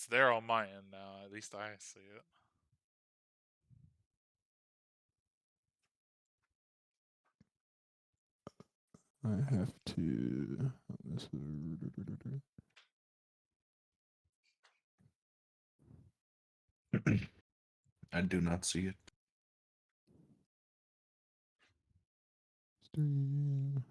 It's there on my end now. At least I see it. I have to. I do not see it. Stream.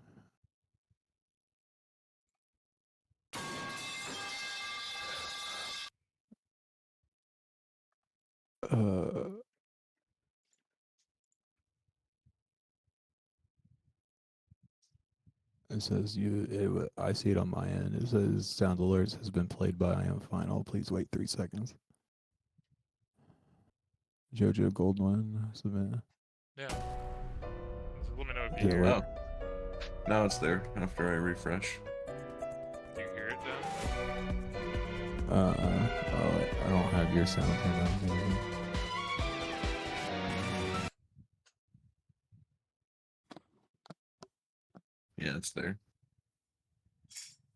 It says I see it on my end. It says sound alerts has been played by I am final. Please wait 3 seconds. Jojo Goldwyn submit. Yeah. Let me know if Did you it hear work? it. Now it's there after I refresh. Do you hear it, Dan? I don't have your sound turned on. Maybe. Yeah, it's there.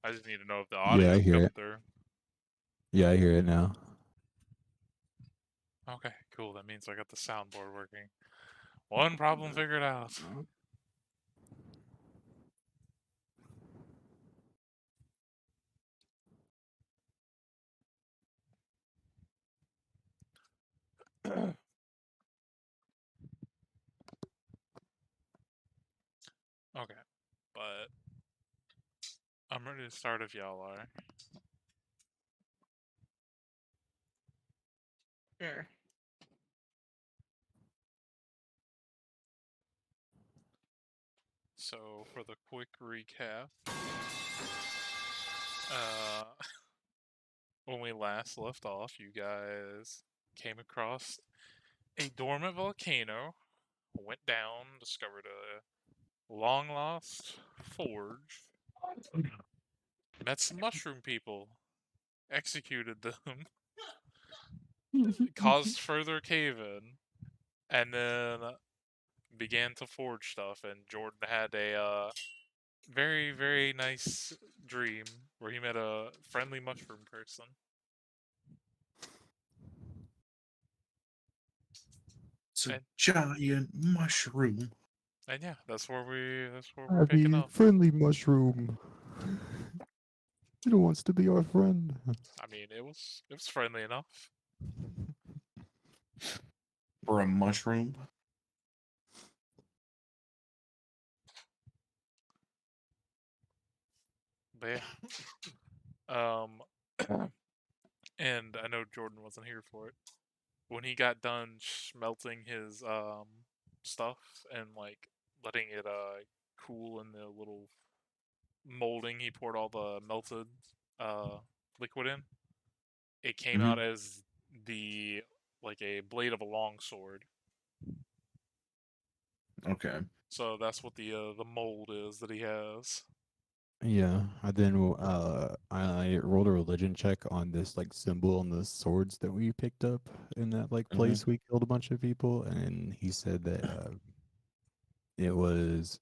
I just need to know if the audio is coming through. Yeah, I hear it now. Okay, cool. That means I got the soundboard working. One problem figured out. Okay, but I'm ready to start if y'all are. Sure. So for the quick recap, when we last left off, you guys came across a dormant volcano, went down, discovered a long lost forge, met some mushroom people, executed them, caused further cave-in, and then began to forge stuff. And Jordan had a very, very nice dream where he met a friendly mushroom person. It's a giant mushroom. And yeah, that's where we're picking Happy up. friendly mushroom. It wants to be our friend. I mean, it was friendly enough. For a mushroom. But yeah. And I know Jordan wasn't here for it. When he got done smelting his stuff and like letting it cool in the little molding he poured all the melted liquid in, it came out as like a blade of a long sword. Okay. So that's what the mold is that he has. Yeah, I then I rolled a religion check on this like symbol on the swords that we picked up in that like place we killed a bunch of people, and he said that it was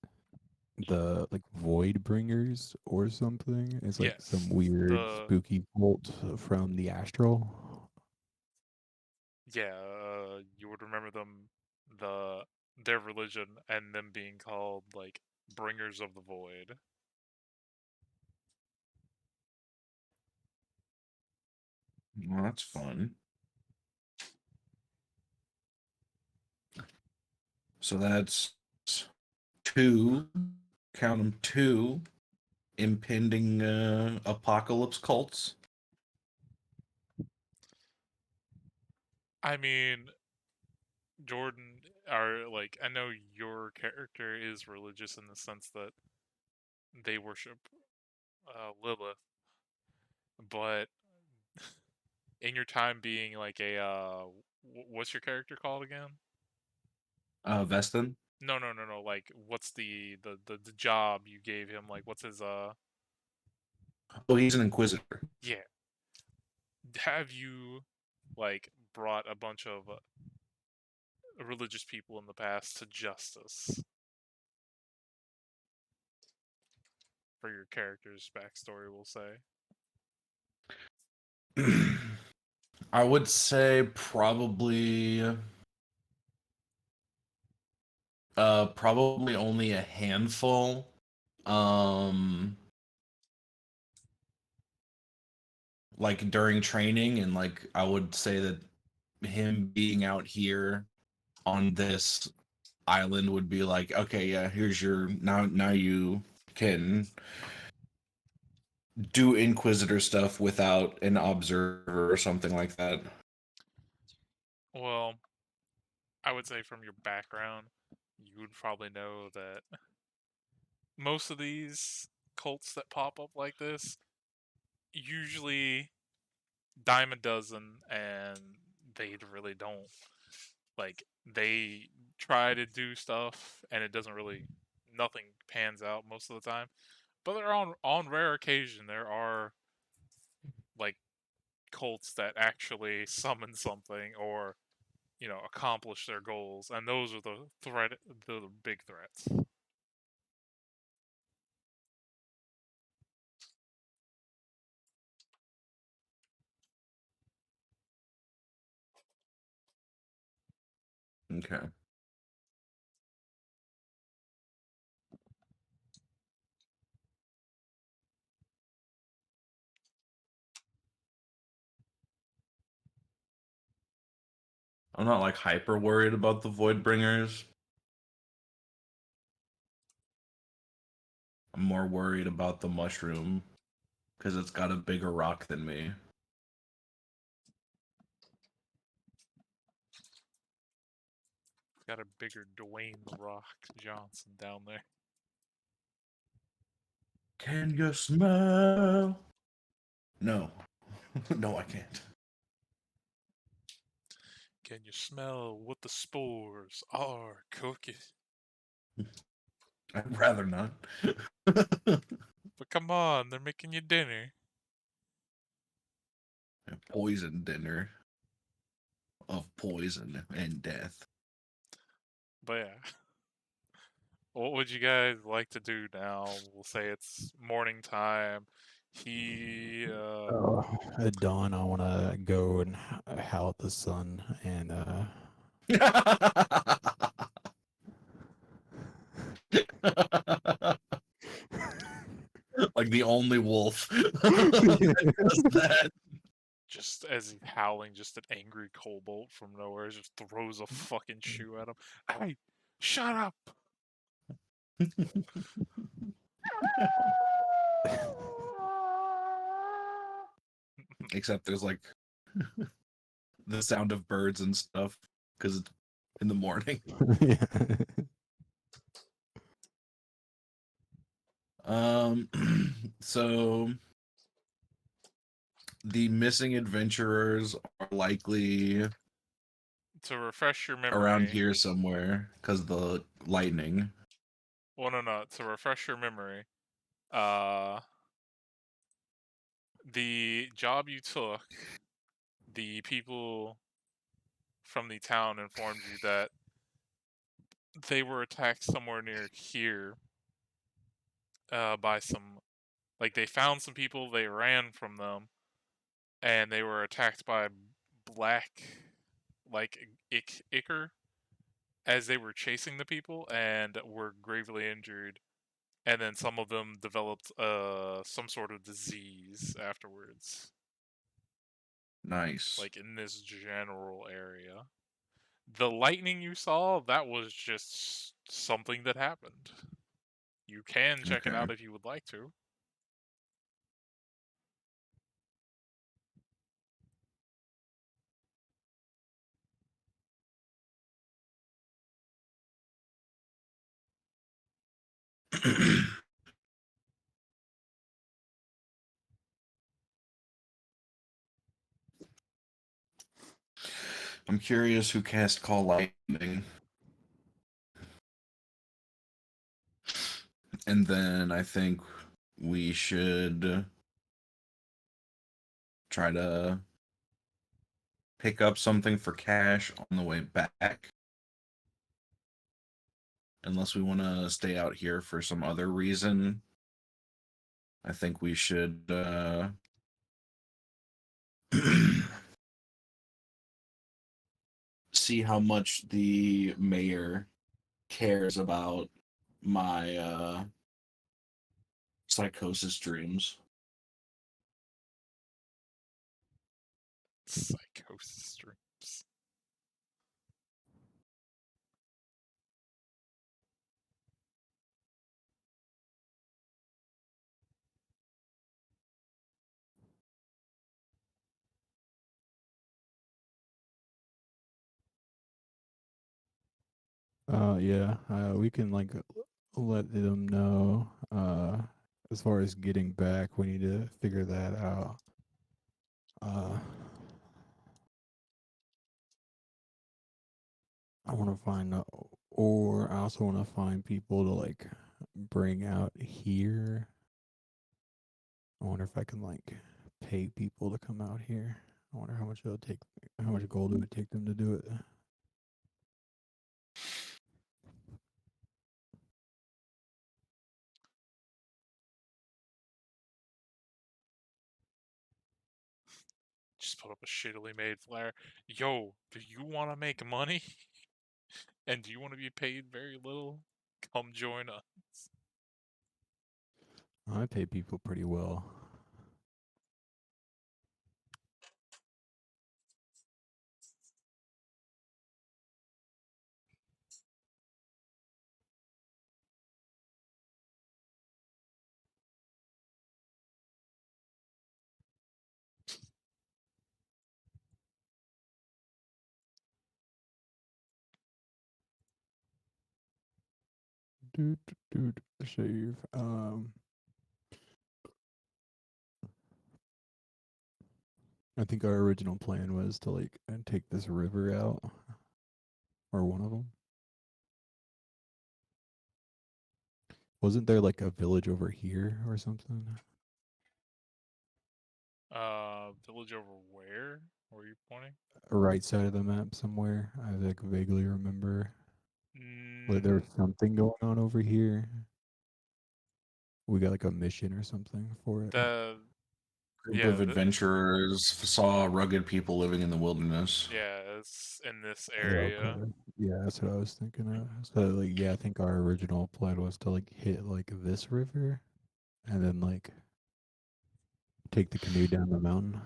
the like void bringers or something. It's like some Yes, weird spooky cult from the astral. Yeah, you would remember them, their religion, and them being called like bringers of the void. Well, that's fun. So that's 2, count them 2, impending apocalypse cults. I mean, Jordan, I know your character is religious in the sense that they worship Lilith, but in your time being like what's your character called again? Vestin? No. Like, what's the job you gave him? Like, what's his Oh, he's an inquisitor. Yeah. Have you like brought a bunch of religious people in the past to justice for your character's backstory? We'll say. I would say probably probably only a handful. Like during training, and like I would say that him being out here on this island would be like, okay, yeah, here's your now you can do Inquisitor stuff without an observer or something like that. Well, I would say from your background, you would probably know that most of these cults that pop up like this usually dime a dozen, and they really don't. Like, they try to do stuff and it doesn't really, nothing pans out most of the time. But there are on rare occasion there are like cults that actually summon something or accomplish their goals, and those are the big threats. Okay. I'm not like hyper worried about the Voidbringers. I'm more worried about the mushroom because it's got a bigger rock than me. Got a bigger Dwayne The Rock Johnson down there. Can you smell? No. No, I can't. Can you smell what the spores are cooking? I'd rather not. But come on, they're making you dinner. A poison dinner of poison and death. But yeah. What would you guys like to do now? We'll say it's morning time. He At dawn, I want to go and howl at the sun and Like the only wolf that does that. just as he's howling, just an angry kobold from nowhere just throws a fucking shoe at him. Hey, shut up! Except there's like the sound of birds and stuff because it's in the morning. yeah. So the missing adventurers are likely To refresh your memory, around here somewhere because the lightning. well, no. To refresh your memory, uh, the job you took, the people from the town informed you that they were attacked somewhere near here by some, like, they found some people, they ran from them, and they were attacked by black, like, ichor as they were chasing the people and were gravely injured. And then some of them developed some sort of disease afterwards, Nice. like in this general area. The lightning you saw, that was just something that happened. You can check it Okay. out if you would like to. I'm curious who cast Call Lightning. And then I think we should try to pick up something for cash on the way back. Unless we want to stay out here for some other reason. I think we should see how much the mayor cares about my psychosis dreams. Psychosis streams. Yeah, we can like let them know. As far as getting back, we need to figure that out. I want to find, or I also want to find people to like bring out here. I wonder if I can like pay people to come out here. I wonder how much it'll take, how much gold it would take them to do it. Just put up a shittily made flare. Yo, do you want to make money? And do you want to be paid very little? Come join us. I pay people pretty well. Dude, save. I think our original plan was to like take this river out, or one of them. Wasn't there like a village over here or something? Village over where? Where are you pointing? Right side of the map somewhere. I like vaguely remember. Like there was Mm, something going on over here. We got like a mission or something for it. the Group yeah, of adventurers saw rugged people living in the wilderness. yeah, it's in this Oh, area. okay. Yeah, that's what I was thinking of. So like yeah, I think our original plan was to like hit like this river and then like take the canoe down the mountain.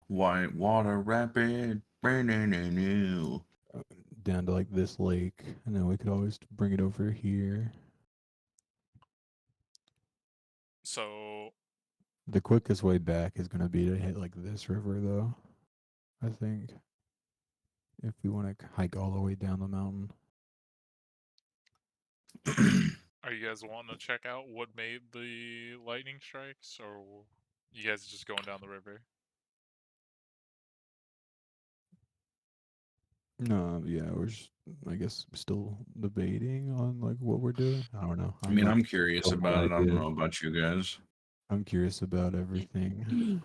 White water rapid. Down to like this lake, and then we could always bring it over here. So The quickest way back is gonna be to hit like this river, though. I think if we want to hike all the way down the mountain. are you guys wanting to check out what made the lightning strikes, or you guys just going down the river? No, yeah, we're just, I guess, still debating on like what we're doing. I don't know. I mean, Like I'm curious so many about it. I don't ideas. know about you guys. I'm curious about everything.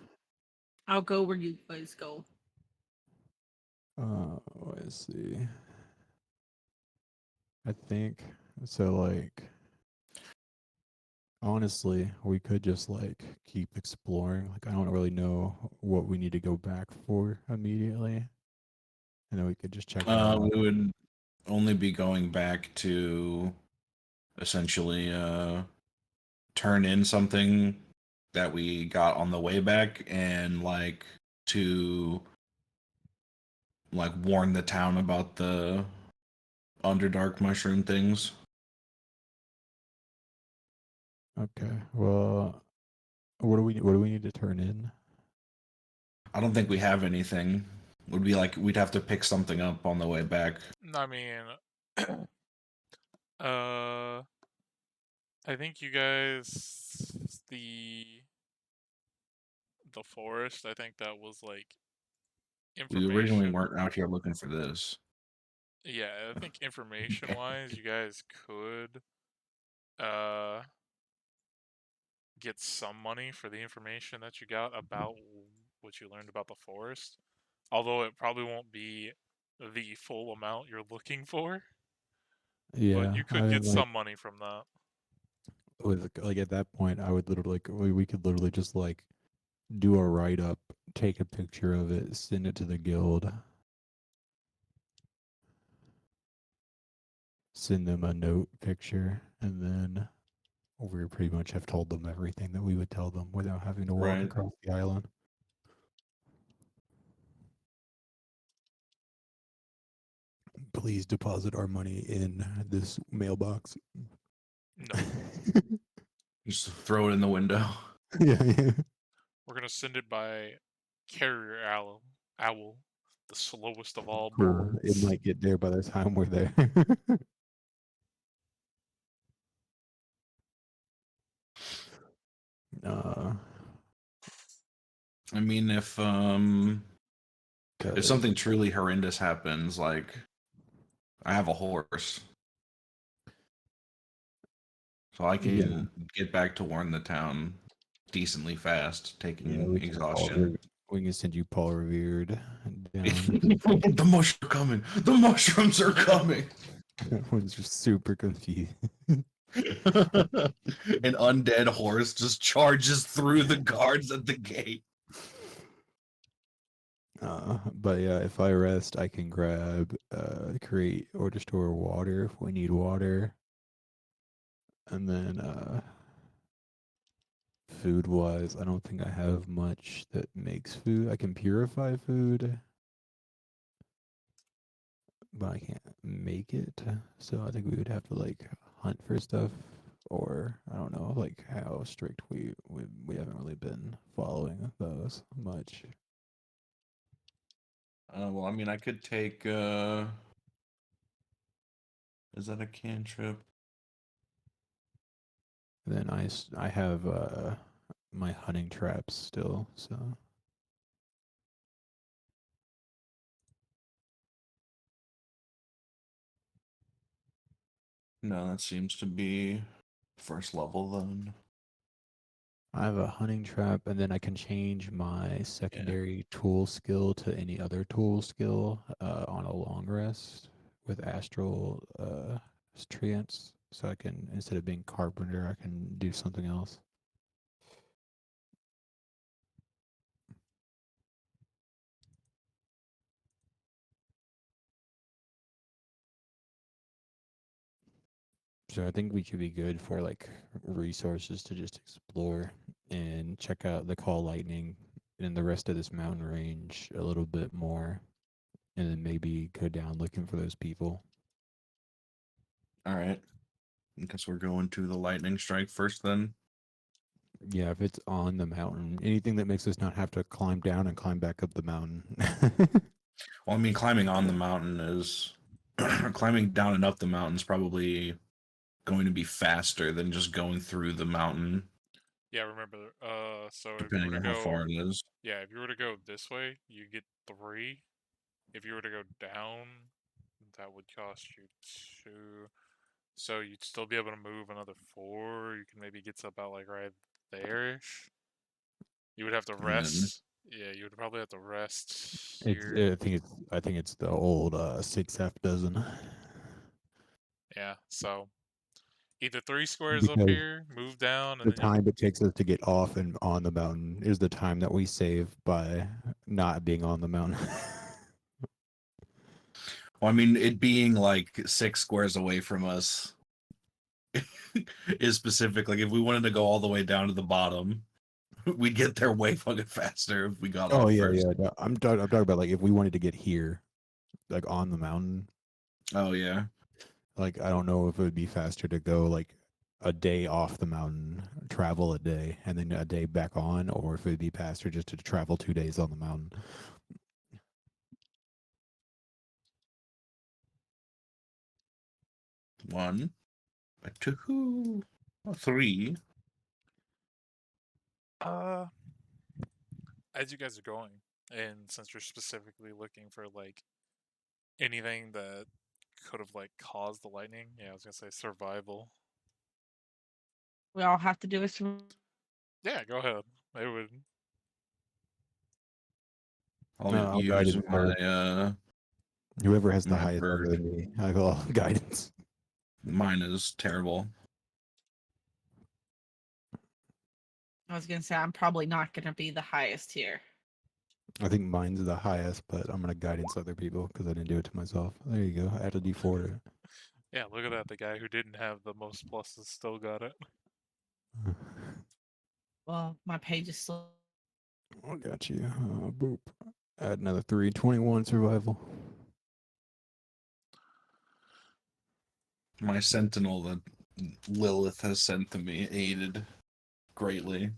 I'll go where you guys go. Let's see. I think so. Like, honestly, we could just like keep exploring. Like, I don't really know what we need to go back for immediately, and then we could just check it out. We would only be going back to essentially turn in something that we got on the way back and like to like warn the town about the underdark mushroom things. Okay. Well, what do we need to turn in? I don't think we have anything. Would be like we'd have to pick something up on the way back. I mean, uh, I think you guys the forest. I think that was like We originally information. weren't out here looking for this. Yeah, I think information wise, you guys could uh get some money for the information that you got about what you learned about the forest. Although it probably won't be the full amount you're looking for, but Yeah, you I could think get like some money from that. with like at that point, I would literally like we could literally just like do a write up, take a picture of it, send it to the guild, send them a note picture, and then we pretty much have told them everything that we would tell them without having to walk Right. across the island. Please deposit our money in this mailbox. No, Just throw it in the window. yeah. we're gonna send it by carrier owl. Owl, the slowest of all Cool. It birds. might get there by the time we're there. uh, I mean, if 'cause- something truly horrendous happens, like I have a horse, so I can Yeah. get back to warn the town decently fast, taking yeah, we can exhaustion. we can send you Paul Revered down. The mushrooms are coming. The mushrooms are coming. That one's just super confused. An undead horse just charges through the guards at the gate. But yeah, if I rest, I can grab, create or store water if we need water. And then, food wise, I don't think I have much that makes food. I can purify food, but I can't make it. So I think we would have to like hunt for stuff, or I don't know, like how strict we haven't really been following those much. Well, I mean, I could take. Is that a cantrip? And then I have my hunting traps still, so No, that seems to be first level then. I have a hunting trap, and then I can change my secondary tool skill to any other tool skill on a long rest with astral trance. So I can, instead of being carpenter, I can do something else. So I think we should be good for like resources to just explore and check out the Call Lightning and the rest of this mountain range a little bit more, and then maybe go down looking for those people. All right. I guess we're going to the lightning strike first then. Yeah, if it's on the mountain, anything that makes us not have to climb down and climb back up the mountain. Well, I mean, climbing on the mountain is climbing down and up the mountain is probably going to be faster than just going through the mountain, Yeah, remember. So if you depending were on to how go, far it is. yeah, if you were to go this way, you get 3. If you were to go down, that would cost you 2. So you'd still be able to move another 4. You can maybe get to about like right there-ish. You would have to And then, rest. Yeah, you would probably have to rest It's here. I think it's the old 6F dozen. Yeah, so either 3 squares up Because here, move down, and the then you time it takes us to get off and on the mountain is the time that we save by not being on the mountain. well, I mean, it being like 6 squares away from us is specific. Like, if we wanted to go all the way down to the bottom, we'd get there way fucking faster if we got Oh off yeah, first. yeah. No, I'm talking about like if we wanted to get here, like on the mountain. Oh, yeah. Like I don't know if it would be faster to go like a day off the mountain, travel a day, and then a day back on, or if it would be faster just to travel 2 days on the mountain. One, a 2, a 3. as you guys are going, and since you're specifically looking for like anything that could have like caused the lightning, yeah, I was gonna say survival. We all have to do it. Yeah, go ahead. It would. I'll Use guidance my first. Whoever has the my highest number bird. than me, I go guidance. Mine is terrible. I was gonna say I'm probably not gonna be the highest here. I think mine's the highest, but I'm gonna guidance other people because I didn't do it to myself. There you go. Add a D4 to it. Yeah, look at that. The guy who didn't have the most pluses still got it. Well, my page is slow. I got you. Boop. Add another 3. 21 survival. My sentinel that Lilith has sent to me aided greatly.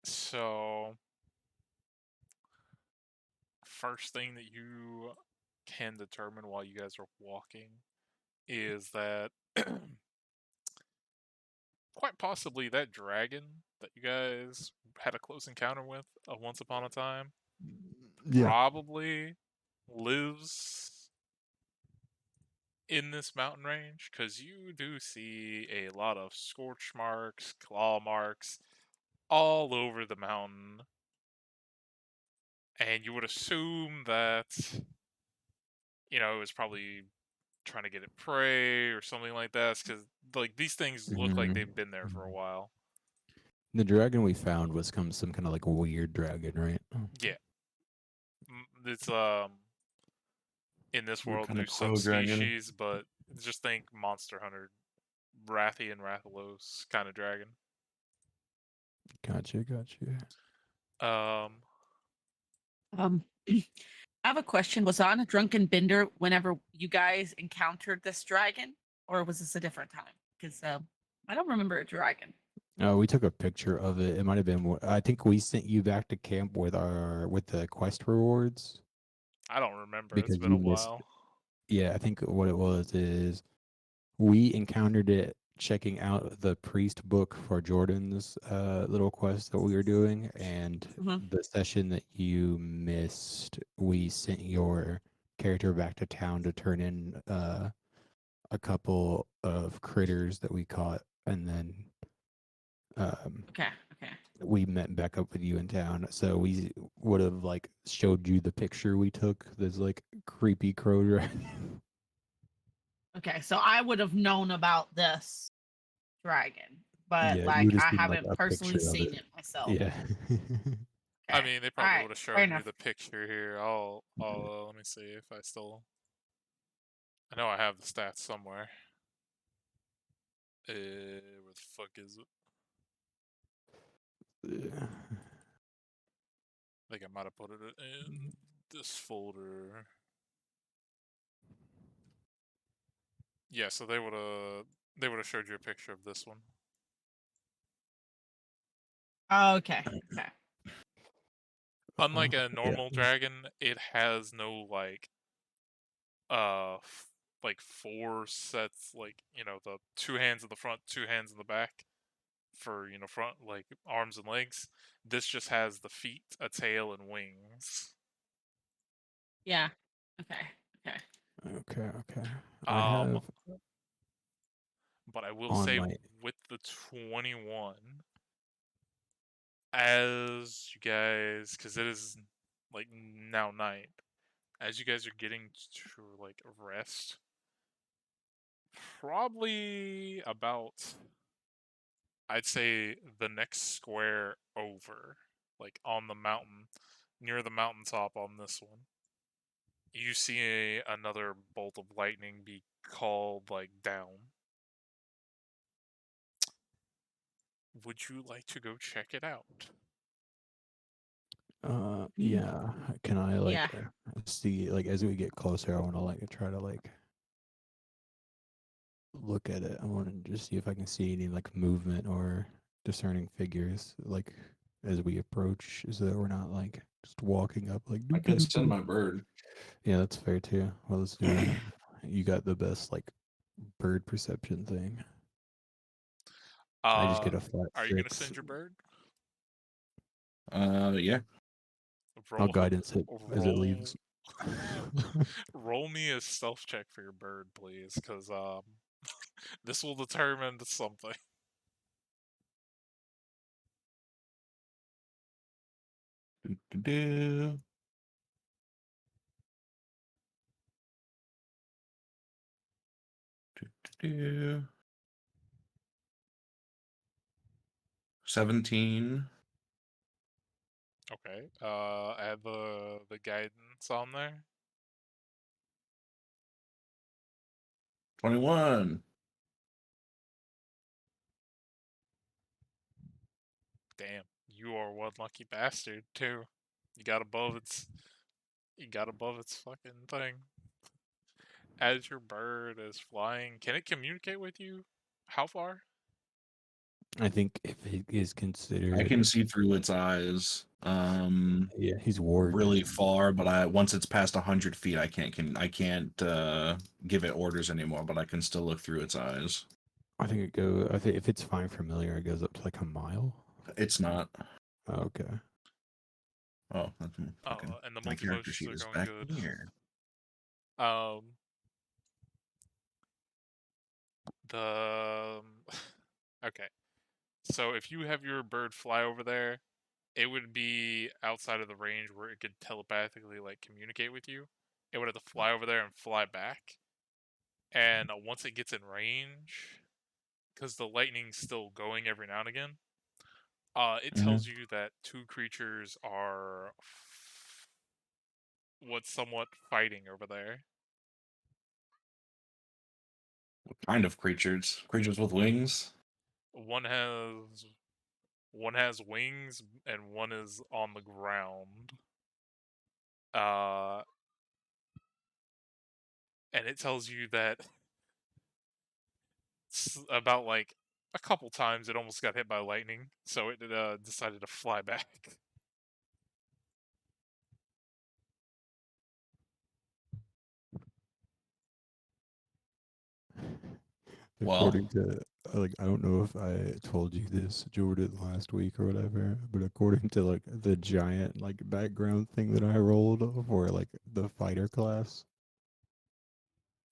So first thing that you can determine while you guys are walking is that quite possibly that dragon that you guys had a close encounter with once upon a time probably lives in this mountain range, because you do see a lot of scorch marks, claw marks all over the mountain. And you would assume that, it was probably trying to get it prey or something like that, because like these things look like they've been there for a while. The dragon we found was some kind of like weird dragon, right? Yeah. It's in this What world kind of there's some crow dragon? species, but just think Monster Hunter, Rathian Rathalos kind of dragon. Gotcha. Um I have a question. Was I on a drunken bender whenever you guys encountered this dragon, or was this a different time? Because I don't remember a dragon. We took a picture of it. It might have been. I think we sent you back to camp with the quest rewards I don't remember. It's because been a you missed. while. Yeah, I think what it was is we encountered it checking out the priest book for Jordan's little quest that we were doing, and the session that you missed, we sent your character back to town to turn in a couple of critters that we caught, and then Okay. we met back up with you in town. So we would have like showed you the picture we took. There's like creepy crow dragon. Okay. So I would have known about this dragon, but Yeah, you like would have I seen like haven't a personally picture of seen it. it myself. Yeah. I Okay. mean, they All probably right. would have Fair shown you enough. the picture here. I'll let me see if I still. I know I have the stats somewhere. Where the fuck is it? Yeah. I think I might have put it in this folder. Yeah, so they would have showed you a picture of this one. Okay. Okay. Unlike a normal dragon, it has no like 4 sets, like the 2 hands in the front, 2 hands in the back for front like arms and legs. This just has the feet, a tail, and wings. Yeah. Okay. Okay. I have But I will on say my with the 21, as you guys, because it is like now night, as you guys are getting to like rest, probably about, I'd say, the next square over, like on the mountain, near the mountaintop on this one, you see another bolt of lightning be called like down. Would you like to go check it out? yeah. Can I like Yeah. see like as we get closer? I want to like try to like look at it. I want to just see if I can see any like movement or discerning figures like as we approach, so that we're not like just walking up like. I can send my bird. Yeah, that's fair too. Well, let's do that. You got the best like bird perception thing. I just get a flat Are you gonna 6. send your bird? Yeah. I'll Roll, guidance it as it roll, leaves. roll me a stealth check for your bird, please, because this will determine something. Do-do-do. Do-do-do. 17. Okay. Add the guidance on there. 21. Damn, you are one lucky bastard too. You got above its. You got above its fucking thing. As your bird is flying, can it communicate with you? How far? I think if it is I considered, can see through its eyes. yeah, he's warged. Really far, but once it's past 100 feet, I can't give it orders anymore. But I can still look through its eyes. I think if it's fine familiar, it goes up to like a mile. It's not. Oh, okay. Oh, that's fucking. And the My character multiverses sheet are is going back good. here. The okay. So if you have your bird fly over there, it would be outside of the range where it could telepathically like communicate with you. It would have to fly over there and fly back. And once it gets in range, because the lightning's still going every now and again, it tells you that two creatures are what's somewhat fighting over there. What kind of creatures? Creatures with wings? One has wings and one is on the ground. And it tells you that about like a couple times it almost got hit by lightning, so it decided to fly back. Well, According to like, I don't know if I told you this, Jordan, last week or whatever, but according to like the giant like background thing that I rolled for like the fighter class,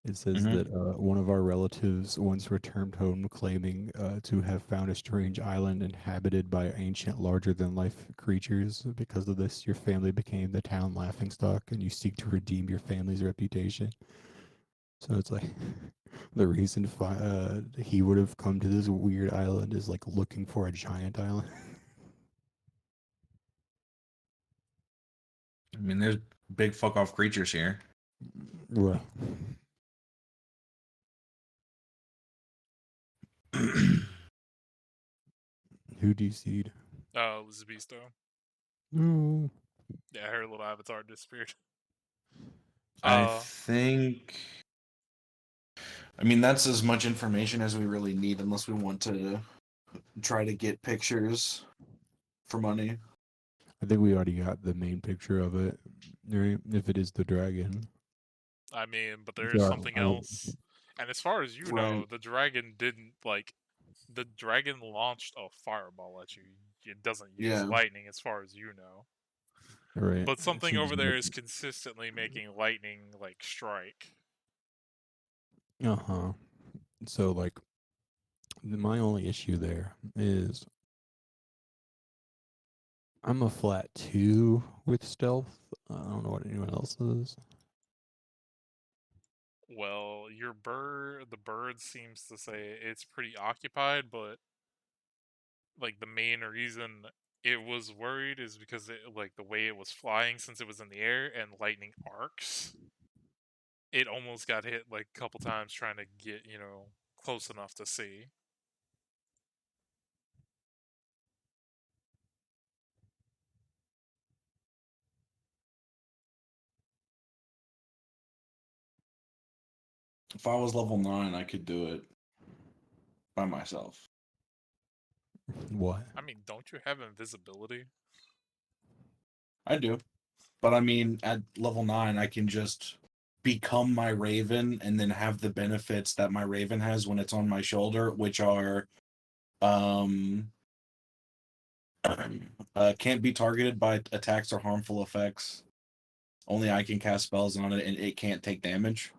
it says that one of our relatives once returned home claiming to have found a strange island inhabited by ancient larger than life creatures. Because of this, your family became the town laughingstock and you seek to redeem your family's reputation. So it's like the reason he would have come to this weird island is like looking for a giant island. I mean, there's big fuck off creatures here. Well, who DC'd? Lizabisto. No. Yeah, her little avatar disappeared. I think. I mean, that's as much information as we really need, unless we want to try to get pictures for money. I think we already got the main picture of it, right? If it is the dragon. I mean, but there is So something else. And as far as you know, the dragon didn't like. The dragon launched a fireball at you. It doesn't use lightning, as far as you know. Right. But something over there is consistently making lightning like strike. Uh-huh. So like my only issue there is I'm a flat 2 with stealth. I don't know what anyone else is. Well, the bird seems to say it's pretty occupied, but like the main reason it was worried is because like the way it was flying, since it was in the air and lightning arcs, it almost got hit like a couple times trying to get, close enough to see. If I was level 9, I could do it by myself. What? I mean, don't you have invisibility? I do. But I mean, at level 9, I can just become my raven and then have the benefits that my raven has when it's on my shoulder, which are can't be targeted by attacks or harmful effects. Only I can cast spells on it, and it can't take damage.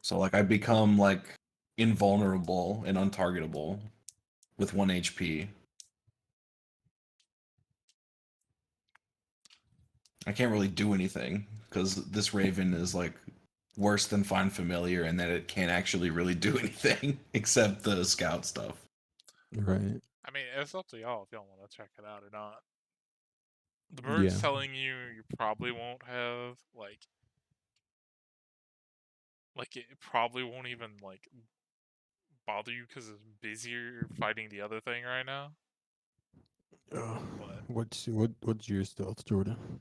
So like I become like invulnerable and untargetable with 1 HP. I can't really do anything because this raven is like worse than Find Familiar in that it can't actually really do anything except the scout stuff. Right. I mean, it's up to y'all if y'all want to check it out or not. The bird's telling you probably won't have like it probably won't even like bother you because it's busier fighting the other thing right now. But What's your stealth, Jordan?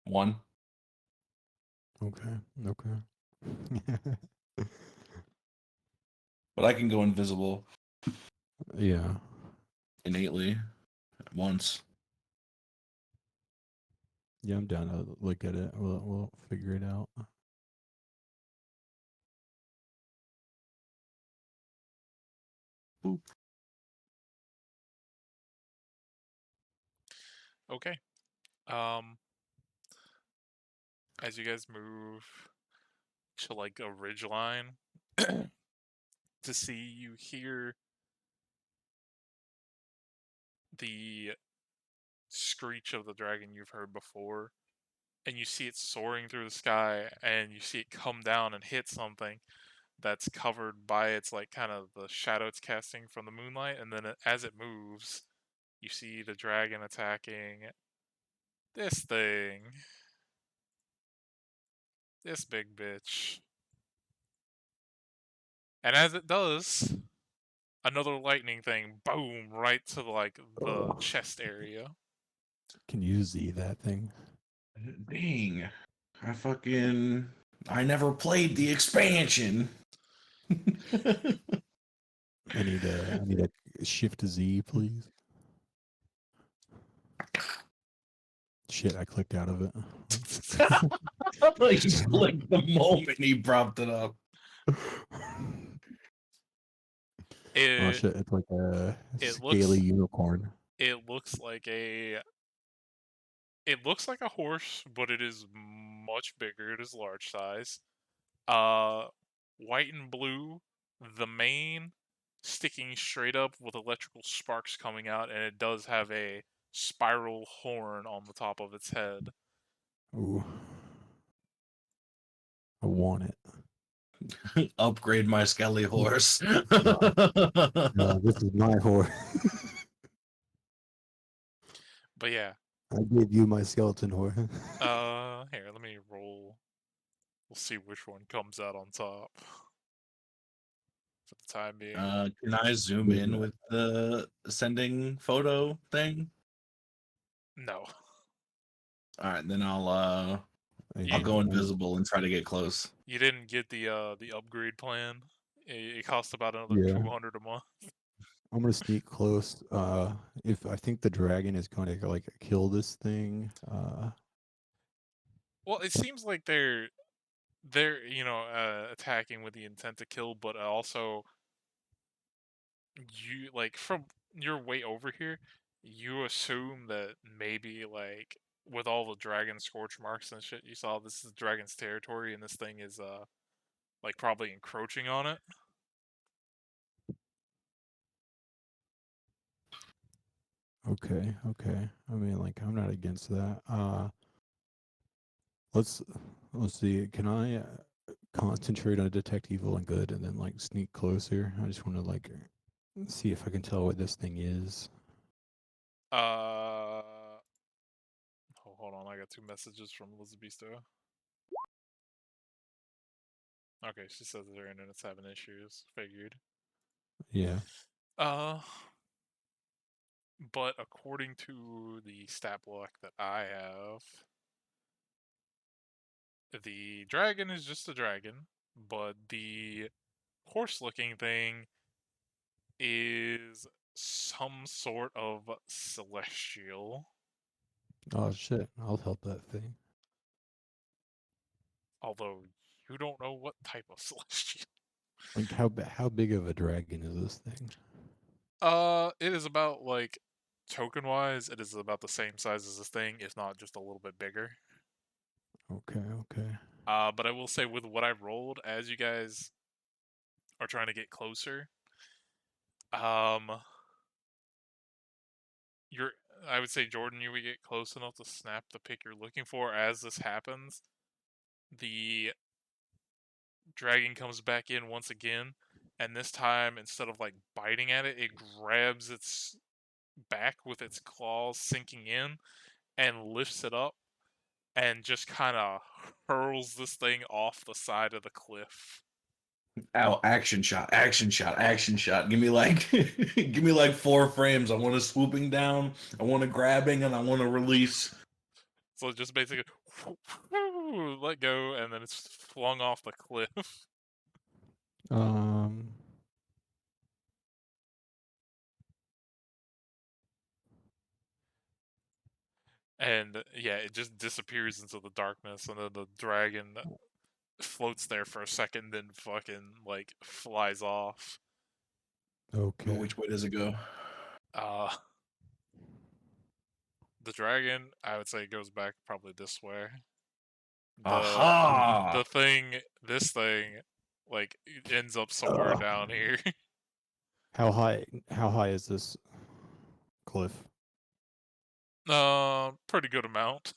One. Okay. But I can go invisible Yeah. innately at once. Yeah, I'm down to look at it. We'll figure it out. Boop. okay. As you guys move to like a ridge line to see, you hear the screech of the dragon you've heard before, and you see it soaring through the sky, and you see it come down and hit something that's covered by its like kind of the shadow it's casting from the moonlight, and then as it moves, you see the dragon attacking this thing, this big bitch. And as it does, another lightning thing, boom, right to like the chest area. Can you Z that thing? Dang. I never played the expansion. I need a shift Z, please. Shit, I clicked out of it. Like the moment he propped it up. Oh shit, it's like a it scaly looks- unicorn. It looks like a horse, but it is much bigger. It is large size. White and blue, the mane sticking straight up with electrical sparks coming out, and it does have a spiral horn on the top of its head. Ooh. I want it. Upgrade my skelly horse. No, this is my horse. But yeah. I gave you my skeleton horse. Here, let me roll. We'll see which one comes out on top. For the time being. Can I zoom in with the sending photo thing? No. All right, then I'll go invisible and try to get close. You didn't get the upgrade plan. It costs about another 200 a month. I'm gonna sneak close. If I think the dragon is going to like kill this thing. Well, it seems like they're attacking with the intent to kill, but also you like from your way over here, you assume that maybe like with all the dragon scorch marks and shit you saw, this is the dragon's territory, and this thing is like probably encroaching on it. Okay. I mean, like, I'm not against that. Let's see. Can I concentrate on detect evil and good, and then like sneak closer? I just want to like see if I can tell what this thing is. Oh, hold on, I got 2 messages from Elizabeth. Okay, she says her internet's having issues. Figured. Yeah. But according to the stat block that I have, the dragon is just a dragon, but the horse-looking thing is some sort of celestial. Oh shit! I'll help that thing. Although you don't know what type of celestial. Like, how big of a dragon is this thing? It is about like token-wise, it is about the same size as this thing, if not just a little bit bigger. Okay. But I will say with what I rolled, as you guys are trying to get closer, I would say, Jordan, you would get close enough to snap the pic you're looking for. As this happens, the dragon comes back in once again, and this time, instead of like biting at it, it grabs its back with its claws, sinking in, and lifts it up, and just kind of hurls this thing off the side of the cliff. Ow, action shot, action shot, action shot. Give me like give me like 4 frames. I want a swooping down, I want a grabbing, and I want a release. So just basically let go, and then it's flung off the cliff. And yeah, it just disappears into the darkness, and then the dragon floats there for a second, then fucking like flies off. Okay. But which way does it go? The dragon, I would say, goes back probably this way. Aha! The thing, this thing, like ends up somewhere down here. How high is this cliff? Pretty good amount.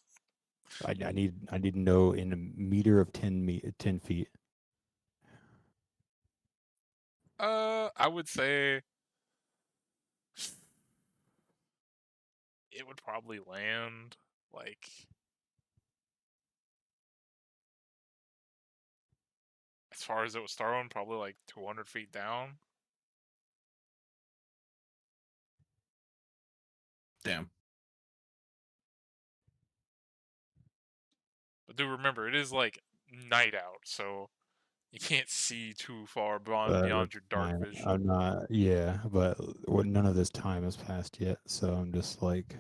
I need to know in a meter of 10 feet. I would say it would probably land like as far as it was thrown, probably like 200 feet down. Damn. But do remember, it is like night out, so you can't see too far beyond your dark vision. I'm not. Yeah, but none of this time has passed yet, so I'm just like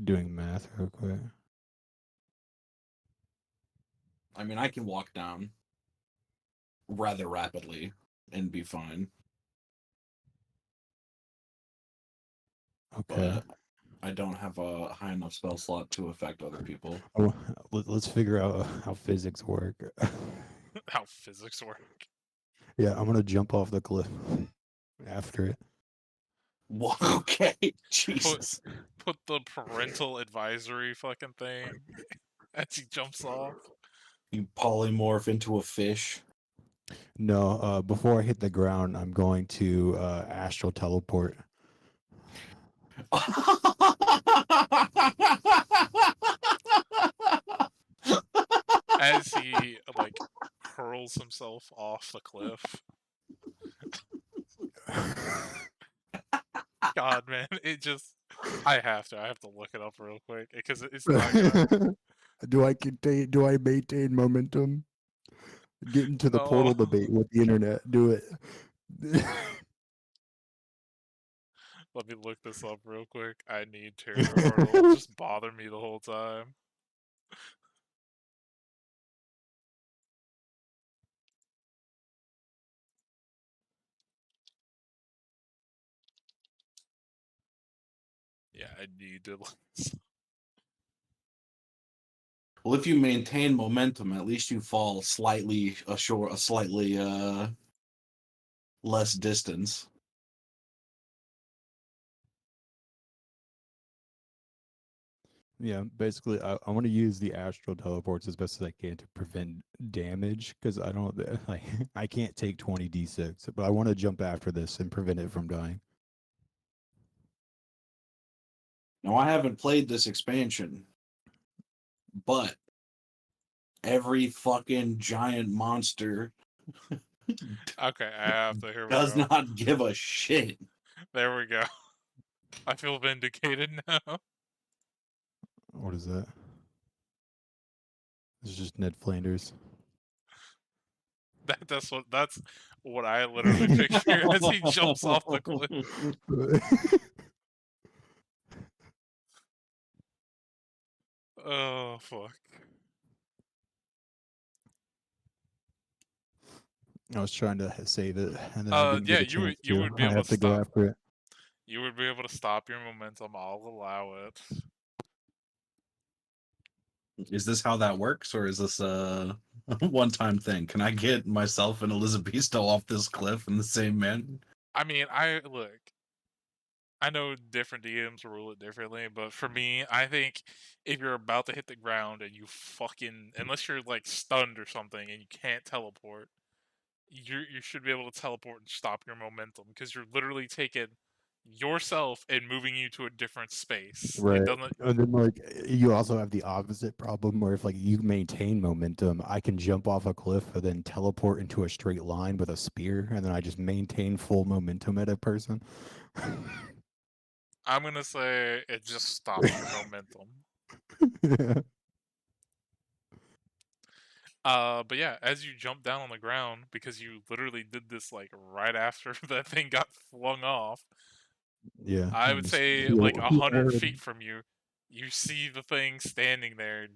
doing math real quick. I mean, I can walk down rather rapidly and be fine. Okay. But I don't have a high enough spell slot to affect other people. Oh, let's figure out how physics work. How physics work. Yeah, I'm gonna jump off the cliff after it. Well, okay, Jesus. Put the parental advisory fucking thing as he jumps off. You polymorph into a fish. No, before I hit the ground, I'm going to astral teleport. As he like hurls himself off the cliff. God, man, it just I have to look it up real quick because it's not gonna. Do I maintain momentum? Get into the portal No. debate with the internet. Do it. Let me look this up real quick. I need to, or it'll just bother me the whole time. Yeah, I need to look this up. Well, if you maintain momentum, at least you fall slightly less distance. Yeah, basically, I want to use the astral teleports as best as I can to prevent damage because I don't like I can't take 20d6, but I want to jump after this and prevent it from dying. Now, I haven't played this expansion, but every fucking giant monster Okay, I have to. Here we does go. not give a shit. There we go. I feel vindicated now. What is that? It's just Ned Flanders. That's what I literally picture as he jumps off the cliff. Oh fuck! I was trying to save it, and then I didn't yeah, get a you chance would be I able have to to go stop. after it. You would be able to stop your momentum. I'll allow it. Is this how that works, or is this a one-time thing? Can I get myself and Elizabetho off this cliff in the same manner? I mean, I know different DMs rule it differently, but for me, I think if you're about to hit the ground and you fucking, unless you're like stunned or something and you can't teleport, you should be able to teleport and stop your momentum because you're literally taking yourself and moving you to a different space. Right. It doesn't. And then like you also have the opposite problem where if like you maintain momentum, I can jump off a cliff and then teleport into a straight line with a spear, and then I just maintain full momentum at a person. I'm gonna say it just stops your momentum. Yeah. But yeah, as you jump down on the ground, because you literally did this like right after that thing got flung off, Yeah. I and would just say heal- like heal 100 herb. feet from you, you see the thing standing there,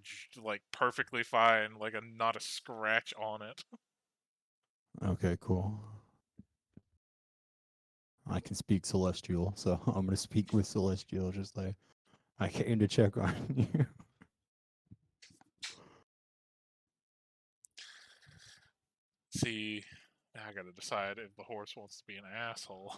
like perfectly fine, like not a scratch on it. Okay, cool. I can speak Celestial, so I'm gonna speak with Celestial. Just like I came to check on you. See, I gotta decide if the horse wants to be an asshole.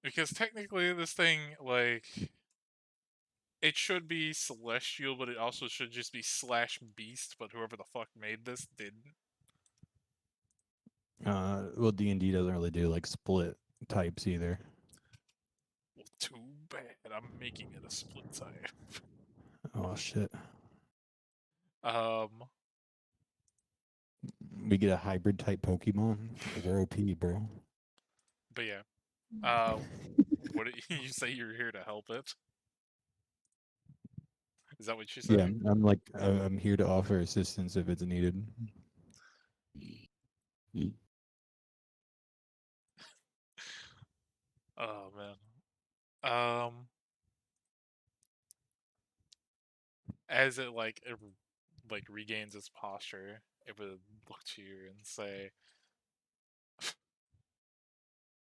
Because technically, this thing, like, it should be celestial, but it also should just be slash beast. But whoever the fuck made this didn't. Well, D&D doesn't really do like split types either. Well, too bad. I'm making it a split type. Oh shit. Um, We get a hybrid type Pokemon. They're OP, bro. but yeah. What did you say? You're here to help it? Is that what you said? Yeah, I'm like I'm here to offer assistance if it's needed. Oh man. Um, as it like regains its posture, it would look to you and say,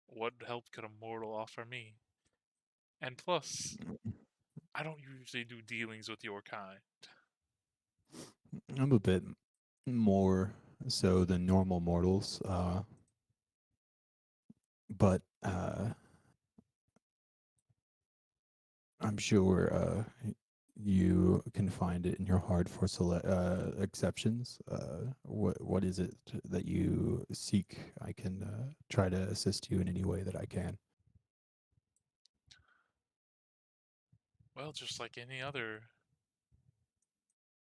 "What help could a mortal offer me? And plus, I don't usually do dealings with your kind." I'm a bit more so than normal mortals, but I'm sure you can find it in your heart for exceptions. What is it that you seek? I can try to assist you in any way that I can. Well, just like any other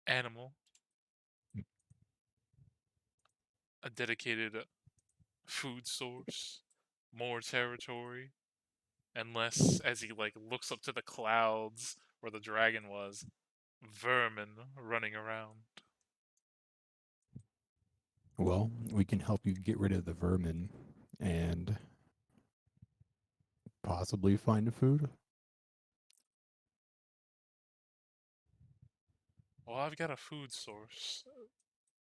animal, a dedicated food source, more territory, and less, as he like looks up to the clouds where the dragon was, vermin running around. Well, we can help you get rid of the vermin and possibly find food. Well, I've got a food source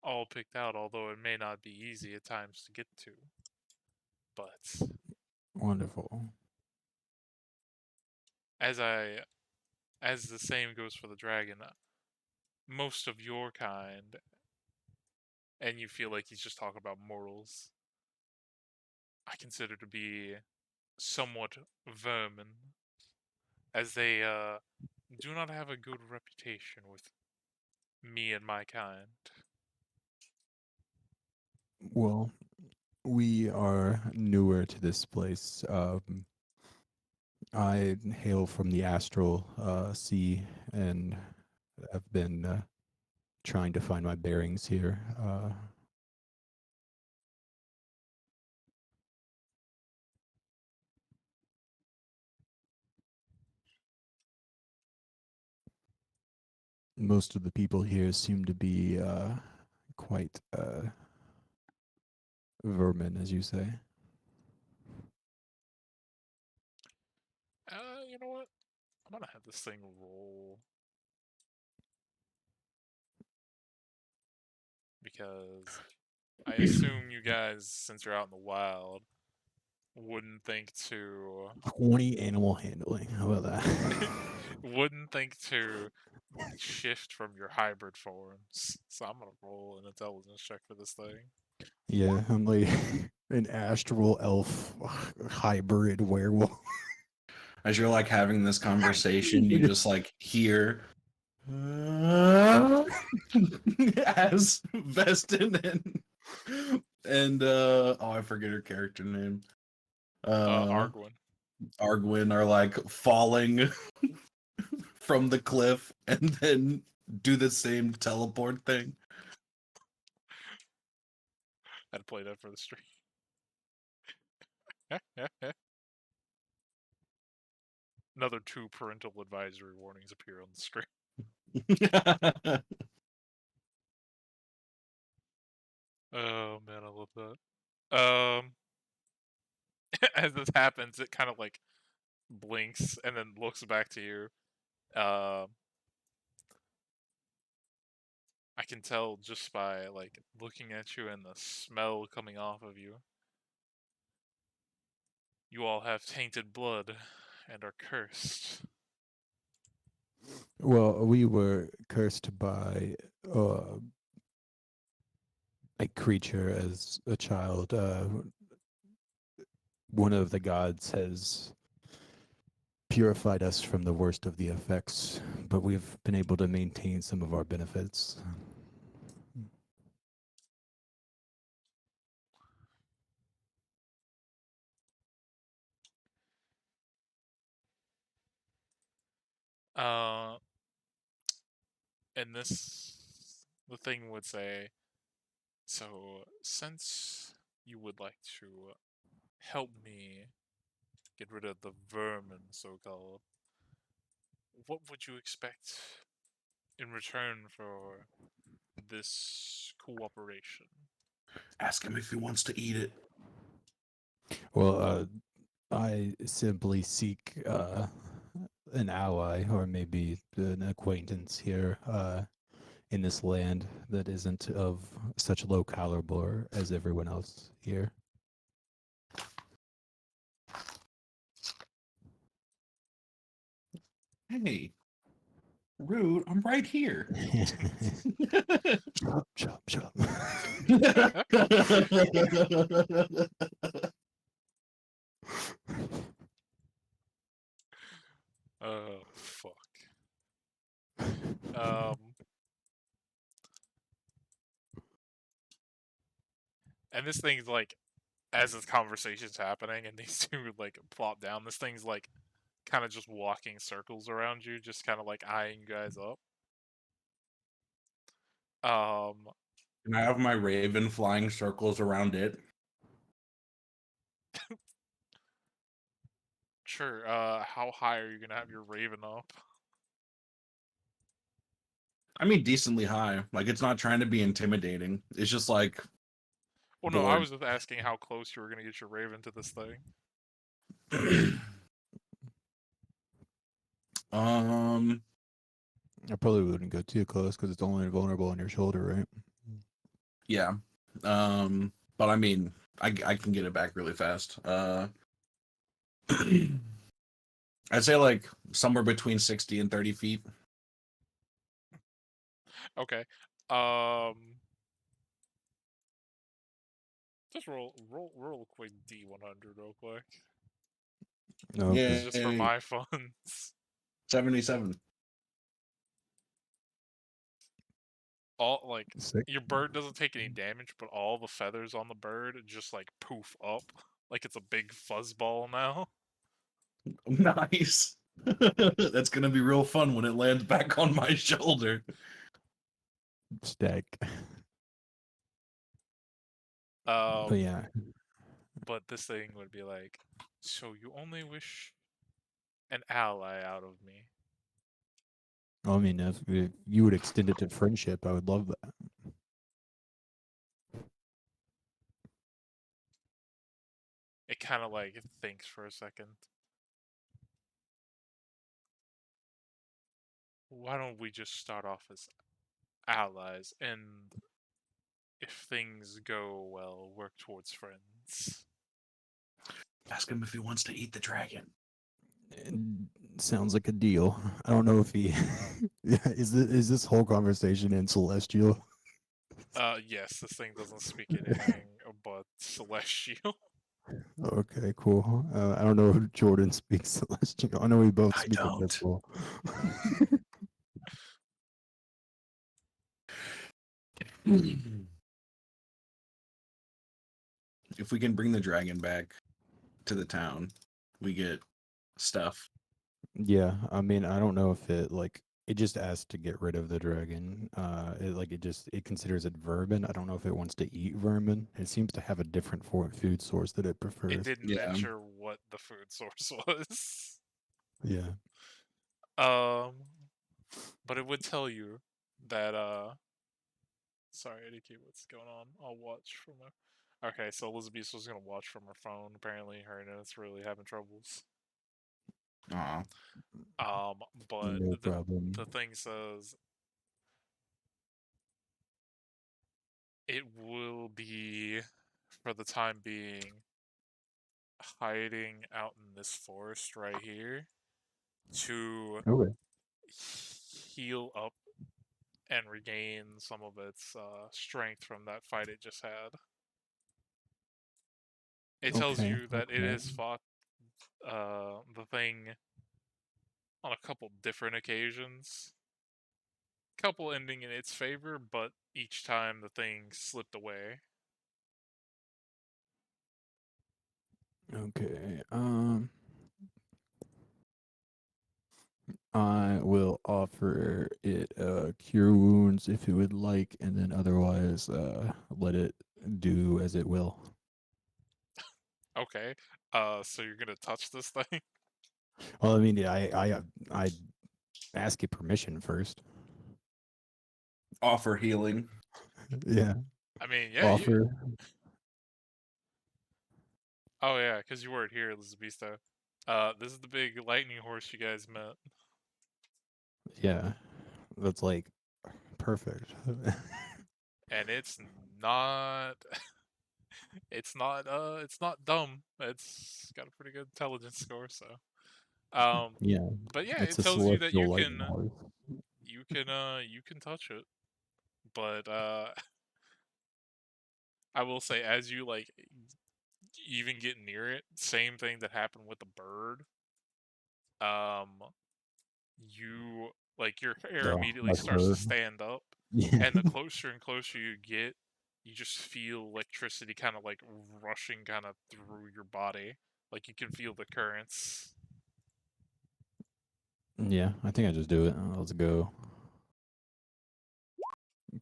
all picked out, although it may not be easy at times to get to. But Wonderful. as the same goes for the dragon, most of your kind, and you feel like he's just talking about mortals, I consider to be somewhat vermin, as they do not have a good reputation with me and my kind. Well, we are newer to this place. I hail from the astral sea and have been trying to find my bearings here. Most of the people here seem to be quite vermin, as you say. You know what? I'm gonna have this thing roll. Because I assume you guys, since you're out in the wild, wouldn't think to 20 animal handling. How about that? wouldn't think to shift from your hybrid forms. So I'm gonna roll an intelligence check for this thing. Yeah, I'm like an astral elf hybrid werewolf. As you're like having this conversation, you just like hear as Vestin and oh, I forget her character name. Arguin. Arguin are like falling from the cliff and then do the same teleport thing. I'd play that for the stream. Another 2 parental advisory warnings appear on the screen. Oh man, I love that. As this happens, it kind of like blinks and then looks back to you. I can tell just by like looking at you and the smell coming off of you. You all have tainted blood and are cursed. Well, we were cursed by a creature as a child. One of the gods has purified us from the worst of the effects, but we've been able to maintain some of our benefits. And the thing would say, so since you would like to help me get rid of the vermin, so-called, what would you expect in return for this cooperation? Ask him if he wants to eat it. Well, I simply seek an ally or maybe an acquaintance here in this land that isn't of such low caliber as everyone else here. Hey, rude, I'm right here. Shut up. Oh, fuck. And this thing's like, as this conversation's happening and these two like plop down, this thing's like kind of just walking circles around you, just kind of like eyeing you guys up. Can I have my raven flying circles around it? Sure. How high are you gonna have your raven up? I mean, decently high. Like, it's not trying to be intimidating. It's just like. Well, no, I bored. was just asking how close you were gonna get your raven to this thing. I probably wouldn't go too close because it's only vulnerable on your shoulder, right? Yeah. But I mean, I can get it back really fast. I'd say like somewhere between 60 and 30 feet. Okay. Just roll a quick D100 real quick. No, Yeah. Just for my funds. 77. All like sick. your bird doesn't take any damage, but all the feathers on the bird just like poof up, like it's a big fuzzball now. Nice. That's gonna be real fun when it lands back on my shoulder. Stack. But yeah. But this thing would be like, so you only wish an ally out of me? I mean, if you would extend it to friendship, I would love that. It kind of like thinks for a second. Why don't we just start off as allies, and if things go well, work towards friends? Ask him if he wants to eat the dragon. Sounds like a deal. I don't know if he is this whole conversation in Celestial. Yes, this thing doesn't speak anything but celestial. Okay, cool. I don't know if Jordan speaks Celestial. I know we both I speak don't. Abyssal. If we can bring the dragon back to the town, we get stuff. Yeah, I mean, I don't know if it just asked to get rid of the dragon. It considers it vermin. I don't know if it wants to eat vermin. It seems to have a different food source that it It prefers. didn't Yeah. mention what the food source was. Yeah. But it would tell you that sorry, indicate what's going on. I'll watch from my. Okay, so Elizabeth was gonna watch from her phone. Apparently, her internet's really having troubles. Aw. But No problem. the thing says it will be, for the time being, hiding out in this forest right here to Okay. heal up and regain some of its strength from that fight it just had. It tells Okay, you that it okay. has fought the thing on a couple different occasions. Couple ending in its favor, but each time the thing slipped away. Okay. I will offer it cure wounds if it would like, and then otherwise let it do as it will. Okay. So you're gonna touch this thing? Well, I mean, I ask it permission first. Offer healing. Yeah. I mean, yeah. Offer. Oh yeah, because you weren't here, Elizabeth. This is the big lightning horse you guys met. Yeah. That's like perfect. And it's not it's not dumb. It's got a pretty good intelligence score, so Yeah. but yeah, It's it a tells you that celestial lightning horse. you can touch it. But I will say, as you like even get near it, same thing that happened with the bird. You like your hair Oh, immediately my starts to fur. stand up, Yeah. and the closer and closer you get, you just feel electricity kind of like rushing kind of through your body. Like you can feel the currents. Yeah, I think I just do it. Let's go.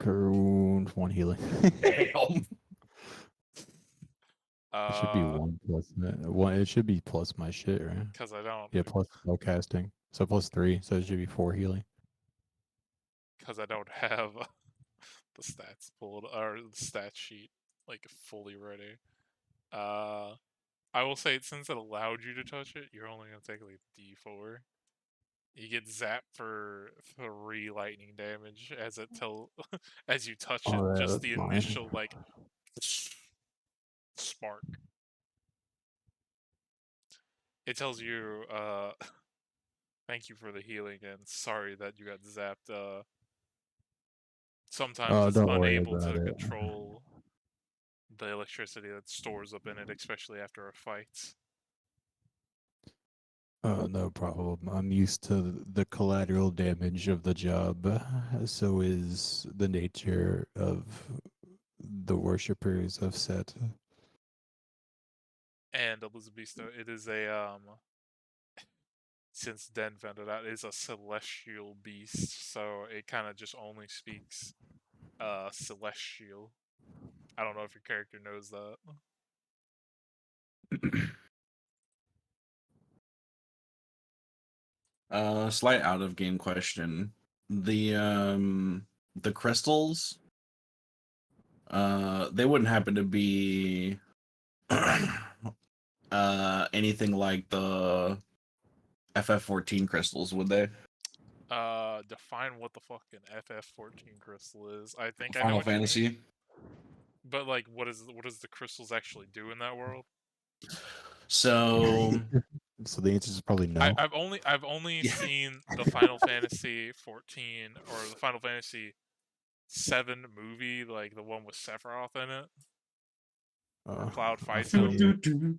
Cure 1 healing. Damn. It should be 1 plus one. It should be plus my shit, right? Because I don't. Yeah, plus spell casting. So plus 3. So it should be 4 healing. Because I don't have the stats pulled or the stat sheet like fully ready. I will say, since it allowed you to touch it, you're only gonna take like D4. You get zapped for 3 lightning damage as it as you touch it. Oh, yeah, Just that's the fine. initial like spark. It tells you, thank you for the healing and sorry that you got zapped. Sometimes Oh, it's don't worry unable about to it. control the electricity that stores up in it, especially after a fight. Oh, no problem. I'm used to the collateral damage of the job. So is the nature of the worshippers of Set. And Elizabeth, it is a since Den found it out, it is a celestial beast, so it kind of just only speaks celestial. I don't know if your character knows that. Slight out of game question. The crystals, they wouldn't happen to be anything like the FF14 crystals, would they? Define what the fucking FF14 crystal is. I think I know Final what you mean. Fantasy. But like, what does the crystals actually do in that world? So So the answer is probably no. I've only Yeah. seen the Final Fantasy 14 or the Final Fantasy 7 movie, like the one with Sephiroth in it. Cloud I fights think him.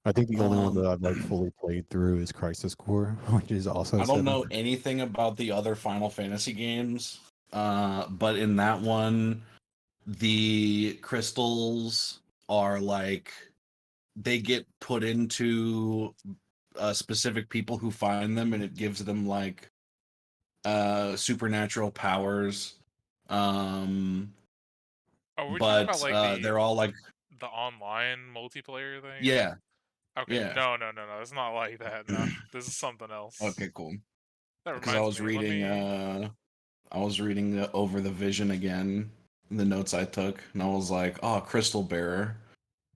I think the only one that I've like Um, fully played through is Crisis Core, which is also I don't 7. know anything about the other Final Fantasy games, but in that one, the crystals are like they get put into specific people who find them, and it gives them like supernatural powers. Um, Oh, we're talking about but like they're all like, the online multiplayer thing. yeah, Okay. yeah. No. It's not like that. No, this is something else. Okay, cool. That Because I reminds was me. Let reading, me. over the vision again, the notes I took, and I was like, oh, crystal bearer,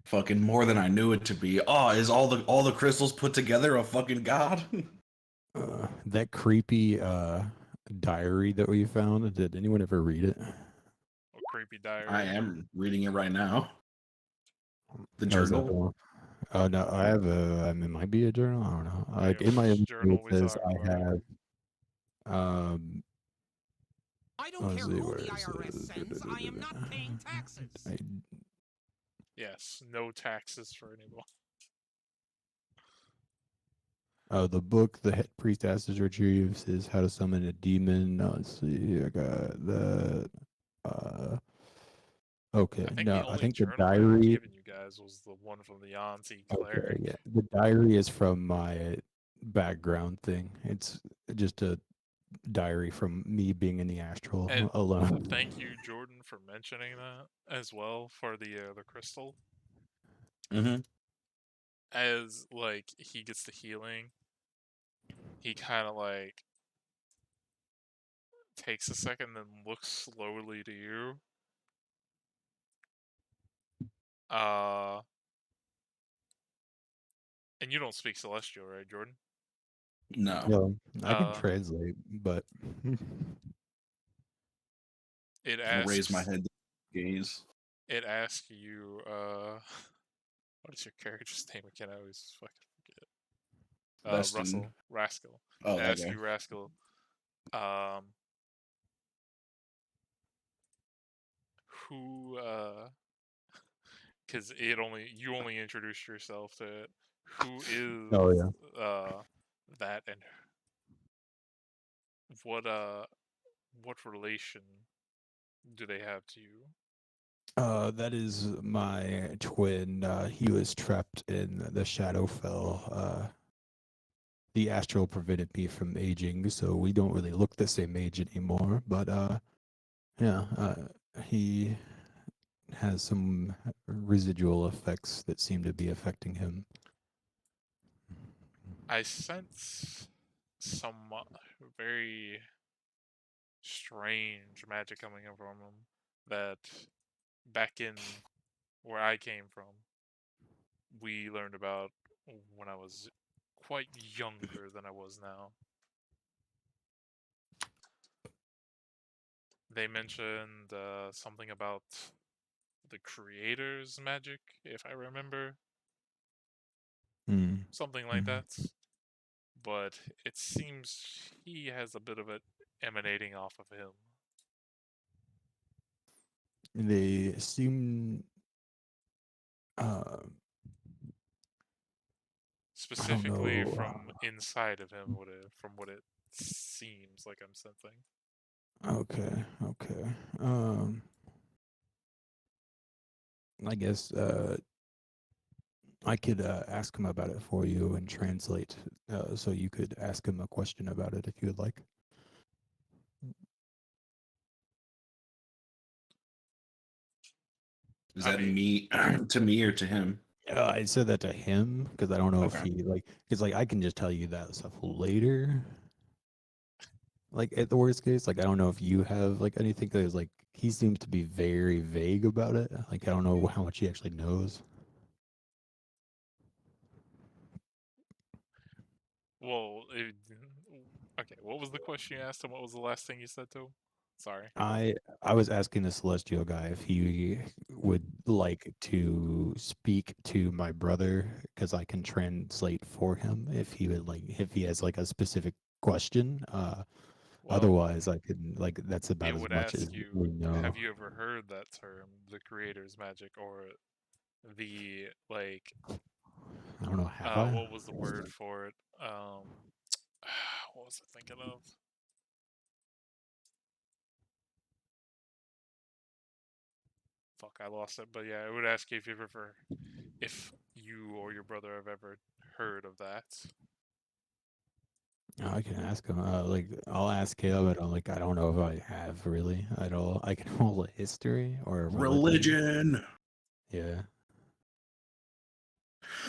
fucking more than I knew it to be. Oh, is all the crystals put together a fucking god? That creepy diary that we found. Did anyone ever read it? A creepy diary. I am reading it right now. The Or is that journal. the one? Oh no, I have a. I mean, it might be a journal. I don't know. Like in my Which inventory, journal it we says talking I about? have. I don't Let's care see, who where the is IRS it? sends. I am not paying taxes. Yes, no taxes for anyone. The book the head priest asks retrieves is how to summon a demon. Let's see. I got that. Okay. I think No, the I only think the journal I've diary. given you guys was the one from the Yanti cleric. Okay, yeah. The diary is from my background thing. It's just a diary from me being in the astral And alone. thank you, Jordan, for mentioning that as well for the crystal. Mm-hmm. As like he gets the healing, he kind of like takes a second, then looks slowly to you. And you don't speak Celestial, right, Jordan? No. No, I can Uh, translate, but it I raise my asks. head to gaze. It asks you. What is your character's name again? I always fucking forget. Vestin. Rascal. Oh, It that asks guy. you, Rascal. Who? Because you only introduced yourself to it. Who oh is yeah. that, and what what relation do they have to you? That is my twin. He was trapped in the Shadowfell. The astral prevented me from aging, so we don't really look the same age anymore. But yeah, he has some residual effects that seem to be affecting him. I sense some very strange magic coming in from him that back in where I came from, we learned about when I was quite younger than I was now. They mentioned something about the creator's magic, if I remember, Mm. something like Mm. that. But it seems he has a bit of it emanating off of him. They seem. Uh, Specifically know. from inside of him, from what it seems like I'm sensing. Okay. Okay. I guess I could ask him about it for you and translate, so you could ask him a question about it if you would like. Is I that mean, me to me or to him? I said that to him because I don't know if Okay. he like. Because like I can just tell you that stuff later. Like at the worst case, like I don't know if you have like anything that is like he seems to be very vague about it. Like I don't know how much he actually knows. well, okay. What was the question you asked him? What was the last thing you said to him? Sorry. I was asking the celestial guy if he would like to speak to my brother because I can translate for him if he would like if he has like a specific question. Well, Otherwise, I can like that's about it as would much as ask you, we know. have you ever heard that term, the creator's magic, or the like I don't know. Have I? what was the word for it? What was I thinking of? Fuck, I lost it. But yeah, it would ask you if if you or your brother have ever heard of that. I can ask him. Like I'll ask Caleb, but I don't know if I have really at all. I can roll a history or a religion. Religion. Yeah.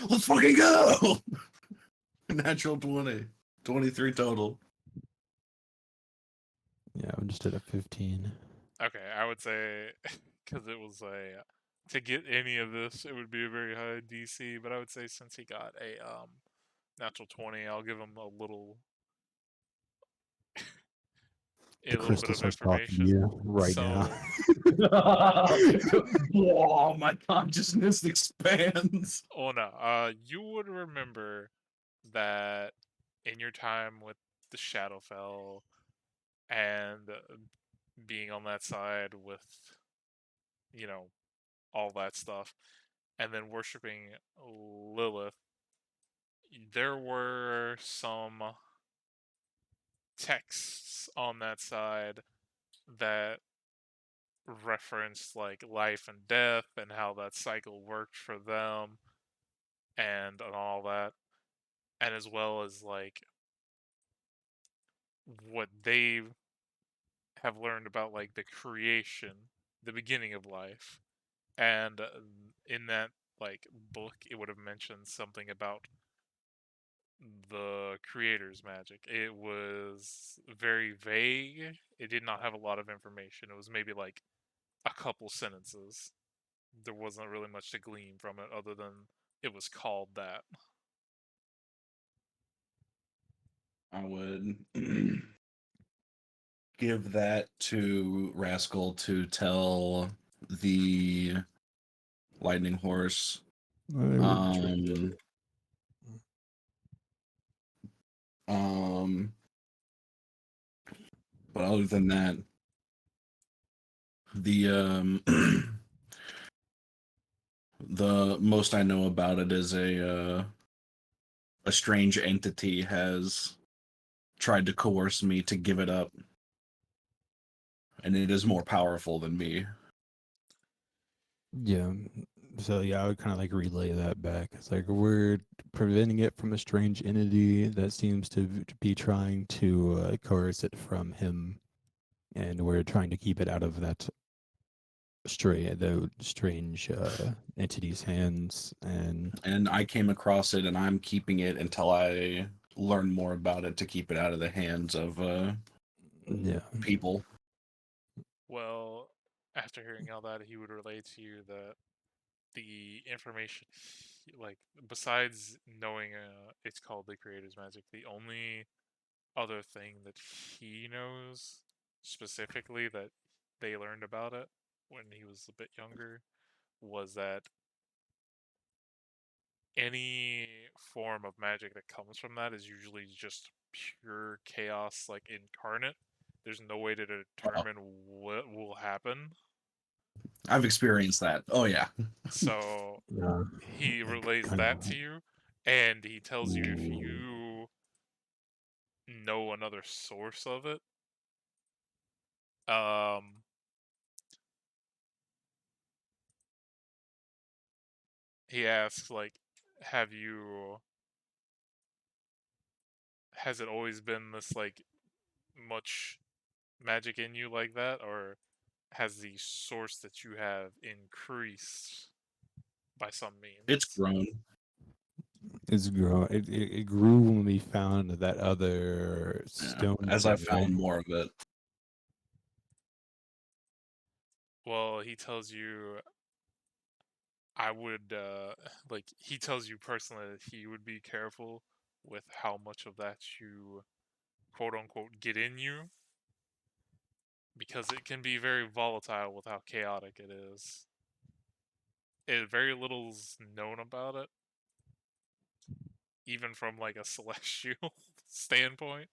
Let's fucking go. Natural 20. 23 total. Yeah, I'm just at a 15. Okay, I would say because it was to get any of this, it would be a very high DC. But I would say since he got a natural 20, I'll give him a little The little bit crystal of starts talking to information. you right So now. Whoa, my consciousness expands. oh no, you would remember that in your time with the Shadowfell and being on that side with all that stuff, and then worshiping Lilith, there were some texts on that side that referenced like life and death and how that cycle worked for them and all that, and as well as like what they have learned about like the creation, the beginning of life. And in that like book it would have mentioned something about the creator's magic. It was very vague. It did not have a lot of information. It was maybe like a couple sentences. There wasn't really much to glean from it other than it was called that. I would give that to Rascal to tell the Lightning Horse. But other than that, the the most I know about it is a strange entity has tried to coerce me to give it up, and it is more powerful than me. Yeah. So yeah, I would kind of like relay that back. It's like we're preventing it from a strange entity that seems to be trying to coerce it from him, and we're trying to keep it out of that strange entity's hands. And I came across it, and I'm keeping it until I learn more about it to keep it out of the hands of Yeah. people. Well, after hearing all that, he would relay to you that the information, like, besides knowing it's called the creator's magic, the only other thing that he knows specifically that they learned about it when he was a bit younger was that any form of magic that comes from that is usually just pure chaos, like incarnate. There's no way to determine what will happen. I've experienced that. Oh yeah. So Yeah. he relays Kind that of. to you, and he tells you if you know another source of it, he asks like, have you has it always been this like much magic in you like that, or has the source that you have increased by some means? It's grown. It's grow. It grew when we found that other Yeah, stone. as I thing, right? found more of it. Well, he tells you I would like he tells you personally that he would be careful with how much of that you quote unquote get in you, because it can be very volatile with how chaotic it is. Very little's known about it, even from like a celestial standpoint,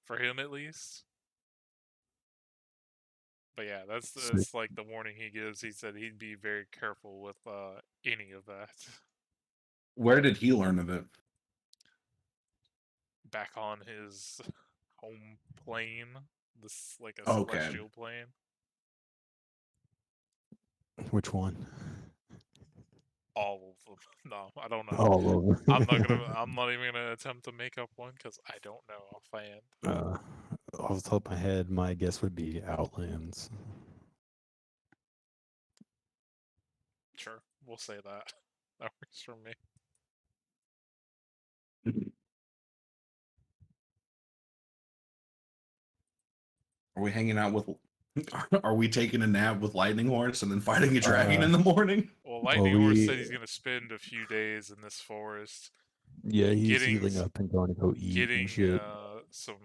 for him at least. But yeah, that's Sick. like the warning he gives. He said he'd be very careful with any of that. Where did he learn of it? Back on his home plane, this like a Okay. celestial plane. Which one? All of them. No, I don't know. All over. I'm not even gonna attempt to make up one because I don't know offhand. Off the top of my head, my guess would be Outlands. Sure, we'll say that. That works for me. Are we hanging out with? Are we taking a nap with Lightning Horse and then fighting a dragon in the morning? Well, Lightning Horse said he's we- gonna spend a few days in this forest, Yeah, he's getting healing up and going to go eat and getting shit. some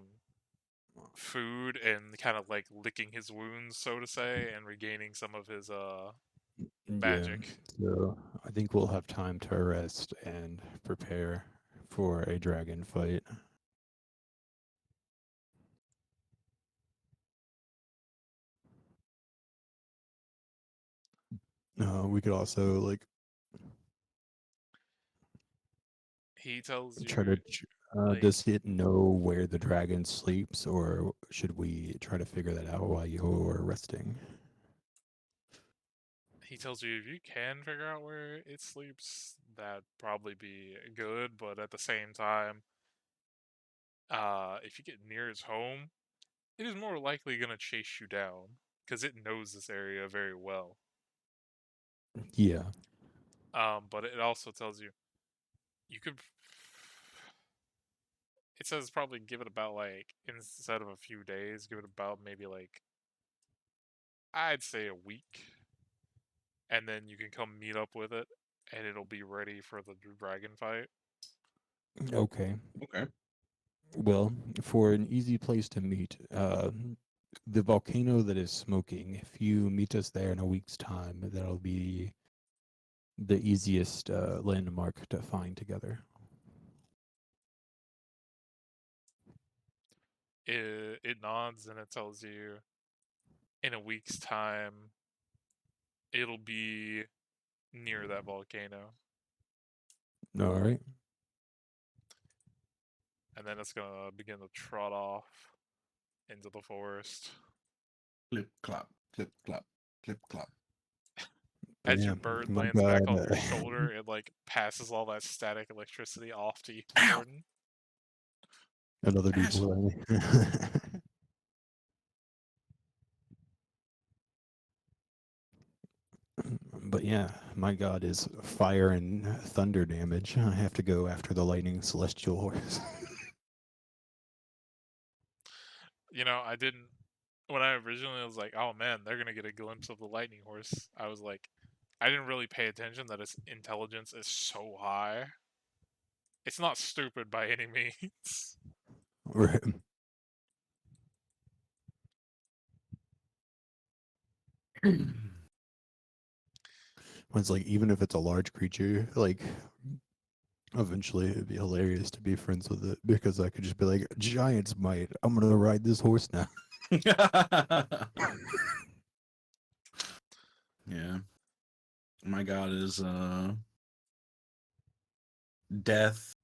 food and kind of like licking his wounds, so to say, and regaining some of his magic. Yeah, so I think we'll have time to rest and prepare for a dragon fight. We could also like He tells try you, to. like, Does it know where the dragon sleeps, or should we try to figure that out while you're resting? he tells you if you can figure out where it sleeps, that'd probably be good. But at the same time, if you get near his home, it is more likely gonna chase you down because it knows this area very well. Yeah. But it also tells you you could. It says probably give it about like instead of a few days, give it about maybe like I'd say a week, and then you can come meet up with it, and it'll be ready for the dragon fight. Okay. Okay. Well, for an easy place to meet, the volcano that is smoking, if you meet us there in a week's time, that'll be the easiest landmark to find together. It nods and it tells you in a week's time it'll be near that volcano, All right. and then it's gonna begin to trot off into the forest. Clip clop, clip clop, clip clop. But As yeah, your bird my lands back on God, your shoulder, it like passes all that static electricity off to you, Ow! Jordan. another deep Asshole. But yeah, my God is fire and thunder damage. I have to go after the lightning celestial horse. You know, I didn't. When I originally was like, oh man, they're gonna get a glimpse of the lightning horse, I was like, I didn't really pay attention that its intelligence is so high. It's not stupid by any means. Right. It's like even if it's a large creature, like eventually it'd be hilarious to be friends with it because I could just be like, Giant's might. I'm gonna ride this horse now. Yeah. My god is death,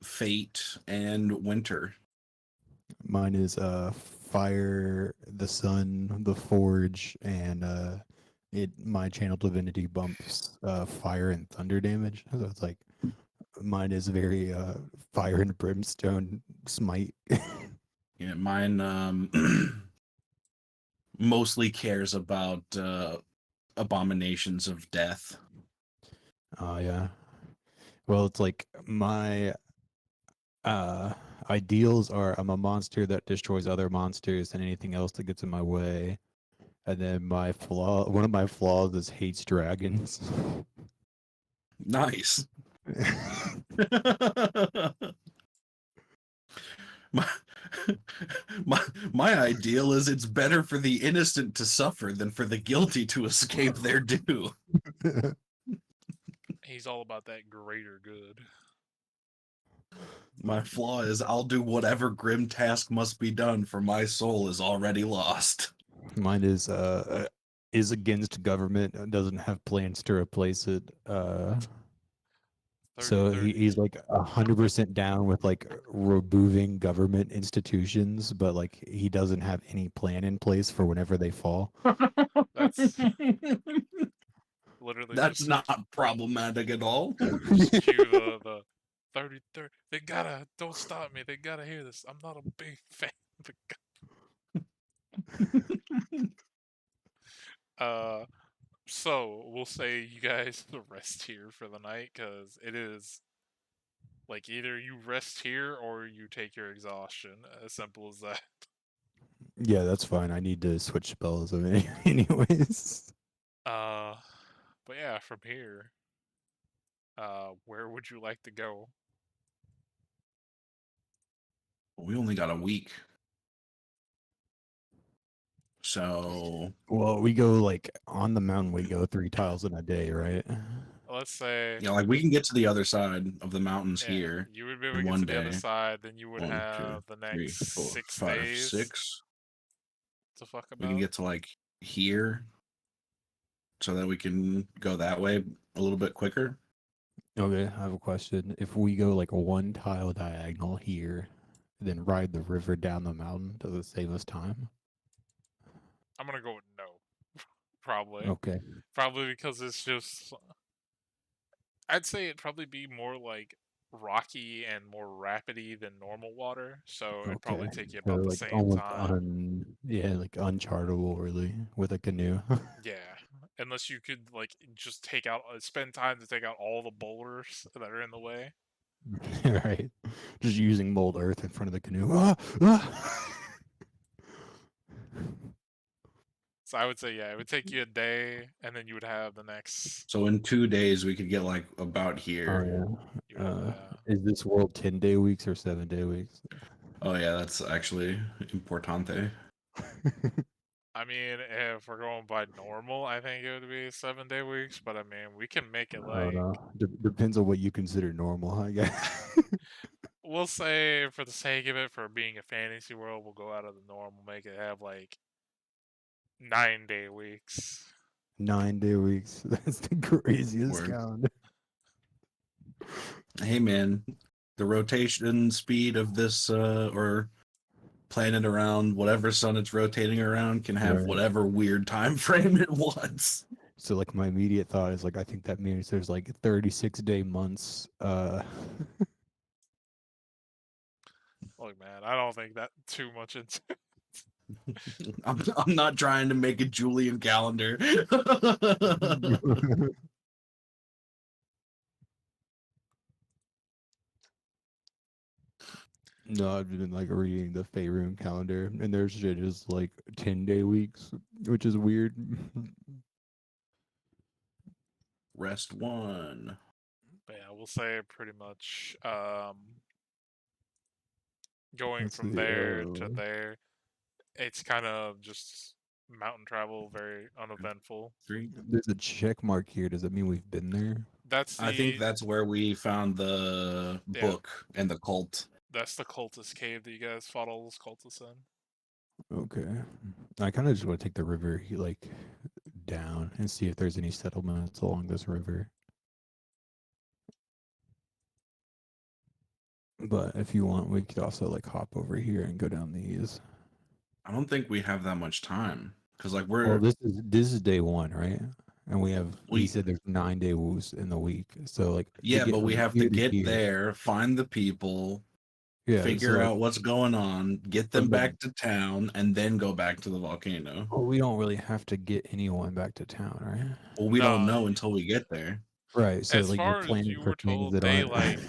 fate, and winter. Mine is fire, the sun, the forge, and my channel divinity bumps fire and thunder damage. So it's like mine is very fire and brimstone smite. Yeah, mine mostly cares about abominations of death. Oh yeah. Well, it's like my ideals are I'm a monster that destroys other monsters and anything else that gets in my way. And then one of my flaws is hates dragons. Nice. my, my ideal is it's better for the innocent to suffer than for the guilty to escape their due. He's all about that greater good. My flaw is I'll do whatever grim task must be done, for my soul is already lost. Mine is against government, doesn't have plans to replace it. 30, So 30. he's like 100% down with like removing government institutions, but like he doesn't have any plan in place for whenever they fall. That's literally That's just not problematic at all. just cue the 30, 30. They gotta, don't stop me. They gotta hear this. I'm not a big fan of the so we'll say you guys rest here for the night because it is like either you rest here or you take your exhaustion. As simple as that. Yeah, that's fine. I need to switch spells anyways. But yeah, from here, where would you like to go? We only got a week. So Well, we go like on the mountain, we go 3 tiles in a day, right? Let's say, yeah, like we can get to the other side of the mountains yeah, here you would be able to in get one to the other day. side, then you would 1, 2, have the 3, next 4, 6 5, days 6. to fuck We can about. get to like here, so that we can go that way a little bit quicker. Okay, I have a question. If we go like 1 tile diagonal here, then ride the river down the mountain, does it save us time? I'm gonna go with no, probably. Okay. Probably because it's just. I'd say it'd probably be more like rocky and more rapidy than normal water, so it'd probably Okay. take you So about the like same almost time. yeah, like unchartable really with a canoe. Yeah, unless you could like just take out, spend time to take out all the boulders that are in the way. Right. Just using mold earth in front of the canoe. Ah! Ah! So I would say, yeah, it would take you a day, and then you would have the next. So in 2 days we could get like about Oh here. You yeah. would have Is this world 10-day weeks or 7-day weeks? Oh yeah, that's actually importante. I mean, if we're going by normal, I think it would be 7-day weeks. But I mean, we can make it I don't like know. Depends on what you consider normal, I guess. we'll say, for the sake of it, for being a fantasy world, we'll go out of the norm. We'll make it have like 9-day weeks. 9-day weeks. That's the craziest Word. calendar. Hey man, the rotation speed of this or planet around whatever sun it's rotating around can have Right. whatever weird time frame it wants. So like my immediate thought is like I think that means there's like 36-day months. Look, man, I don't think that too much into. I'm not trying to make a Julian calendar. No, I've been like reading the Faerun calendar, and their shit is like 10-day weeks, which is weird. Rest 1. But yeah, we'll say pretty much going Let's from see. there to there. It's kind of just mountain travel, very uneventful. 3. There's a check mark here. Does that mean we've been there? That's I think the that's where we found the Yeah. book and the cult. that's the cultist cave that you guys fought all those cultists in. Okay. I kind of just want to take the river like down and see if there's any settlements along this river. But if you want, we could also like hop over here and go down these. I don't think we have that much time because like Well, we're this is day 1, right? And we have he We- said there's 9-day woos in the week. So like to yeah, get but we from have to here get here- there, find the people, Yeah, figure so, like, out what's going on, get them from the- back to town, and then go back to the volcano. well, we don't really have to get anyone back to town, right? Well, we don't Nah, know until we get there. Right. So As like far you're as planning you for were things told, that they aren't like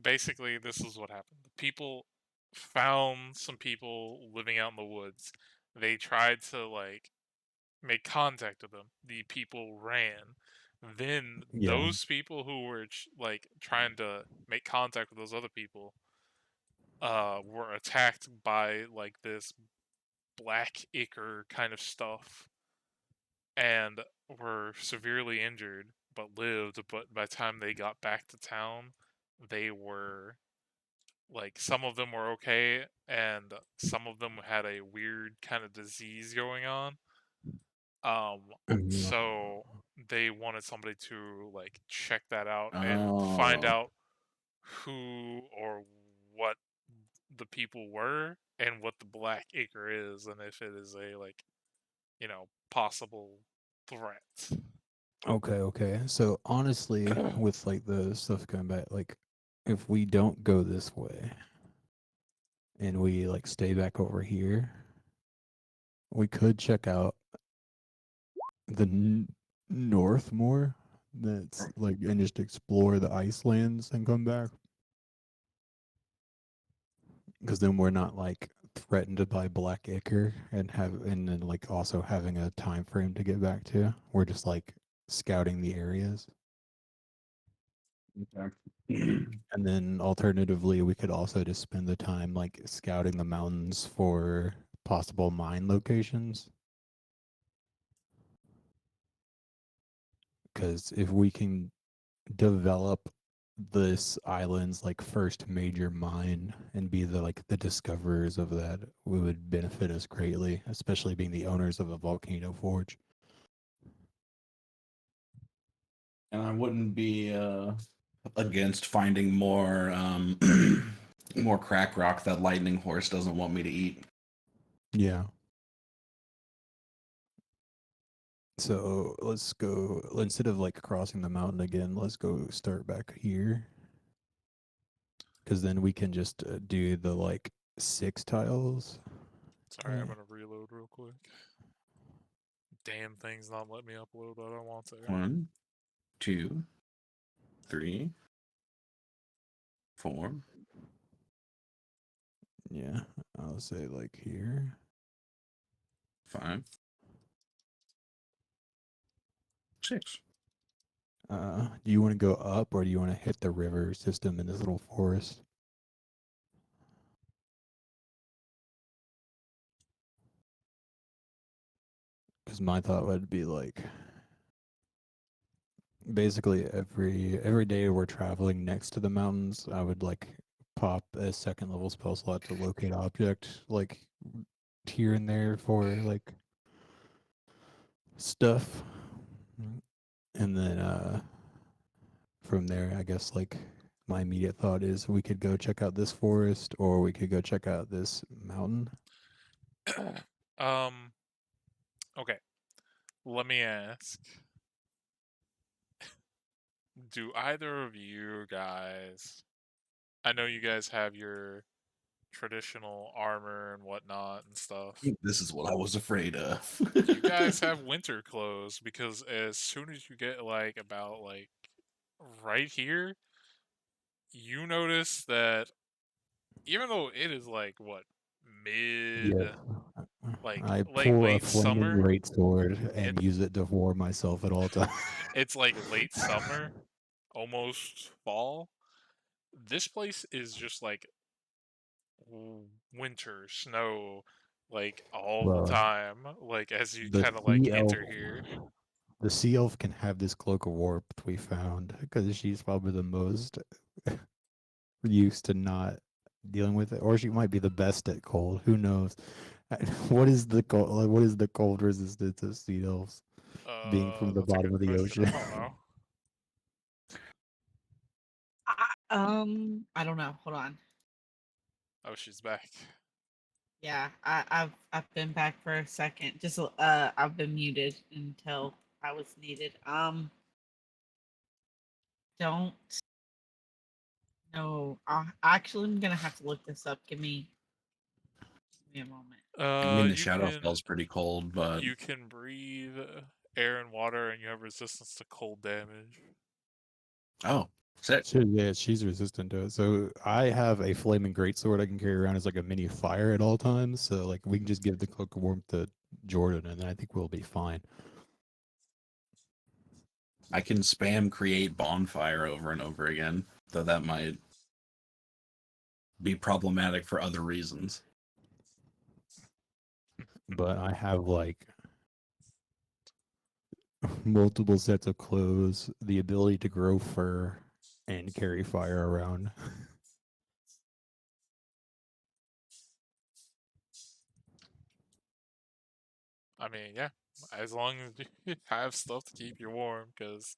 basically this is what happened. The people found some people living out in the woods. They tried to like make contact with them. The people ran. Then Yeah. those people who were like trying to make contact with those other people were attacked by like this black ichor kind of stuff and were severely injured but lived. But by the time they got back to town, they were like some of them were okay, and some of them had a weird kind of disease going on. So they wanted somebody to like check that out and find Oh. out who or what the people were and what the Black Acre is, and if it is a like, possible threat. Okay. So honestly, with like the stuff coming back, like if we don't go this way and we like stay back over here, we could check out the north more. That's like and just explore the icelands and come back. Because then we're not like threatened by Black Ichor and then like also having a time frame to get back to. We're just like scouting the areas. Okay. And then alternatively, we could also just spend the time like scouting the mountains for possible mine locations. Because if we can develop this island's like first major mine and be the discoverers of that, we would benefit us greatly, especially being the owners of a volcano forge. And I wouldn't be against finding more more crack rock that Lightning Horse doesn't want me to eat. Yeah. So let's go, instead of like crossing the mountain again, let's go start back here. Because then we can just do the like 6 tiles. Sorry, I'm gonna reload real quick. Damn thing's not letting me upload what I want to. 1, 2, 3, 4. Yeah, I'll say like here. 5, 6. Do you want to go up or do you want to hit the river system in this little forest? Because my thought would be like, basically every day we're traveling next to the mountains, I would like pop a second level spell slot to locate object like here and there for like stuff. And then from there, I guess like my immediate thought is we could go check out this forest or we could go check out this mountain. Okay. Let me ask. Do either of you guys, I know you guys have your traditional armor and whatnot and stuff. This is what I was afraid of. Do you guys have winter clothes? Because as soon as you get like about like right here, you notice that even though it is like what, mid, Yeah. like I like pull a late flaming summer, greatsword and it use it to warm myself at all times. it's like late summer, almost fall. This place is just like winter, snow, like all the Well, time. Like as you the kind of like sea elf, enter here. the sea elf can have this cloak of warmth we found because she's probably the most used to not dealing with it, or she might be the best at cold. Who knows? What is the cold? Like, what is the cold resistance of sea elves being from the That's a bottom good of the question. ocean? I don't know. I don't know. Hold on. Oh, she's back. Yeah, I've been back for a second. Just I've been muted until I was needed. Don't know. Actually, I'm gonna have to look this up. Give me a moment. I mean, the You shadow can spell's pretty cold, but breathe air and water, and you have resistance to cold damage. oh, sick. Yeah, she's resistant to it. So I have a flaming greatsword I can carry around as like a mini fire at all times. So like we can just give the cloak of warmth to Jordan, and then I think we'll be fine. I can spam create bonfire over and over again, though that might be problematic for other reasons. But I have like multiple sets of clothes, the ability to grow fur, and carry fire around. I mean, yeah, as long as you have stuff to keep you warm, because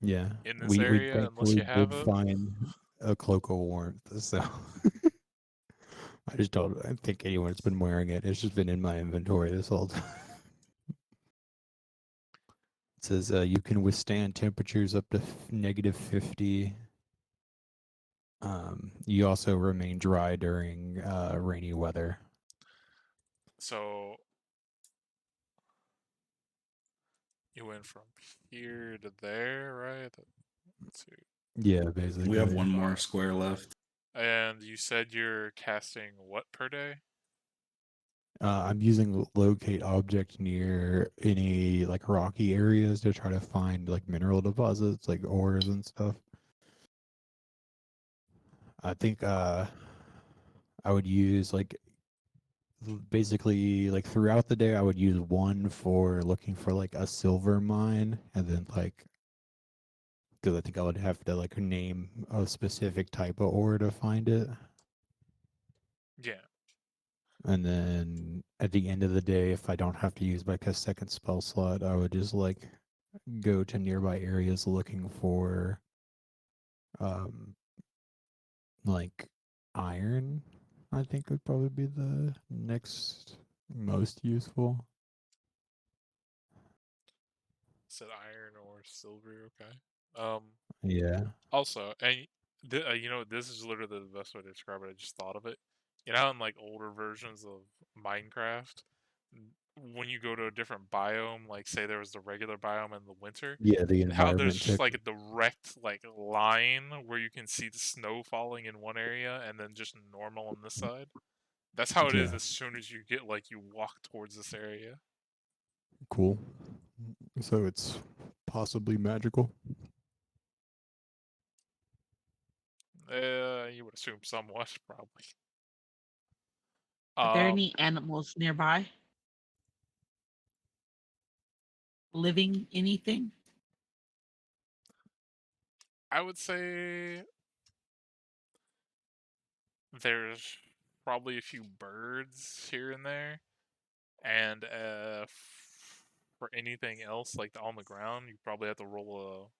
Yeah, in this we area, unless thankfully you have did it, find a cloak of warmth, so I just don't. I think anyone's been wearing it. It's just been in my inventory this whole time. It says you can withstand temperatures up to -50. You also remain dry during rainy weather. so you went from here to there, right? Let's see. Yeah, basically. We have one more Alright. square left. And you said you're casting what per day? I'm using locate object near any like rocky areas to try to find like mineral deposits, like ores and stuff. I think I would use like basically like throughout the day I would use one for looking for like a silver mine, and then like because I think I would have to like name a specific type of ore to find it. Yeah. And then at the end of the day, if I don't have to use like a second spell slot, I would just like go to nearby areas looking for um like iron. I think would probably be the next most useful. Said iron or silver, okay. Yeah. Also, and this is literally the best way to describe it. I just thought of it. You know, how in like older versions of Minecraft, when you go to a different biome, like say there was the regular biome in the winter, Yeah, the how there's environment just check. like a direct like line where you can see the snow falling in one area and then just normal on this side. That's how it is Yeah. as soon as you get like you walk towards this area. Cool. So it's possibly magical. You would assume somewhat, probably. Are there any animals nearby? Living anything? I would say there's probably a few birds here and there, and for anything else like on the ground, you probably have to roll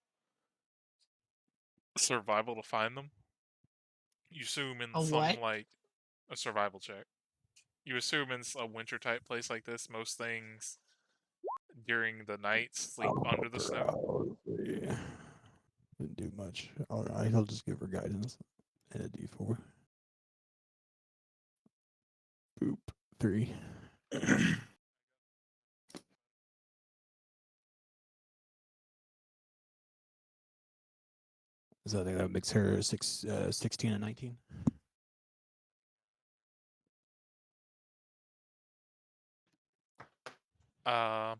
a survival to find them. You assume in A some what? like a survival check. You assume in a winter type place like this, most things during the night sleep under the snow. Probably didn't do much. All right, I'll just give her guidance and a D4. Boop. 3. So I think that makes her 16 and 19. Uh,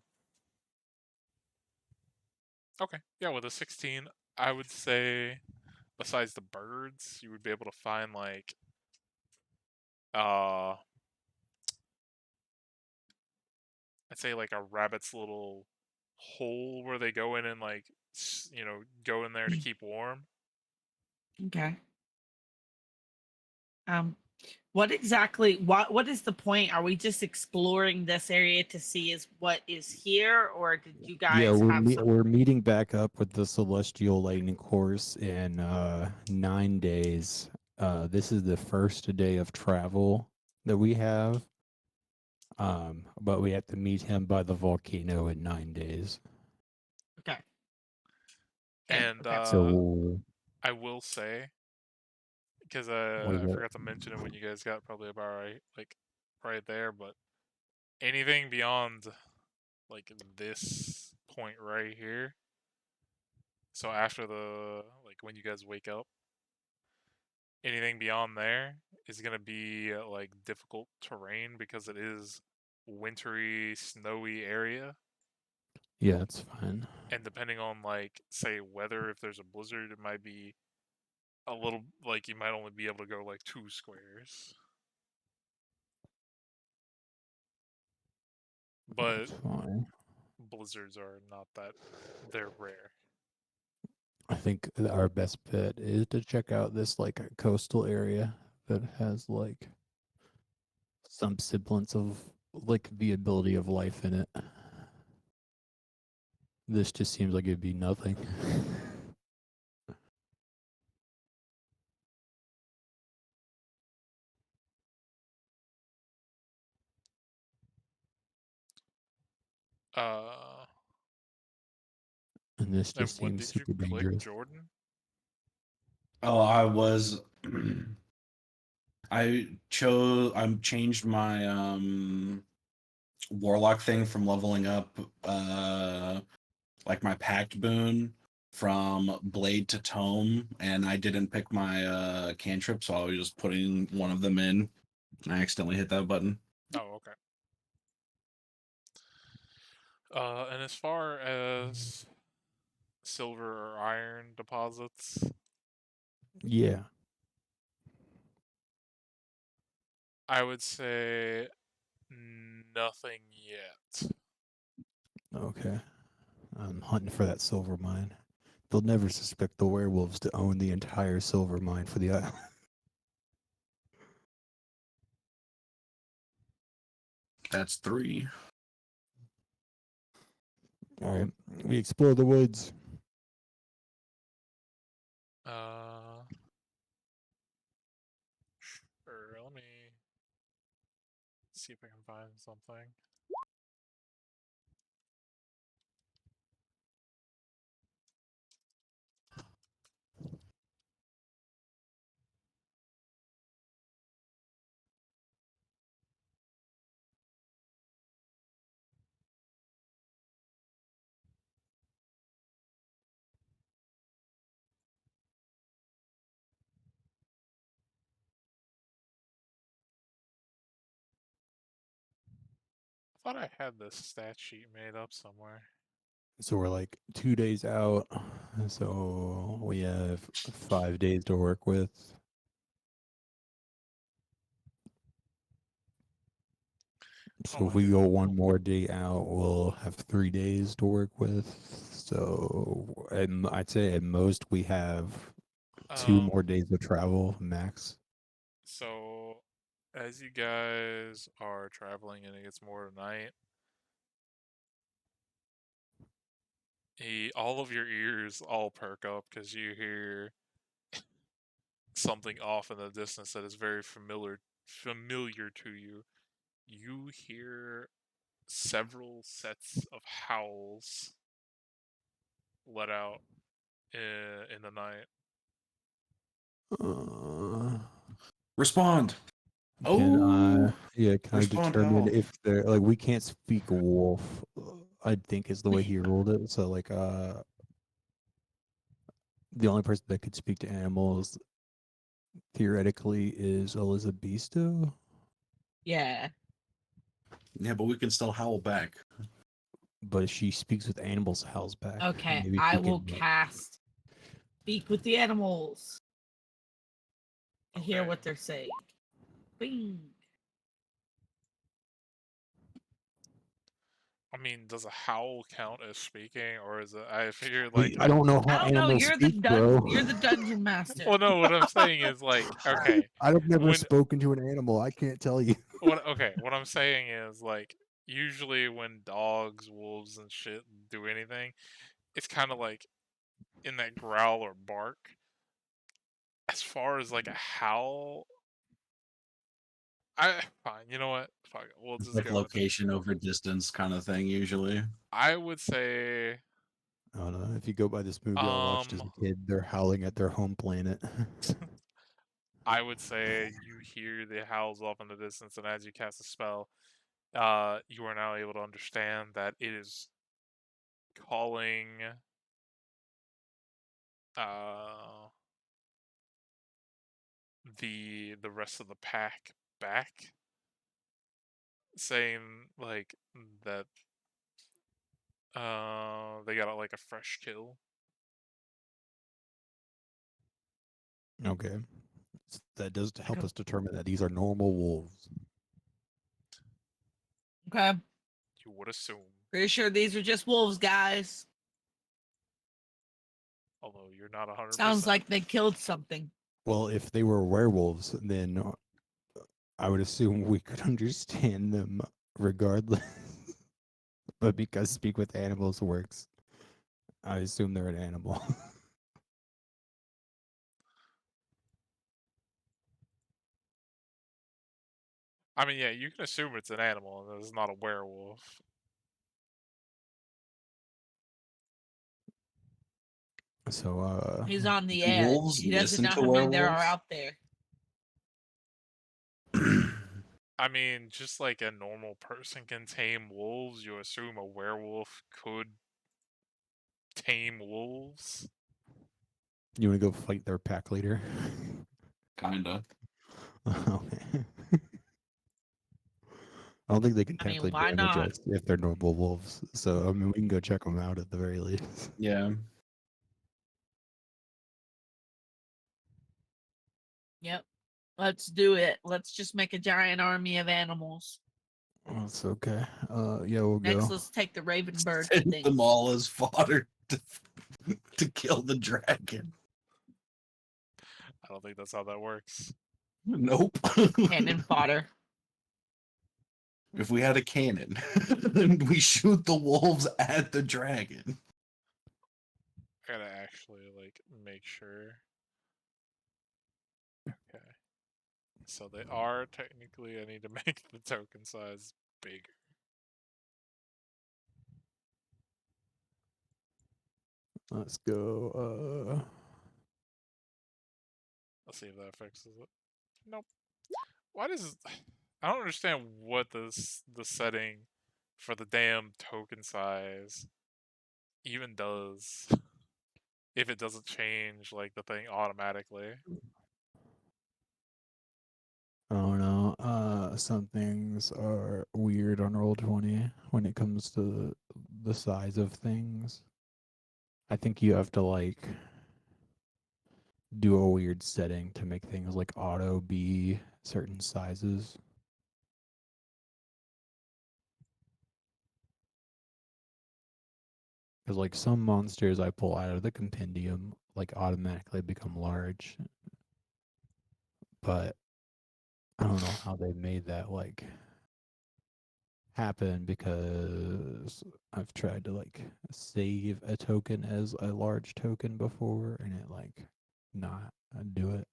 okay, yeah, with a 16, I would say besides the birds, you would be able to find like uh I'd say like a rabbit's little hole where they go in and like go in there to keep warm. Okay. What exactly? What is the point? Are we just exploring this area to see is what is here, or did you Yeah, guys have some? we're meeting back up with the Celestial Lightning course in 9 days. This is the first day of travel that we have. But we have to meet him by the volcano in 9 days. Okay. And Okay. So I will say, because what is I that? forgot to mention it when you guys got probably about right there, but anything beyond like this point right here. So after the like when you guys wake up, anything beyond there is gonna be like difficult terrain because it is wintry, snowy area. Yeah, it's fine. And depending on like say weather, if there's a blizzard, it might be a little like you might only be able to go like 2 squares. But That's fine. blizzards are not that they're rare. I think our best bet is to check out this like coastal area that has like some semblance of like the ability of life in it. This just seems like it'd be nothing. Uh, And this and just what seems did you super click, dangerous. Jordan? Oh, I was. I changed my warlock thing from leveling up like my pact boon from blade to tome, and I didn't pick my cantrip, so I was just putting one of them in, and I accidentally hit that button. Oh, okay. And as far as silver or iron deposits, Yeah. I would say nothing yet. Okay. I'm hunting for that silver mine. They'll never suspect the werewolves to own the entire silver mine for the island. That's 3. All right. We explore the woods. Sure, let me see if I can find something. I thought I had this stat sheet made up somewhere. So we're like 2 days out. So we have 5 days to work with. So if we go one more day out, we'll have 3 days to work with. So I'd say at most we have 2 more days of travel max. So, as you guys are traveling and it gets more night, all of your ears all perk up because you hear something off in the distance that is very familiar to you. You hear several sets of howls let out in the night. Respond. Can I Respond determine how? if they're like we can't speak wolf? I think is the way he ruled it. So like the only person that could speak to animals theoretically is Elizabesto. Yeah. Yeah, but we can still howl back. But she speaks with animals, howls back. Okay, Maybe I she will can, cast Speak with the Animals and hear Okay. what they're saying. Bing. I mean, does a howl count as speaking, or is it? I figure like I don't know how I don't know. animals You're speak, bro. You're the dungeon master. Well, no. What I'm saying is like, okay, I've never when spoken to an animal. I can't tell you. what I'm saying is like, usually when dogs, wolves, and shit do anything, it's kind of like in that growl or bark. As far as like a howl, fine. You know what? Fuck it. We'll just Like go with it. location over distance kind of thing, usually. I would say, I don't know. If you go by this movie I watched as a kid, they're howling at their home planet. I would say you hear the howls off in the distance, and as you cast a spell, you are now able to understand that it is calling uh the rest of the pack back, saying like that they got like a fresh kill. Okay. That does help us determine that these are normal wolves. Okay. You would assume, Pretty sure these are just wolves, guys. although you're not 100%. Sounds like they killed something. Well, if they were werewolves, then I would assume we could understand them regardless. But because speak with animals works, I assume they're an animal. I mean, yeah, you can assume it's an animal and it's not a werewolf. So He's on the Do edge. wolves He doesn't listen know to how many there are werewolves? out there. I mean, just like a normal person can tame wolves, you assume a werewolf could tame wolves. you want to go fight their pack leader? Kinda. Okay. I don't think they can I mean, technically why damage not? us if they're normal wolves. So I mean, we can go check them out at the very least. Yeah. Yep. Let's do it. Let's just make a giant army of animals. That's okay. Yeah, we'll Next, go. let's take the raven bird Send thing. them all as fodder to kill the dragon. I don't think that's how that works. Nope. Cannon fodder. If we had a cannon, then we shoot the wolves at the dragon. I gotta actually like make sure. Okay. So they are technically. I need to make the token size bigger. Let's go. Let's see if that fixes it. Nope. Why does I don't understand what the setting for the damn token size even does if it doesn't change like the thing automatically. I don't know. Some things are weird on Roll20 when it comes to the size of things. I think you have to like do a weird setting to make things like auto be certain sizes. Because like some monsters I pull out of the compendium like automatically become large, but I don't know how they made that like happen because I've tried to like save a token as a large token before and it like not do it.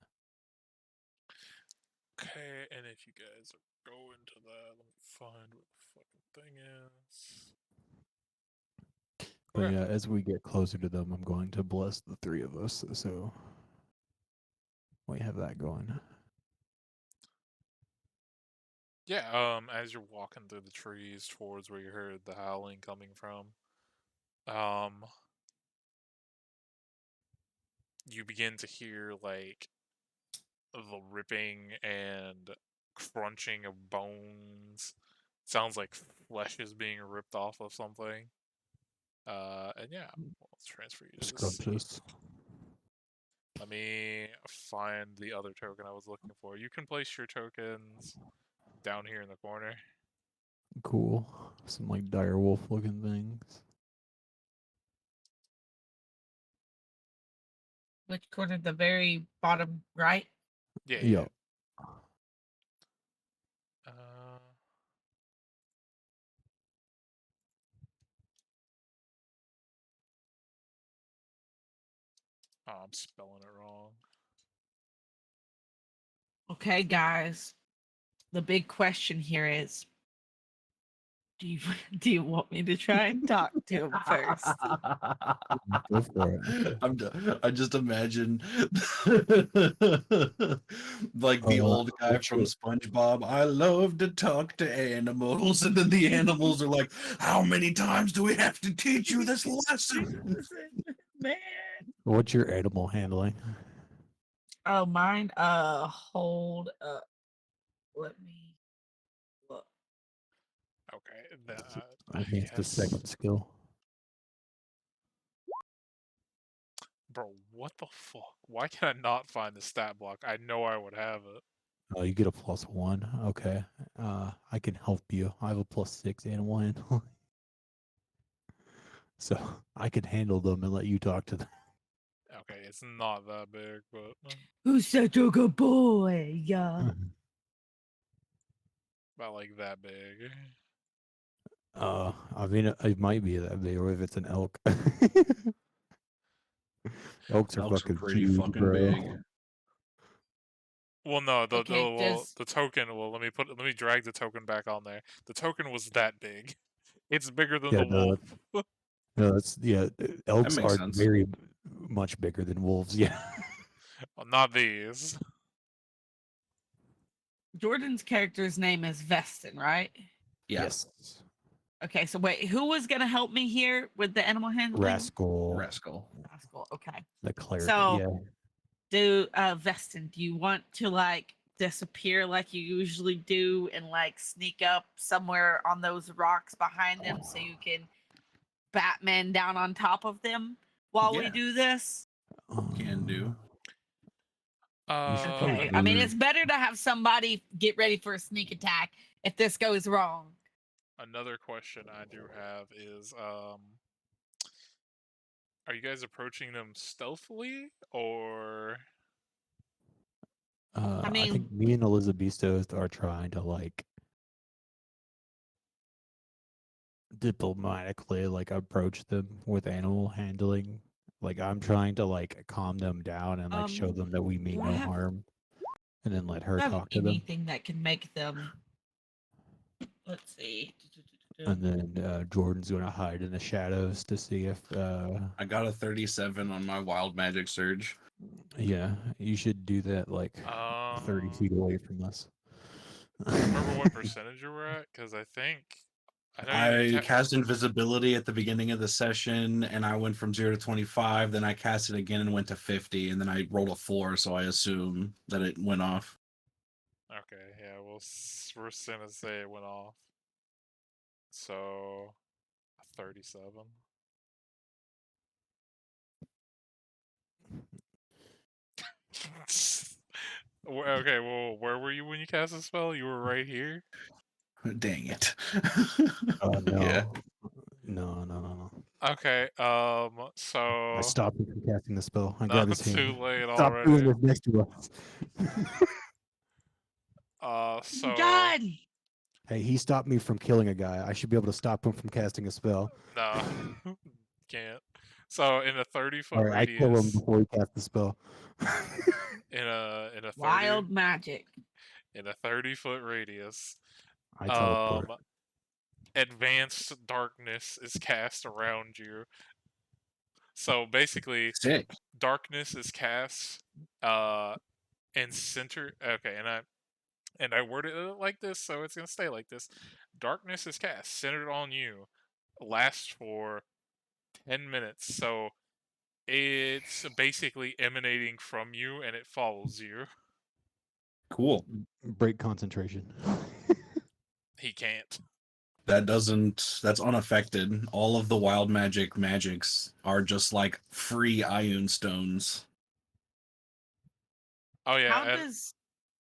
Okay, and if you guys are going to that, let me find what the fucking thing is. But Okay. yeah, as we get closer to them, I'm going to bless the three of us. So we have that going. Yeah, as you're walking through the trees towards where you heard the howling coming from, you begin to hear like the ripping and crunching of bones. Sounds like flesh is being ripped off of something. And yeah, let's transfer you to the scene. Scrumptious. Let me find the other token I was looking for. You can place your tokens down here in the corner. Cool. Some like dire wolf looking things. Which corner? The very bottom right. Yeah, yeah. Yup. Oh, I'm spelling it wrong. Okay, guys. The big question here is, do you do you want me to try and talk to him first? Go for it. I just imagine like the old guy what's from your- SpongeBob. I love to talk to animals, and then the animals are like, "How many times do we have to teach you this lesson?" Man. What's your animal handling? Oh, mine. Hold up. Let me look. Okay, I I think it's the guess. second skill. Bro, what the fuck? Why can I not find the stat block? I know I would have it. Oh, you get a +1. Okay. I can help you. I have a +6 animal handling. So I can handle them and let you talk to them. Okay, it's not that big, but Who's such a good boy? Yeah. about like that big. I mean, it might be that big, or if it's an elk. Elks are Elks are fucking pretty huge, fucking bro. big. Well, no, Okay, does the token. Well, let me drag the token back on there. The token was that big. It's bigger than Yeah, the wolf. no, that's elks makes are sense. very much bigger than wolves. Yeah. Well, not these. Jordan's character's name is Veston, right? Yeah. Yes. Okay, so wait, who was gonna help me here with the animal handling? Rascal. Rascal. Rascal. Okay. The cleric. So, yeah. Veston, do you want to like disappear like you usually do and like sneak up somewhere on those rocks behind them so you can Batman down on top of them while we Yeah. do this? Can do. You should probably Okay. I mean, move. it's better to have somebody get ready for a sneak attack if this goes wrong. Another question I do have is, are you guys approaching them stealthily or? I mean- think me and Elizabeth are trying to like diplomatically like approach them with animal handling. Like I'm trying to like calm them down and like show them that we mean do I no have- harm, and then let her Do I have talk to them. anything that can make them. Let's see. And then Jordan's gonna hide in the shadows to see if I got a 37 on my wild magic surge. yeah, you should do that like 30 feet away from us. Remember what percentage you were at? Because I think I know you I cast invisibility at the beginning of the session, and I went from 0 to 25. Then I cast it again and went to 50, and then I rolled a 4, so I assume that it went off. Okay, yeah, we're gonna say it went off. So, 37. Okay, well, where were you when you cast the spell? You were right here. Dang it. Oh no. Yeah. No. Okay, so I stopped him from casting the spell. I no, grabbed his it's too hand. late Stop doing already. this next to us. So God! Hey, he stopped me from killing a guy. I should be able to stop him from casting a spell. no, can't. So in a 30-foot All right, I kill him radius, before he casts the spell. in a 30 Wild magic. in a 30-foot radius, I teleport. advanced darkness is cast around you. So basically, Sick. darkness is cast, and center. Okay, and I worded it like this, so it's gonna stay like this. Darkness is cast, centered on you, lasts for 10 minutes. So it's basically emanating from you, and it follows you. Cool. Break concentration. He can't. That's unaffected. All of the wild magics are just like free ion stones. Oh yeah, How and does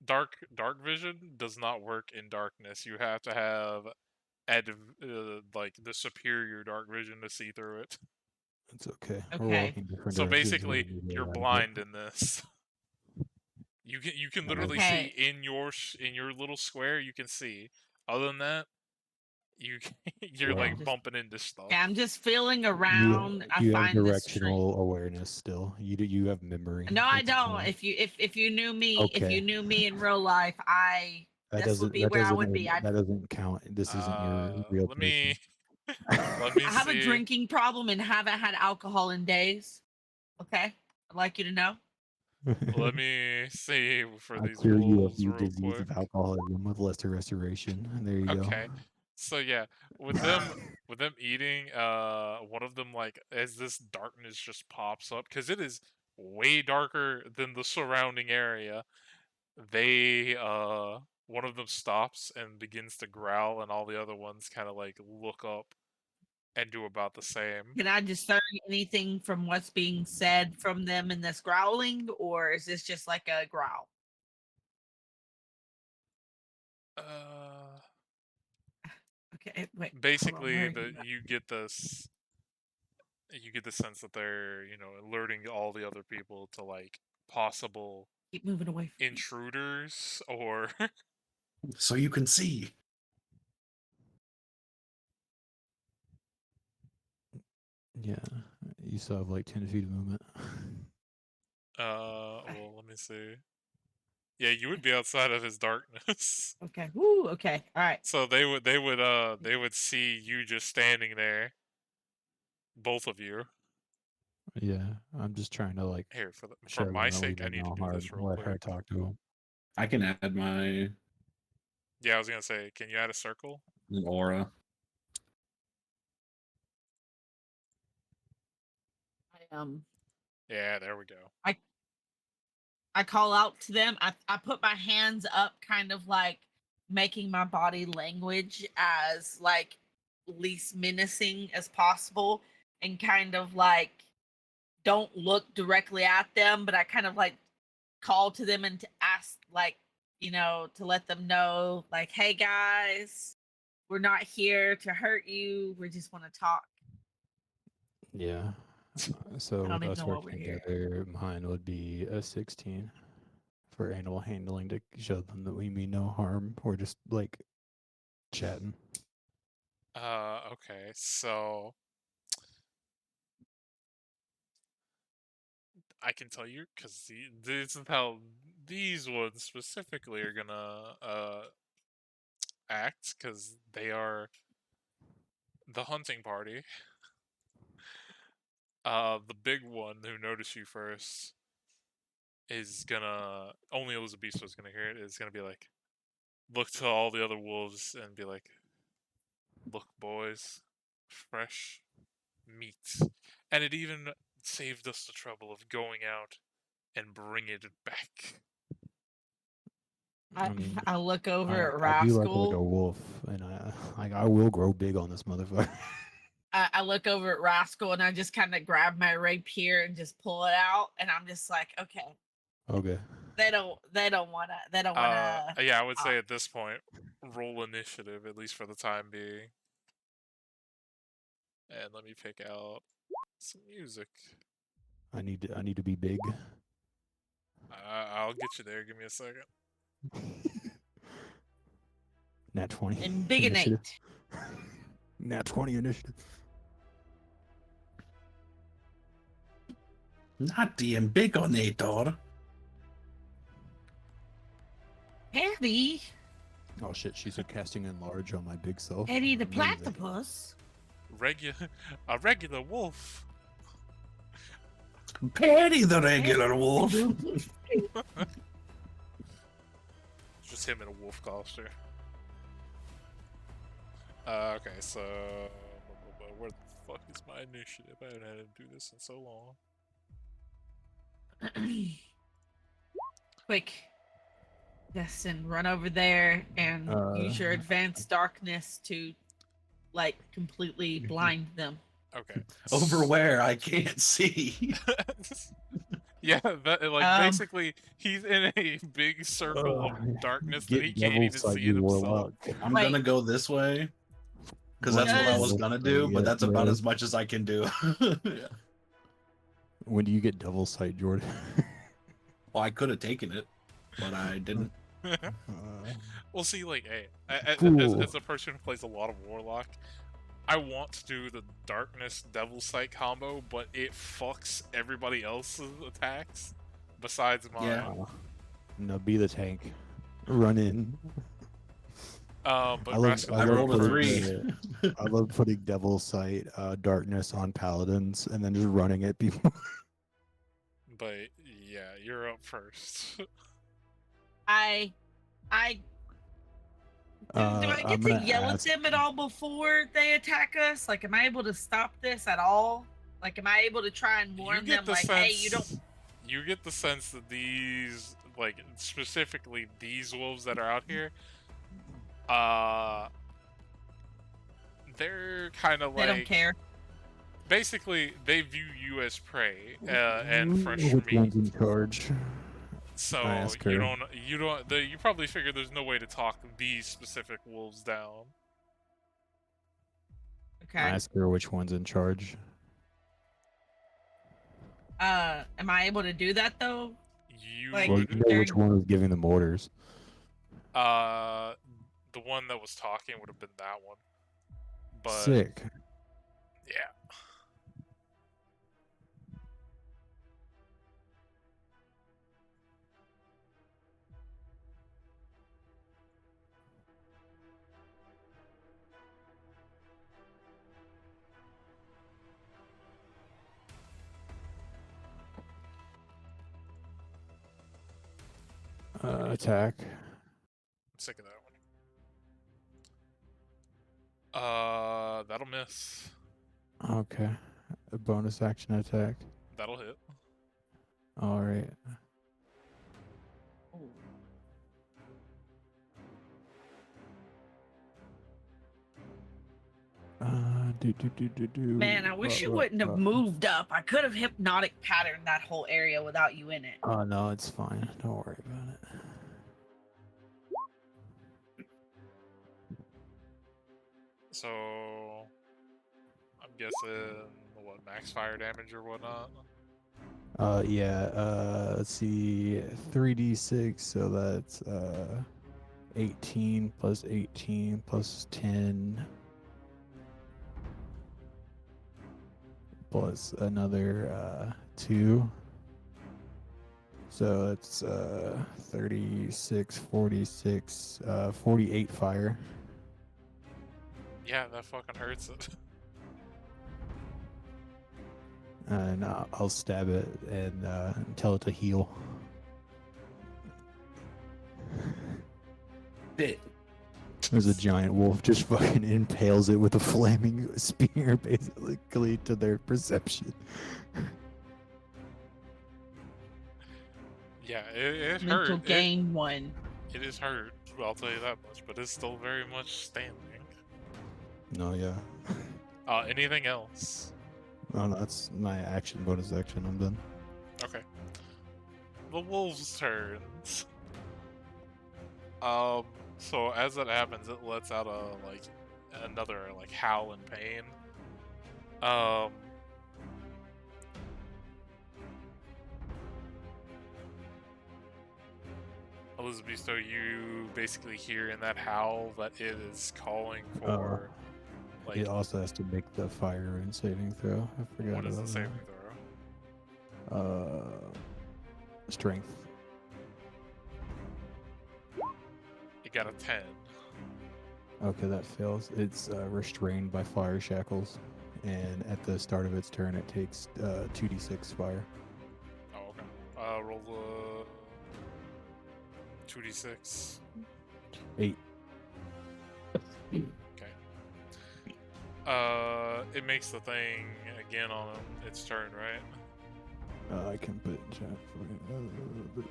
dark vision does not work in darkness. You have to have like the superior dark vision to see through it. It's okay. We're Okay. walking different So directions. basically, We're gonna you're get out of blind in this. You can literally Okay. see in your little square. You can see. Other than that, you're Wow. like bumping into stuff. Yeah, I'm just feeling it. around. You I have find this tree. directional awareness still. You have memory. No, I It's don't. fine. If you knew me, if Okay. you knew me in real life, That this would doesn't be that where I doesn't would be. that doesn't count. This isn't your real Let me person. let me I have see. a drinking problem and haven't had alcohol in days. Okay, I'd like you to know. Let me see for I'll these cure you of wolves your real disease quick. of alcoholism with lesser restoration. There you Okay. So yeah, with them eating, one of them like as this darkness just pops up because it is way darker than the surrounding area. They one of them stops and begins to growl, and all the other ones kind of like look up and do about the same. Can I discern anything from what's being said from them in this growling, or is this just like a growl? Okay, wait. hold on, Basically, where are you at? you get this. You get the sense that they're, alerting all the other people to like possible Keep moving away from me. intruders or So you can see. Yeah, you still have like 10 feet of movement. Well, let me see. Yeah, you would be outside of his darkness. Okay. Woo. Okay. All right. So they would see you just standing there, both of you. Yeah, I'm just trying to like Here, for show them my that we sake, I mean need to no do harm. this real Let her quick. talk to him. I can add my Yeah, I was gonna say, can you add a circle? aura. Yeah, there we go. I call out to them. I put my hands up, kind of like making my body language as like least menacing as possible, and kind of like don't look directly at them, but I kind of like call to them and to ask, like, to let them know, like, hey guys, we're not here to hurt you. We just want to talk. Yeah. So I don't with even us know why we're working here. together, mine would be a 16 for animal handling to show them that we mean no harm. We're just like chatting. Okay, so I can tell you because this is how these ones specifically are gonna act, because they are the hunting party. The big one who noticed you first is gonna, only Elizabeth is gonna hear it, is gonna be like, look to all the other wolves and be like, look, boys, fresh meat. And it even saved us the trouble of going out and bringing it back. I mean, I look over at I do like a Rascal. wolf, and I will grow big on this motherfucker. I look over at Rascal and I just kind of grab my rapier and just pull it out, and I'm just like, okay, Okay. they don't wanna Yeah, I would say at this point, roll initiative, at least for the time being. And let me pick out some music. I need to be big. I'll get you there. Give me a second. Nat 20 and big initiative. innate. Nat 20 initiative. Not the Ambigonator. Eddie, Oh shit, she's casting enlarge on my big self. Eddie the Amazing. platypus. A regular wolf. Patty the regular wolf. Just him in a wolf costume. Okay, so where the fuck is my initiative? I haven't had to do this in so long. Quick, Destin, run over there and use your advanced darkness to, like, completely blind them. Okay. Over where I can't see. Yeah, basically, he's in a big circle of darkness that he can't even see himself. I'm gonna go this way because that's what I was gonna do, but that's about as much as I can do. Yeah. When do you get devil sight, Jordan? Well, I could have taken it, but I didn't. Well, see, like, hey, as a person who plays a lot of Warlock, I want to do the Darkness Devil Sight combo, but it fucks everybody else's attacks besides mine. Yeah. No, be the tank. Run in. But I rolled a 3. I love putting devil sight, darkness on paladins, and then just running at people. But yeah, you're up first. I do I get to yell at them at all before they attack us? Like, am I able to stop this at all? Like, am I able to try and warn them, like, hey, you don't... You get the sense that these, like, specifically these wolves that are out here, they're kind of like... They don't care. Basically, they view you as prey and fresh Which meat. one's in charge? So you probably figure there's no way to talk these specific wolves down. Okay. I ask her which one's in charge. Am I able to do that though? You Like, Well, you know which one was giving them orders. the one that was talking would have been that one. But Sick. yeah. Attack. I'm sick of that one. That'll miss. Okay. A bonus action attack. That'll hit. All right. Man, I wish you wouldn't have moved up. I could have hypnotic patterned that whole area without you in it. Oh no, it's fine. Don't worry about it. So I'm guessing what, max fire damage or whatnot. Yeah. Let's see. 3d6. So that's 18 plus 18 plus 10 plus another 2. So it's 36, 46, 48 fire. Yeah, that fucking hurts it. And I'll stab it and tell it to heal. Bit. There's a giant wolf just fucking impales it with a flaming spear, basically, to their perception. Yeah, it Mental hurt. gain 1. It is hurt. I'll tell you that much. But it's still very much standing. No, yeah. Anything else? Oh, no, that's my action, bonus action. I'm done. Okay. The wolf's turns. So as that happens, it lets out another howl in pain. Elizabeth, so you basically hear in that howl that it is calling for It also has to make the fire and saving throw. I forgot what is the about saving that. throw? Strength. You got a 10. Okay, that fails. It's restrained by fire shackles, and at the start of its turn, it takes 2d6 fire. Oh, okay. Roll the 2d6. 8. Okay. It makes the thing again on its turn, right? I can put it in chat for you.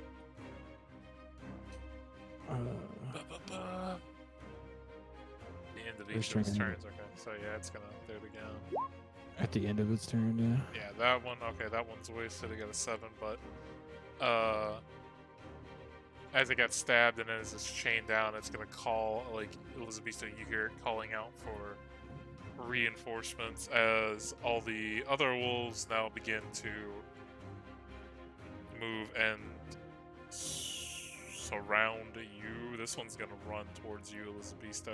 The end of each of its turns. Okay, so yeah, it's gonna do it again. At the end of its turn, yeah. Yeah, that one. Okay, that one's wasted. It got a 7, but as it gets stabbed and as it's chained down, it's gonna call Elizabeth. So you hear it calling out for reinforcements as all the other wolves now begin to move and surround you. This one's gonna run towards you, Elizabeth.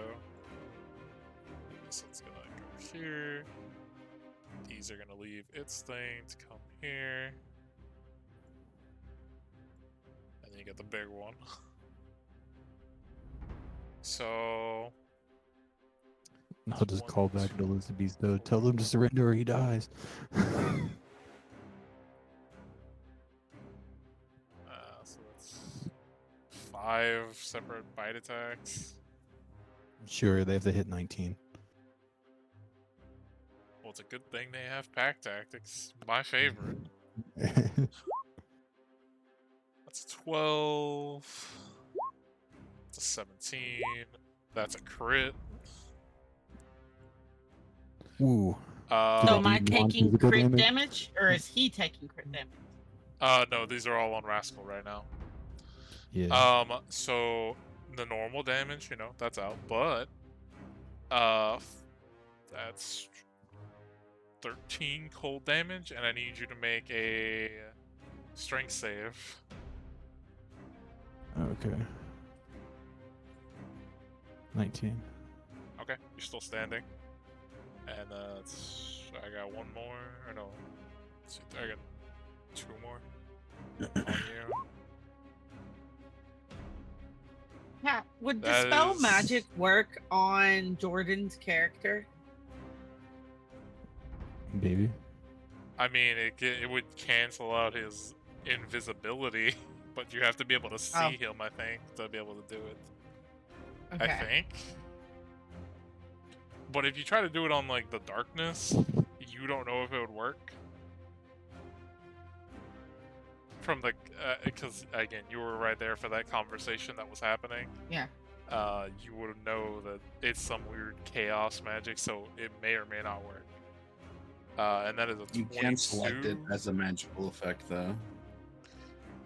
This one's gonna go here. These are gonna leave its thing to come here. And then you get the big one. So I'll just call back to Elizabeth, though. Tell them to surrender or he dies. so that's 5 separate bite attacks. Sure, they have to hit 19. Well, it's a good thing they have pack tactics. My favorite. That's a 12. That's a 17. That's a crit. Ooh. So Uh, am I do you want taking physical crit damage? damage, or is he taking crit damage? no, these are all on Rascal right now. Yeah. So the normal damage, that's out, but that's 13 cold damage, and I need you to make a strength save. Okay. 19. Okay, you're still standing. And I got one more. Or no, let's see, I got 2 more on you. Yeah. Would That dispel is- magic work on Jordan's character? Baby. I mean, it would cancel out his invisibility. but you have to be able to see Oh. him, I think, to be able to do it. Okay. I think. But if you try to do it on like the darkness, you don't know if it would work. From the, because again, you were right there for that conversation that was happening. Yeah. You would know that it's some weird chaos magic, so it may or may not work. And that is a 22. You can select it as a magical effect, though.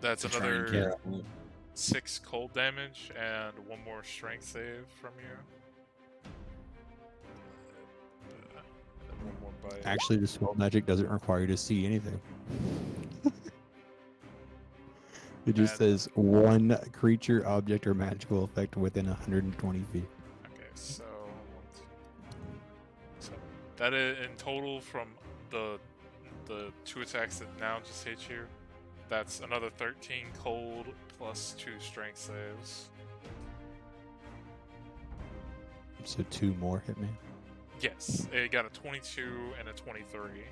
That's to try and another cancel it. 6 cold damage and 1 more strength save from you. And 1 more bite. Actually, the spell magic doesn't require you to see anything. It just And- says one creature, object, or magical effect within 120 feet. Okay, so that is in total from the 2 attacks that now just hit you. That's another 13 cold plus 2 strength saves. So 2 more hit me. Yes, it got a 22 and a 23,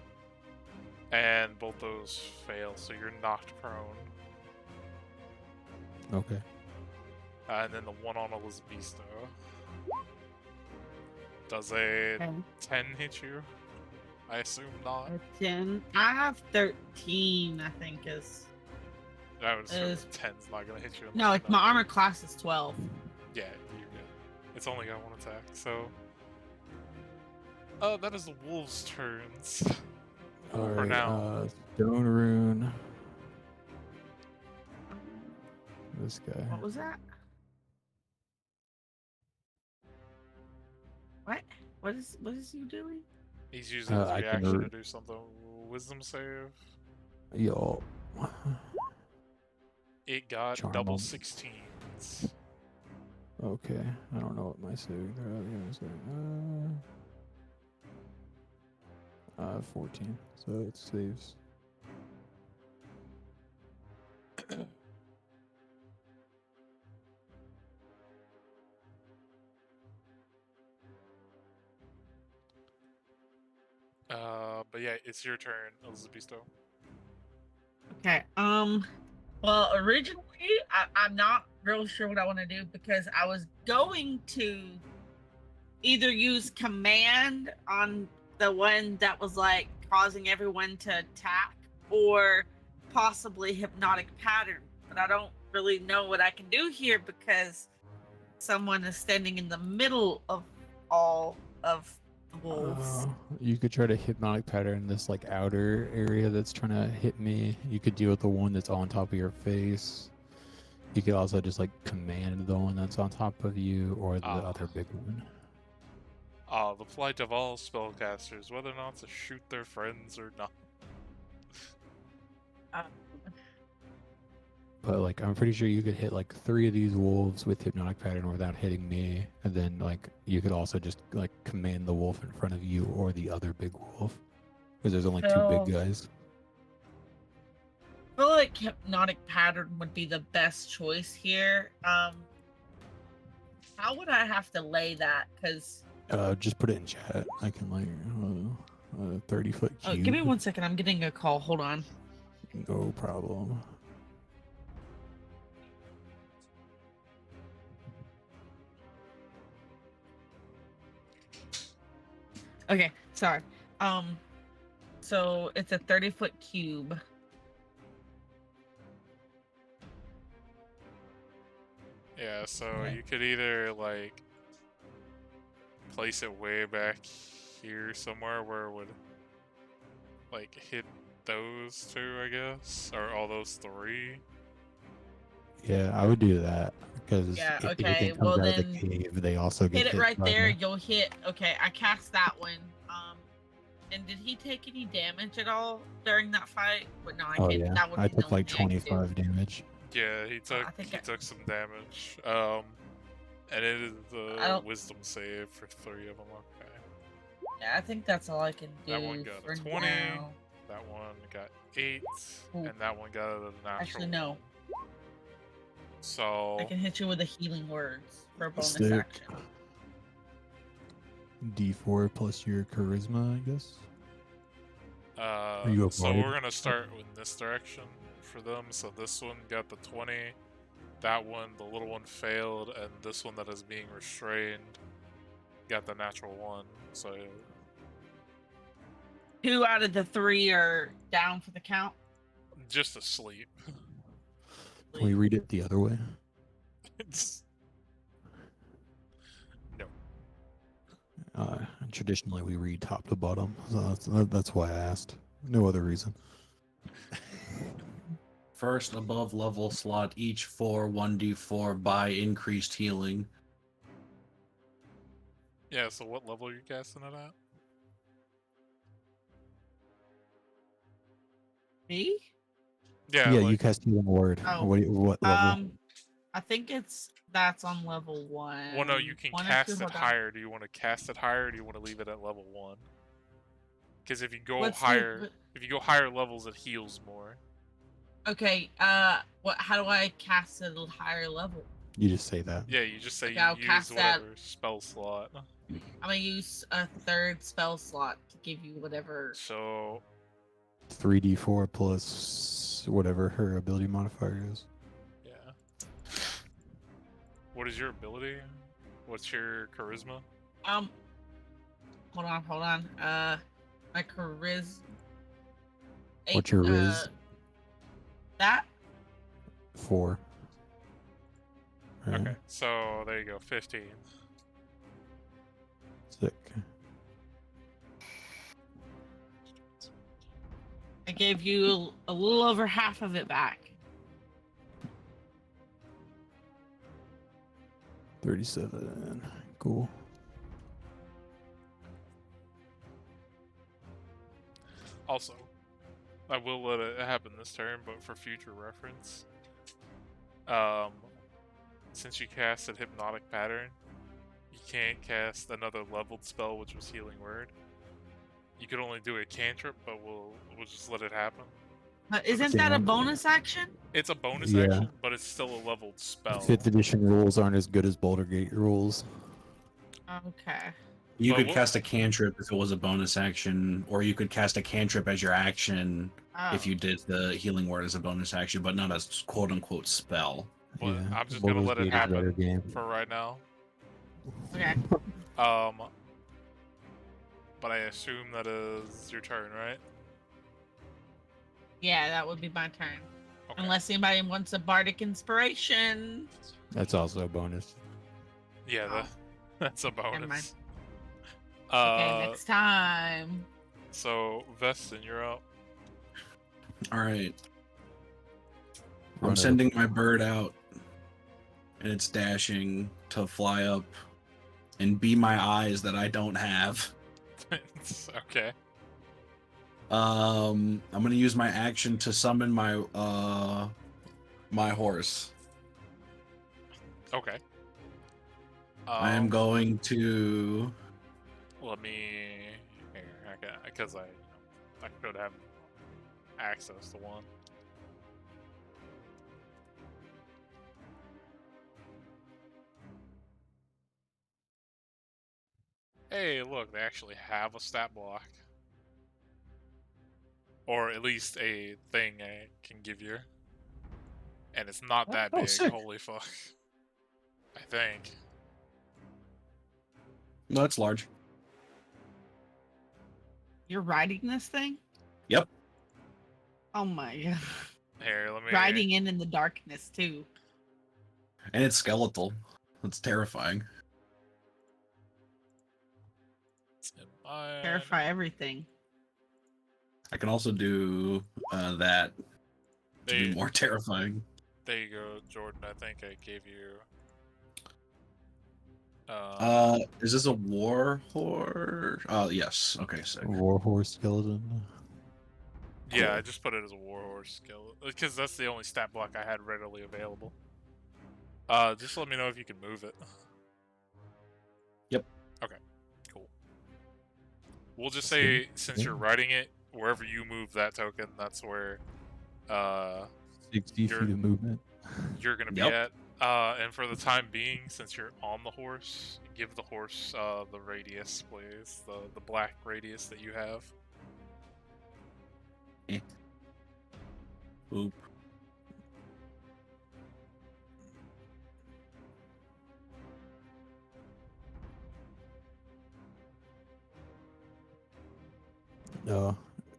and both those fail, so you're knocked prone. Okay. And then the one on Elizabeth does a Okay. 10 hit you? I assume not. A 10. I have 13, I think is. I would assume is- 10's not gonna hit you. No, unless it's you my know. armor class is 12. Yeah, you're good. It's only got 1 attack, so. That is the wolves' turns. All For right. now. Stone rune. This guy. What was that? What? What is he doing? He's using his I can reaction re- to do something. Wisdom save. Yo. It got Charm double him. 16s. Okay. I don't know what my saving throw is. 14. So it saves. But yeah, it's your turn, Elizabeth. Okay. Well, originally, I'm not real sure what I want to do because I was going to either use command on the one that was like causing everyone to attack, or possibly hypnotic pattern. But I don't really know what I can do here because someone is standing in the middle of all of the wolves. You could try to hypnotic pattern this like outer area that's trying to hit me. You could deal with the one that's on top of your face. You could also just like command the one that's on top of you or the other big one. The plight of all spellcasters, whether or not to shoot their friends or not. But like I'm pretty sure you could hit like 3 of these wolves with hypnotic pattern without hitting me, and then like you could also just like command the wolf in front of you or the other big wolf, because there's only 2 So- big guys. I feel like hypnotic pattern would be the best choice here. How would I have to lay that? Because Just put it in chat. I can like 30-foot cube. give me 1 second. I'm getting a call. Hold on. No problem. Okay, sorry. So it's a 30-foot cube. Yeah, so Yeah. you could either like place it way back here somewhere where it would like hit those 2, I guess, or all those 3. Yeah, I would do that because Yeah, if okay, anything comes well out of then the cave, they also get Hit it right by there. me. You'll hit. Okay, I cast that one. And did he take any damage at all during that fight? But no, I Oh can't. yeah, That would I be the took like only thing I could do. 25 damage. Yeah, he took think he I- took some damage. And it is the don't- wisdom save for 3 of them. Okay, Yeah, I think that's all I can do That one got a for 20. now. that one got 8, Ooh. and that one got a natural. Actually, no. one. So I can hit you with the healing words for a bonus Sick. action. D4 plus your charisma, I guess. you so avoid? we're gonna start in this direction for them. So this one got the 20. That one, the little one, failed, and this one that is being restrained got the natural 1. So 2 out of the 3 are down for the count. just asleep. Can we read it the other way? It's... No. Traditionally, we read top to bottom, so that's why I asked. No other reason. First above level slot, each 1d4 by increased healing. Yeah, so what level are you casting it at? Me? Yeah, Yeah, like, you cast healing word. Oh, What level? I think that's on level 1. well, no, you can 1 or cast 2, it hold on. higher. Do you want to cast it higher, or do you want to leave it at level 1? Because if you go Let's do- higher, if you go higher levels, it heals more. Okay, how do I cast it at a higher level? You just say that. Yeah, you just say Okay, I'll you use cast that. whatever spell slot. I'm gonna use a 3rd spell slot to give you whatever. So 3d4 plus whatever her ability modifier is. yeah. What is your ability? What's your charisma? Hold on. My charisma. What's your riz? That 4. Right. Okay, so there you go, 15. Sick. I gave you a little over half of it back. 37. Cool. Also, I will let it happen this turn, but for future reference, since you casted Hypnotic Pattern, you can't cast another leveled spell, which was Healing Word. You could only do a cantrip, but we'll just let it happen. Isn't that a bonus action? It's a bonus Yeah. action, but it's still a leveled spell. 5th edition rules aren't as good as Boulder Gate rules. Okay. You But could what- cast a cantrip if it was a bonus action, or you could cast a cantrip as your action if you did the healing word as a bonus action, but not as quote unquote spell. But Yeah, I'm just Baldur's gonna let it Gate is a better happen game. for right now. Okay. But I assume that is your turn, right? Yeah, that would be my turn. Okay. Unless anybody wants a bardic inspiration. That's also a bonus. Yeah, Oh. that's a mind. bonus. Okay, next time. So Vestin, you're up. All right. Run I'm it. sending my bird out, and it's dashing to fly up and be my eyes that I don't have. Okay. I'm gonna use my action to summon my my horse. Okay. I am going to. Let me here, because I could have access to one. Hey, look, they actually have a stat block. Or at least a thing I can give you. And it's not that Oh, big, sick. holy fuck. I think. No, it's large. You're riding this thing? Yep. Oh my god. Here, let me... Riding in the darkness too. And it's skeletal. It's terrifying. It's in mine. Terrify everything. I can also do that to be There, more terrifying. there you go, Jordan. I think I gave you... Is this a war horse? Yes. Okay, sick. Warhorse skeleton. yeah, cool. I just put it as a warhorse skill. Because that's the only stat block I had readily available. Just let me know if you can move it. Yep. Okay, cool. We'll just say, since you're writing it, wherever you move that token, that's where 60 feet of movement. you're gonna be Yep. at. And for the time being, since you're on the horse, give the horse the radius, please. The black radius that you have. Oop. No.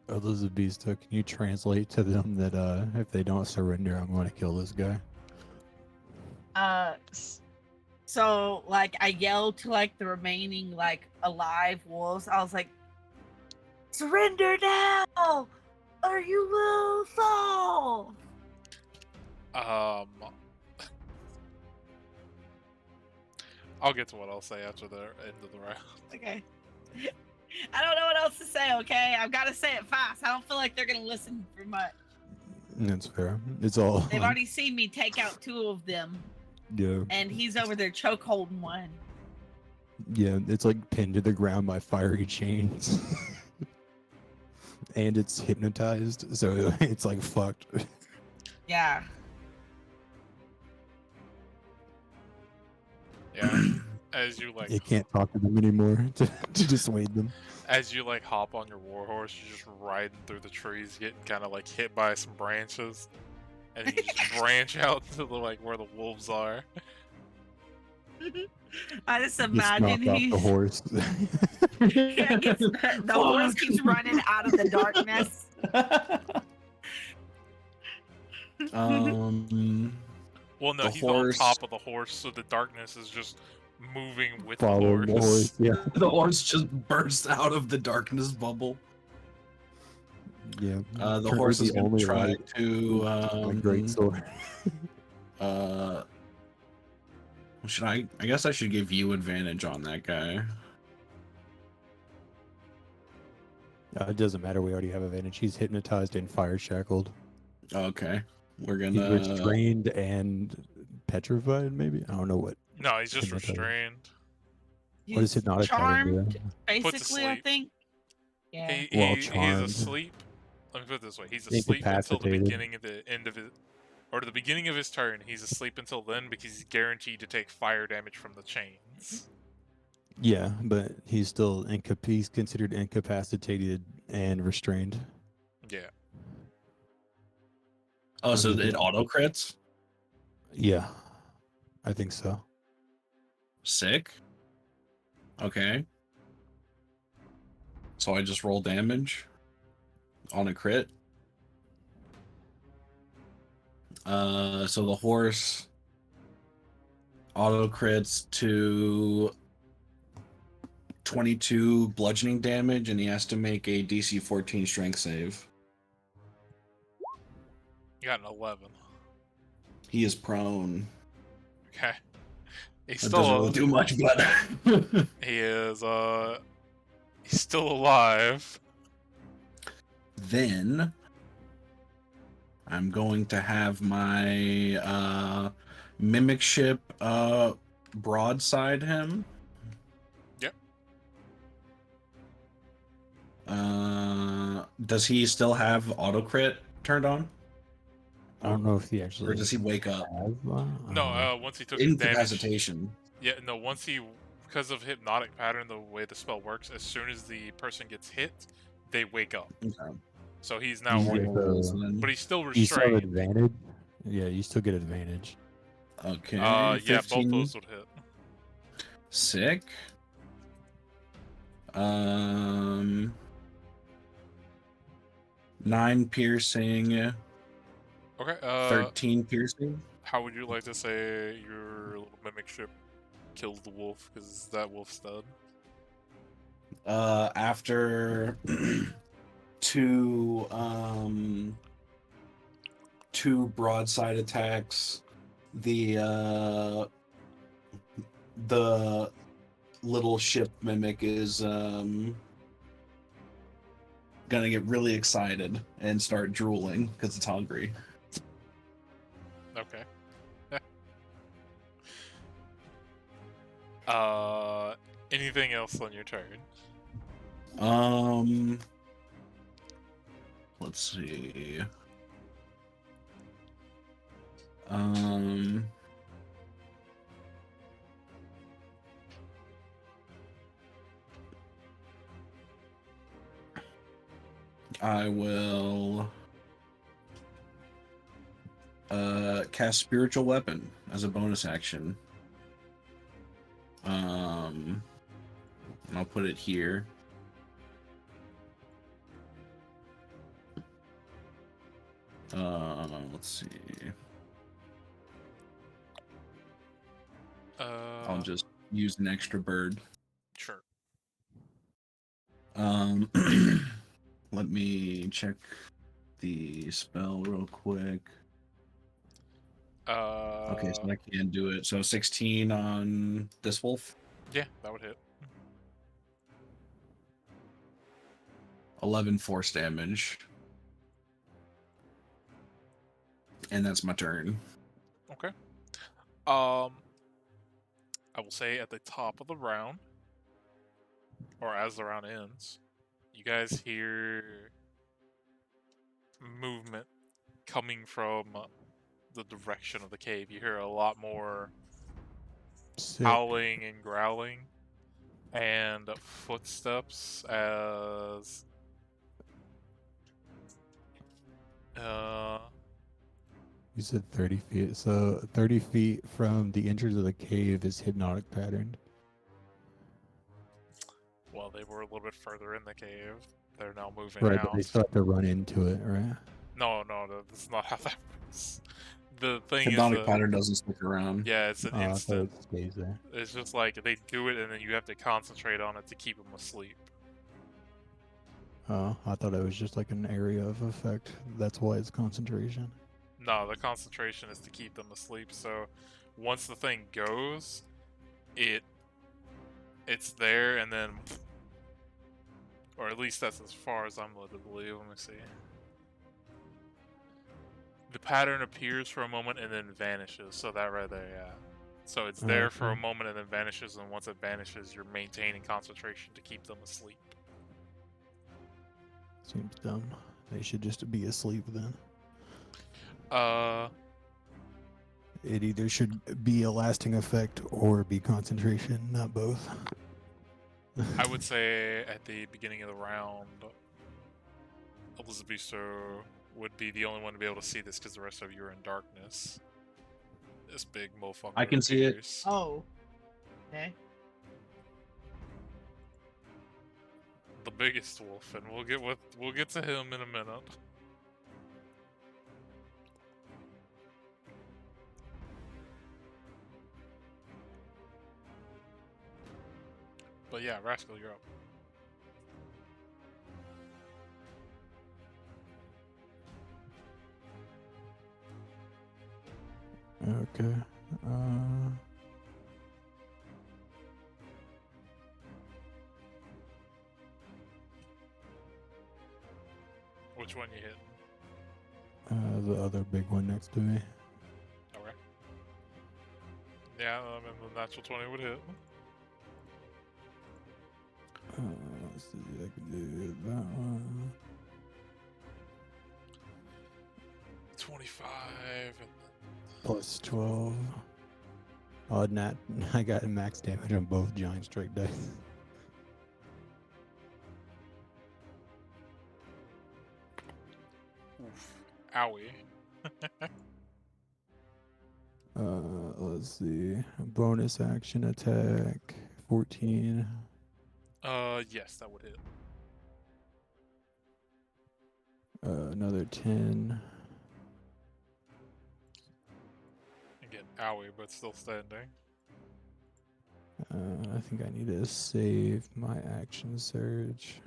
Elizabeth, can you translate to them that if they don't surrender, I'm going to kill this guy? So like I yelled to like the remaining like alive wolves. I was like, surrender now or you will fall. I'll get to what I'll say after the end of the round. Okay. I don't know what else to say, okay? I've got to say it fast. I don't feel like they're going to listen for much. That's fair. It's all. They've already seen me take out 2 of them. Yeah. And he's over there choke holding one. Yeah, it's like pinned to the ground by fiery chains. And it's hypnotized, so it's like fucked. Yeah. Yeah. As you like You can't talk to them anymore to dissuade them. as you like hop on your warhorse, you're just riding through the trees, getting kind of like hit by some branches, and then you just branch out to the like where the wolves are. I just Just imagine knock off he's the horse. the horse keeps running out of the darkness. Well, no, The he's horse- on top of the horse, so the darkness is just moving with Follow the the horse. Yeah. The horse just bursts out of the darkness bubble. Yeah. The Turn horse with is going to try light to. with my great sword. Should I? I guess I should give you advantage on that guy. It doesn't matter. We already have advantage. He's hypnotized and fire shackled. Okay, we're He's gonna. restrained and petrified. Maybe I don't know what. No, he's just Hypnotized. restrained. What is He's hypnotic charmed, Put to basically, I sleep. think. Yeah. Well, He's charmed. asleep. Let me put it this way: he's asleep until the Incapacitated. beginning of the end of his, or to the beginning of his turn. He's asleep until then because he's guaranteed to take fire damage from the chains. Yeah, but he's still he's considered incapacitated and restrained. Yeah. Oh, so it auto crits? Yeah, I think so. Sick. Okay. So I just roll damage on a crit. So the horse auto crits to 22 bludgeoning damage, and he has to make a DC 14 strength save. You got an 11. He is prone. Okay. He's That still doesn't really do much, but he is he's still alive. then I'm going to have my mimic ship broadside him. Yep. Does he still have auto crit turned on, I don't know if he actually or does he wake up? has one. I don't know. No, once he took his damage. Incapacitation. Yeah, no, once he, because of hypnotic pattern, the way the spell works, as soon as the person gets hit, they wake up. Okay. So he's now, Yeah, but he's still You still have restrained. advantage. Yeah, you still get advantage. Okay. Yeah, 15. both those would hit. Sick. 9 piercing, Okay. 13 piercing. How would you like to say your little mimic ship kills the wolf? Because that wolf's dead. After two broadside attacks, the little ship mimic is gonna get really excited and start drooling because it's hungry. Okay. Anything else on your turn? Let's see. I will cast Spiritual Weapon as a bonus action. And I'll put it here. Let's see. I'll Uh, just use an extra bird. sure. Let me check the spell real quick. Okay, so I can do it. So 16 on this wolf. Yeah, that would hit. 11 force damage. And that's my turn. Okay. I will say at the top of the round, or as the round ends, you guys hear movement coming from the direction of the cave. You hear a lot more Sick. howling and growling, and footsteps as You said 30 feet. So 30 feet from the entrance of the cave is hypnotic patterned. well, they were a little bit further in the cave. They're now moving Right, out. but they still have to run into it, right? No, that's not how that works. The thing Hypnotic is, pattern doesn't stick around. yeah, it's an I thought instant. it stays there. It's just like they do it, and then you have to concentrate on it to keep them asleep. Oh, I thought it was just like an area of effect. That's why it's concentration. No, the concentration is to keep them asleep. So once the thing goes, it's there, and then, or at least that's as far as I'm led to believe. Let me see. The pattern appears for a moment and then vanishes. So that right there, yeah. So it's Oh, there for a okay. moment and then vanishes, and once it vanishes, you're maintaining concentration to keep them asleep. Seems dumb. They should just be asleep then. It either should be a lasting effect or be concentration, not both. I would say at the beginning of the round, Elizabeth would be the only one to be able to see this because the rest of you are in darkness. This big motherfucker. I can see it. appears. Oh. Okay. The biggest wolf, and we'll get to him in a minute. But yeah, Rascal, you're up. Okay. Which one you hit? The other big one next to me. Okay. Yeah, I mean the natural 20 would hit. Let's see, I can do that one. 25 and Plus 12. Oh, Nat, I got max damage on both giant strike dice. oof. Owie. Let's see. Bonus action attack. 14. Yes, that would hit. Another 10. Again, owie, but still standing. I think I need to save my action surge.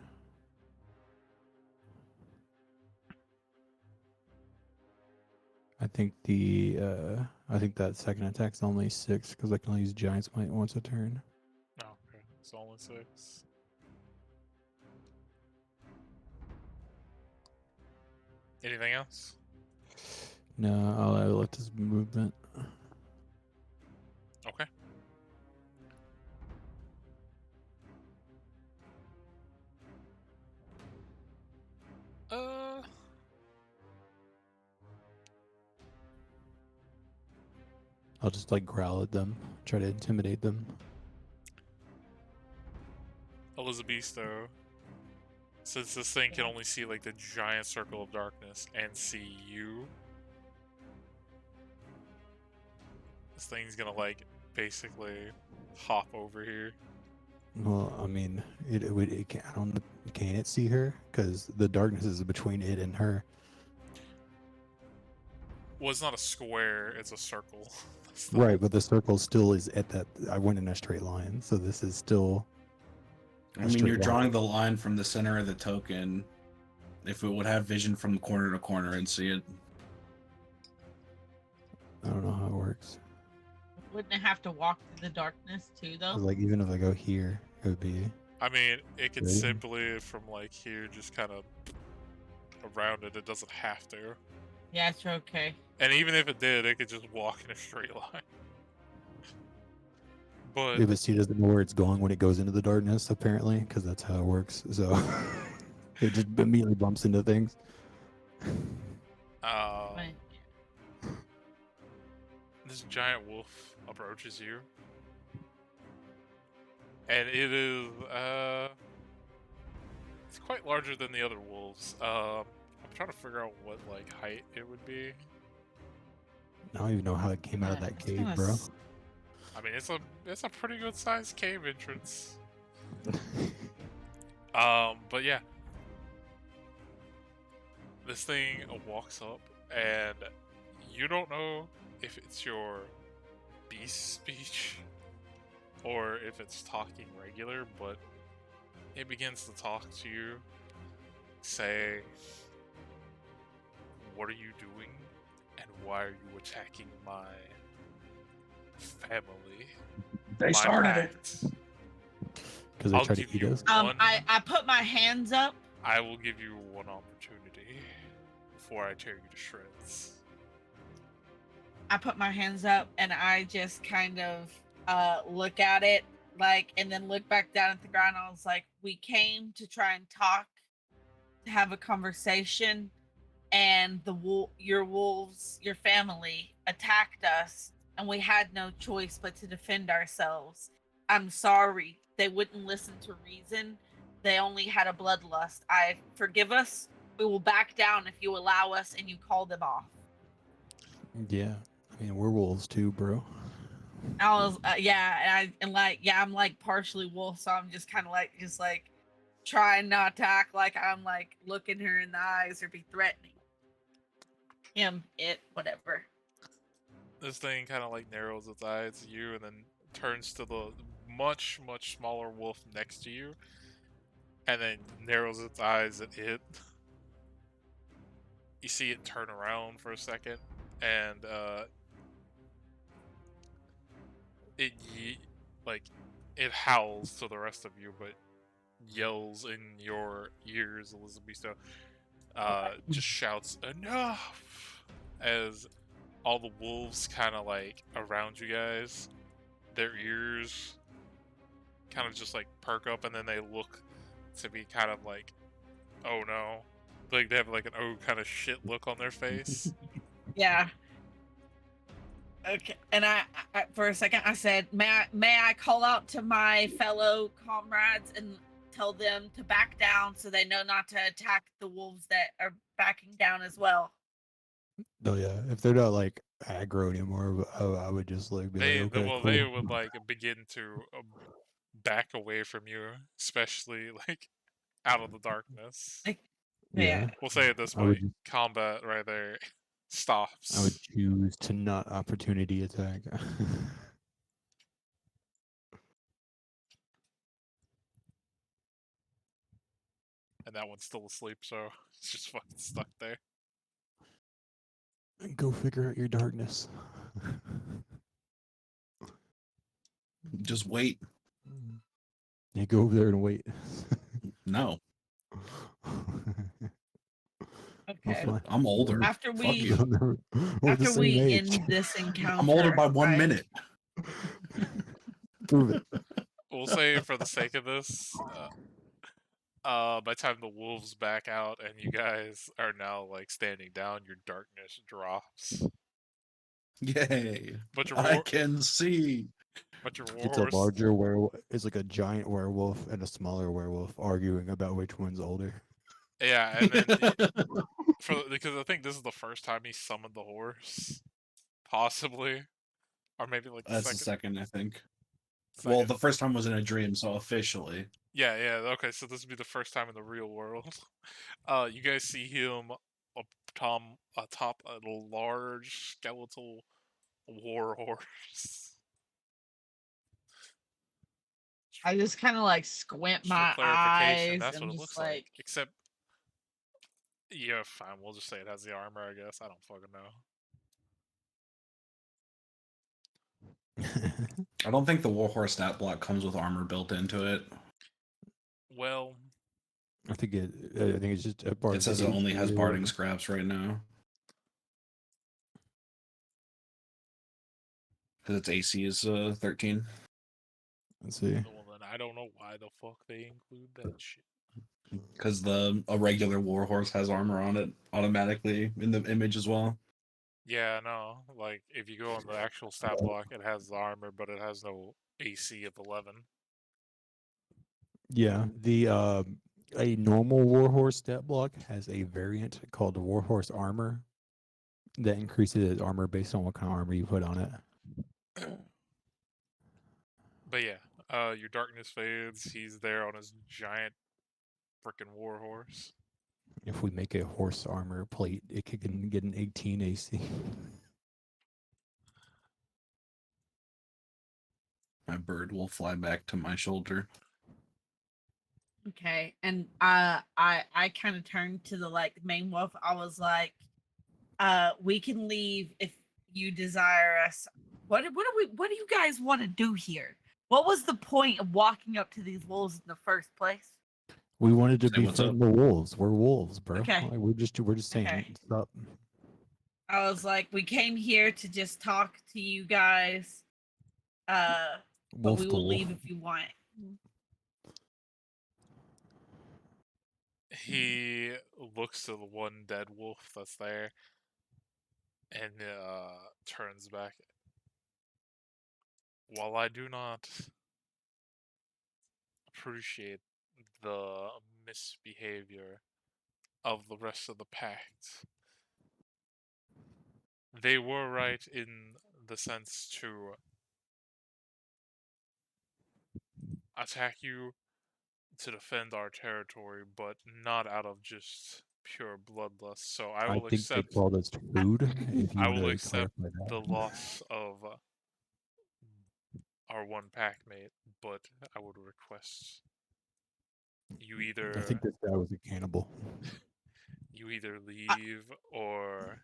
I think that second attack's only 6 because I can only use Giant's Might once a turn. Oh, okay. It's only 6. Anything else? No, all I left is movement. Okay. I'll just like growl at them, try to intimidate them. Elizabeth, though, since this thing can only see like the giant circle of darkness and see you, this thing's gonna like basically hop over here. Well, I mean, it can, can it see her? Because the darkness is between it and her. Well, it's not a square; it's a circle. Right, but the circle still is at that. I went in a straight line, so this is still. I mean, you're drawing the line from the center of the token. If it would have vision from corner to corner and see it. I don't know how it works. Wouldn't it have to walk through the darkness too, though? 'Cause, like, even if I go here, it would be. I mean, it could Really? simply from like here just kind of around it. It doesn't have to. Yeah, it's okay. And even if it did, it could just walk in a straight line. But Yeah, but she doesn't know where it's going when it goes into the darkness, apparently, because that's how it works. So it just immediately bumps into things. Right. this giant wolf approaches you, and it is it's quite larger than the other wolves. I'm trying to figure out what like height it would be. I don't even know how it came out of that It's cave, kinda bro. I mean, it's a pretty good sized cave entrance. But yeah, this thing walks up, and you don't know if it's your beast speech or if it's talking regular, but it begins to talk to you, saying, "What are you doing, and why are you attacking my family? They My started it. pact? Because they I'll try to give eat you us. one. I put my hands up. I will give you one opportunity before I tear you to shreds." I put my hands up and I just kind of look at it like, and then look back down at the ground. I was like, we came to try and talk, to have a conversation, and your wolves, your family attacked us, and we had no choice but to defend ourselves. I'm sorry. They wouldn't listen to reason. They only had a bloodlust. Forgive us. We will back down if you allow us and you call them off. Yeah. I mean, we're wolves too, bro. I was I'm like partially wolf, so I'm just kind of like trying not to act like I'm like looking her in the eyes or be threatening. Whatever. This thing kind of like narrows its eyes at you and then turns to the much, much smaller wolf next to you and then narrows its eyes at it. You see it turn around for a second, and it howls to the rest of you, but yells in your ears, Elizabeth. Just shouts "enough" as all the wolves kind of like around you guys, their ears kind of just like perk up, and then they look to be kind of like, "Oh no," like they have like an "oh" kind of shit look on their face. Yeah. Okay. And I for a second I said, may I call out to my fellow comrades and tell them to back down so they know not to attack the wolves that are backing down as well. Oh yeah. If they're not like aggro anymore, I would just like be like, okay, cool. They would like begin to back away from you, especially like out of the darkness. Like, Yeah. We'll say it this I would way: combat right there stops. I would choose to not opportunity attack. And that one's still asleep, so it's just fucking stuck there. Go figure out your darkness. Just wait. Yeah, go over there and wait. No, okay. I'm older. After Fuck we you. after we end this encounter, I'm older by 1 minute. Prove it. We'll say for the sake of this, by the time the wolves back out and you guys are now like standing down, your darkness drops. Yay! But your I can see. but your It's a warhorse, larger werewolf. It's like a giant werewolf and a smaller werewolf arguing about which one's older. yeah, and then because I think this is the first time he summoned the horse, possibly, or maybe like That's the second, I think. second. Well, the first time was in a dream, so officially. Yeah, okay, so this would be the first time in the real world. You guys see him atop a large skeletal war horse. I just kind of like squint Just for my clarification, eyes that's and what it just looks like, like. Except, yeah, fine. We'll just say it has the armor. I guess I don't fucking know. I don't think the Warhorse stat block comes with armor built into it. Well, I think it's just a part It of says the it only has AC, barding scraps right now. Because its AC is 13. Let's see. well then I don't know why the fuck they include that shit. Because a regular Warhorse has armor on it automatically in the image as well. Yeah, no. Like if you go on the actual stat block, it has the armor, but it has no AC of 11. Yeah, the a normal Warhorse stat block has a variant called the Warhorse Armor that increases its armor based on what kind of armor you put on it. But yeah, your darkness fades. He's there on his giant freaking war horse. If we make a horse armor plate, it can get an 18 AC. My bird will fly back to my shoulder. okay. And I kind of turned to the like main wolf. I was like, we can leave if you desire us. What do you guys want to do here? What was the point of walking up to these wolves in the first place? We wanted to Say what's befriend up. the wolves. We're wolves, bro. Okay. Like, we're just saying, Okay. stop. I was like, we came here to just talk to you guys. But Wolf we the will wolf. leave if you want. He looks to the one dead wolf that's there and turns back. While I do not appreciate the misbehavior of the rest of the pact, they were right in the sense to attack you to defend our territory, but not out of just pure bloodlust. So I I will think they accept. called us food. If you I want will to accept clarify that. the loss of our one pack mate, but I would request you I think this guy was a cannibal. either leave or.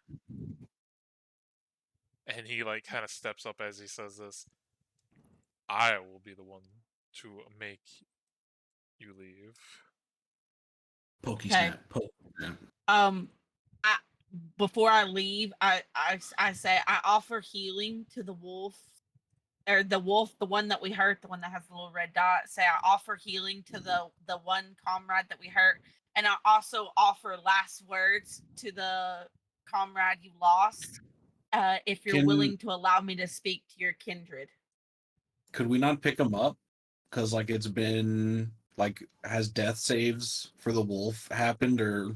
And he like kind of steps up as he says this. I will be the one to make you leave. Pokey Okay. snap. Pokey snap. I, before I leave, I say I offer healing to the wolf, or the wolf, the one that we hurt, the one that has the little red dot. Say I offer healing to the one comrade that we hurt, and I also offer last words to the comrade you lost. If you're willing to allow me to speak to your kindred. Could we not pick him up? Because like it's been like, has death saves for the wolf happened, or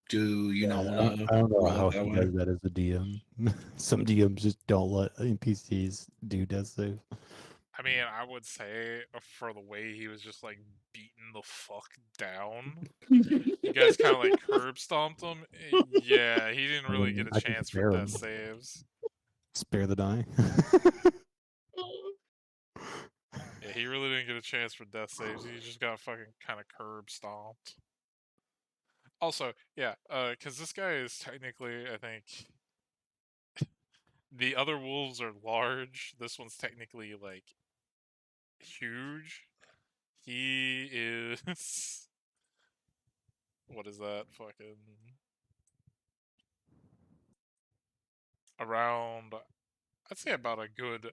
do you not want to I don't know roll how it that he way? does that as a DM. Some DMs just don't let NPCs do death save. I mean, I would say for the way he was just like beaten the fuck down, you guys kind of like curb stomped him. Yeah, he didn't I really mean, get a I can chance for spare death him. saves. Spare the dying. Yeah, he really didn't get a chance for death saves. He just got fucking kind of curb stomped. Also, yeah, because this guy is technically, I think, the other wolves are large. This one's technically like huge. He is. What is that? Fucking. Around. I'd say about a good.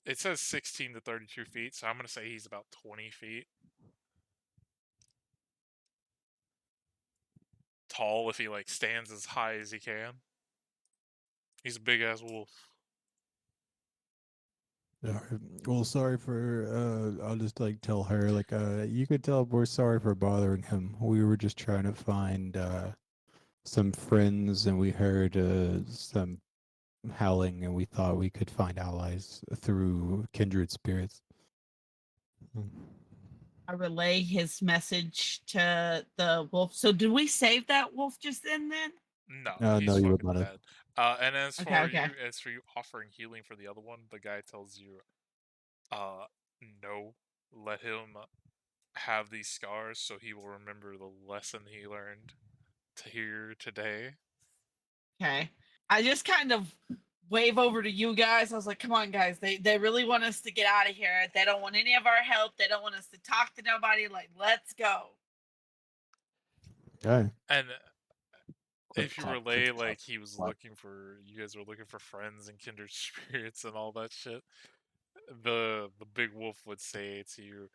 It says 16 to 32 feet, so I'm going to say he's about 20 feet tall if he like stands as high as he can. He's a big ass wolf. Well, sorry for. I'll just like tell her like you could tell we're sorry for bothering him. We were just trying to find some friends, and we heard some howling, and we thought we could find allies through kindred spirits. I relay his message to the wolf. So did we save that wolf just then? No, No, he's you would fucking not have. dead. And as Okay, for okay. you offering healing for the other one, the guy tells you, no, let him have these scars so he will remember the lesson he learned here today. Okay. I just kind of wave over to you guys. I was like, come on, guys. They really want us to get out of here. They don't want any of our help. They don't want us to talk to nobody. Like, let's go. Okay. And Clip if you clop, relay, clip like, clop, he was clop. looking for, you guys were looking for friends and kindred spirits and all that shit, the big wolf would say to you,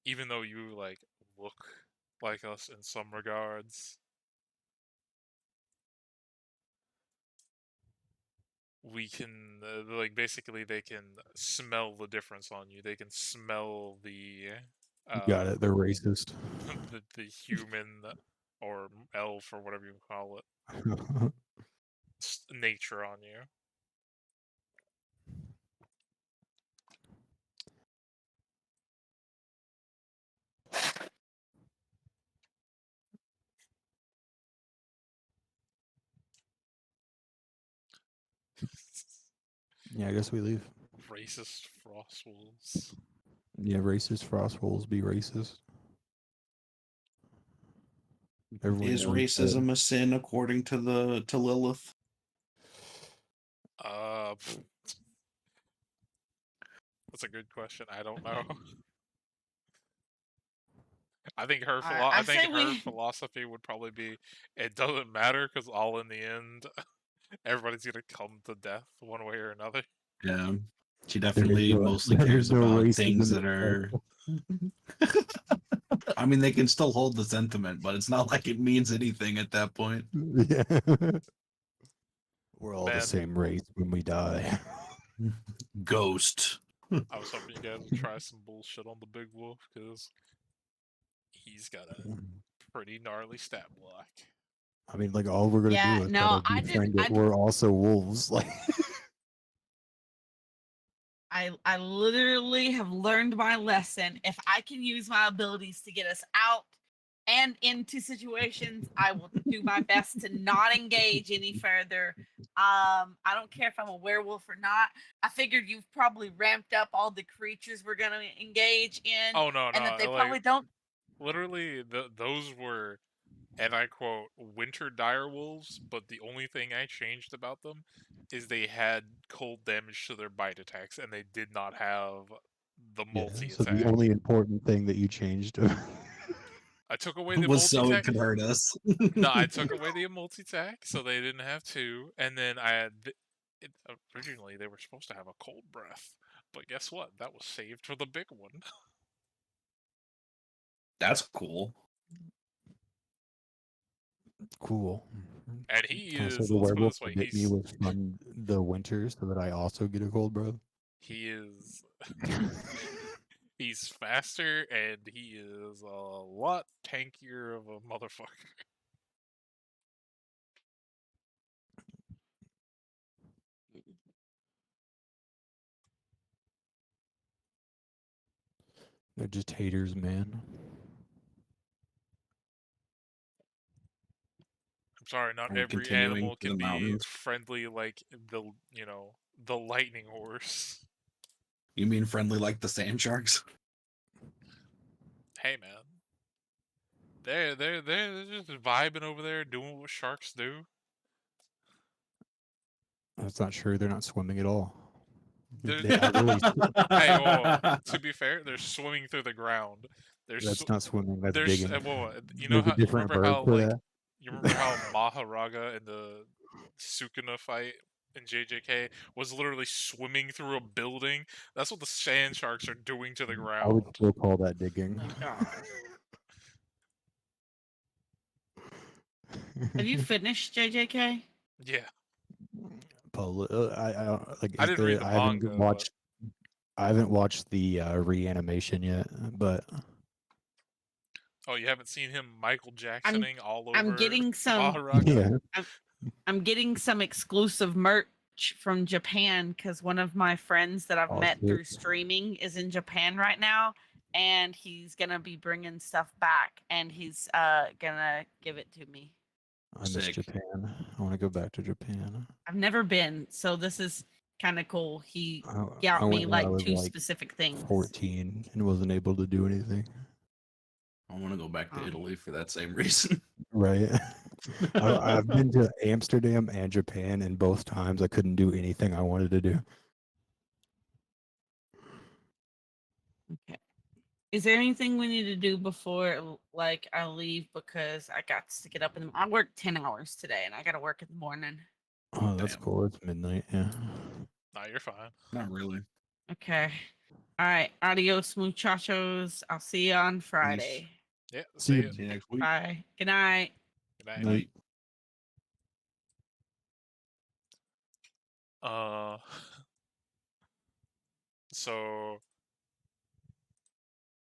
even though you, like, look like us in some regards, we can, like, basically they can smell the difference on you. They can smell the, You got it. They're racist. the human or elf or whatever you call it nature on you. Yeah, I guess we leave. Racist frost wolves. Yeah, racist frost wolves be racist. Everyone Is knows that. racism a sin according to Lilith? That's a good question. I don't know. I think her I say we philosophy would probably be, it doesn't matter because all in the end, everybody's gonna come to death one way or another. Yeah. She There is definitely no- mostly there is cares no about racism things in that are. that. I mean, they can still hold the sentiment, but it's not like it means anything at that point. Yeah. We're all the Man, same race when we die. Ghost. I was hoping you guys would try some bullshit on the big wolf because he's got a pretty gnarly stat block. I mean, like, all we're gonna Yeah, do is no, try I to did- befriend I it. did- We're also wolves. Like, I literally have learned my lesson. If I can use my abilities to get us out and into situations, I will do my best to not engage any further. I don't care if I'm a werewolf or not. I figured you've probably ramped up all the creatures we're gonna engage in, Oh no, and that they like, probably don't. literally, those were, and I quote, winter dire wolves, but the only thing I changed about them is they had cold damage to their bite attacks, and they did not have the yeah. multi So attack. the only important thing that you changed. I took away the Was multi so it attack. could hurt us. No, I took away the multi attack, so they didn't have two, and then I had. Originally, they were supposed to have a cold breath, but guess what? That was saved for the big one. That's cool. Cool. And he So is, the let's put it werewolf this way, that bit me was from the winter, so that I also get a cold breath. he is he's faster and he is a lot tankier of a motherfucker. They're just haters, man. I'm sorry, not Are we every continuing animal to the can be mountains? friendly like the lightning horse. You mean friendly like the sand sharks? Hey man. They're just vibing over there doing what sharks do. That's not true. They're not swimming at all. They're- I really, Hey, well, to be fair, they're swimming through the ground. that's not swimming. That's There's digging. you know There's a how you different remember verb how for like that. you remember how Maharaga in the Sukuna fight in JJK was literally swimming through a building? That's what the sand sharks are doing to the I would ground. still call that digging. Oh my god. Have you finished JJK? Yeah, I don't like. I Is didn't read there? the I haven't manga, watched. I haven't watched the reanimation yet, but oh, you haven't seen him Michael Jacksoning all over I'm getting some Maharaga? yeah. I'm getting some exclusive merch from Japan because one of my friends that I've Oh, met shit. through streaming is in Japan right now, and he's gonna be bringing stuff back, and he's gonna give it to me. I miss Sick. Japan. I want to go back to Japan. I've never been, so this is kind of cool. He I got me went when I like was 2 like specific things. 14 and wasn't able to do anything. I want to go back to Oh. Italy for that same reason. Right. I've been to Amsterdam and Japan, and both times I couldn't do anything I wanted to do. Okay. Is there anything we need to do before like I leave, because I got to get up I work 10 hours today and I got to work in the morning. Oh, that's Damn. cool. It's midnight. Yeah. Nah, you're fine. Not really. Okay. All right. Adios, muchachos. I'll see you on Friday. Yeah. See See you. ya. See you next week. Bye. Good night. Good night. Night. Uh, so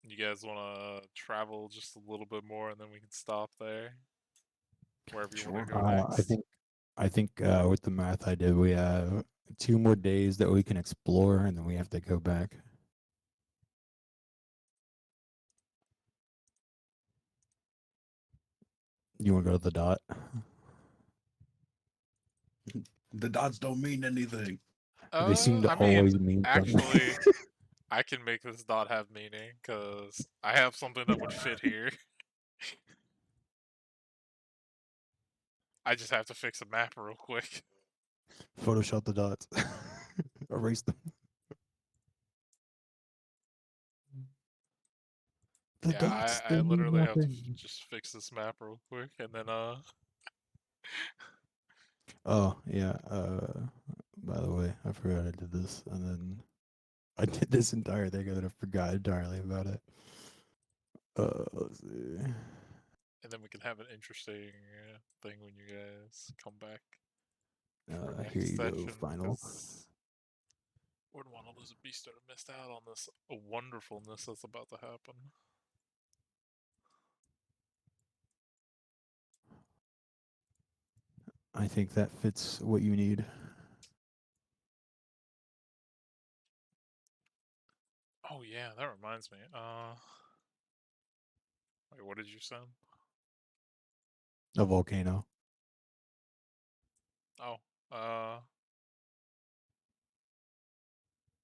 you guys want to travel just a little bit more, and then we can stop there, wherever you want to Sure. go next. I think with the math I did, we have 2 more days that we can explore, and then we have to go back. You want to go to the dot? The dots don't mean anything. They seem to I mean, always mean something. actually, I can make this dot have meaning because I have something that would fit here. I just have to fix a map real quick. Photoshop the dots. Erase them. The dots, I they mean literally have to nothing. just fix this map real quick, and then Oh, yeah. By the way, I forgot I did this, and then I did this entire thing, and then I forgot entirely about it. Let's see. and then we can have an interesting thing when you guys come back for next Here you session. go, final. 'Cause wouldn't want to lose a beast that missed out on this wonderfulness that's about to happen. I think that fits what you need. Oh yeah, that reminds me. Wait, what did you send? A volcano. Oh,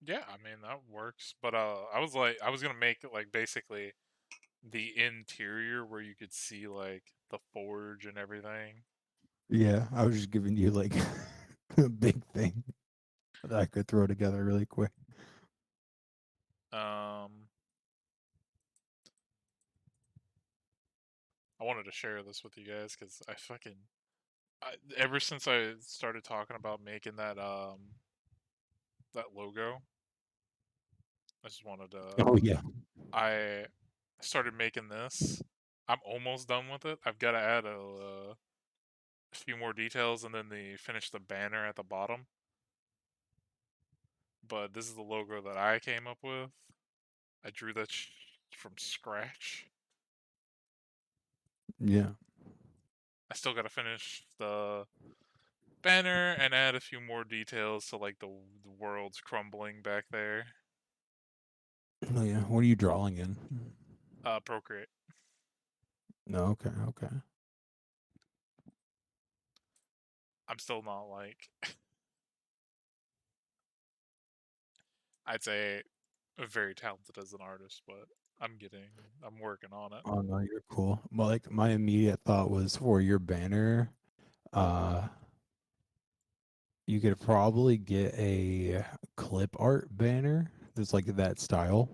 yeah, I mean that works. But I was gonna make it like basically the interior where you could see like the forge and everything. Yeah, I was just giving you like a big thing that I could throw together really quick. I wanted to share this with you guys because ever since I started talking about making that logo, I just wanted to. Oh yeah. I started making this. I'm almost done with it. I've got to add a few more details and then finish the banner at the bottom. But this is the logo that I came up with. I drew that from scratch. Yeah. I still got to finish the banner and add a few more details to like the world's crumbling back there. Oh yeah. What are you drawing in? Procreate. No, okay, okay. I'm still not like I'd say very talented as an artist, but I'm working on it. Oh no, you're cool. Well, like my immediate thought was for your banner, you could probably get a clip art banner that's like that style.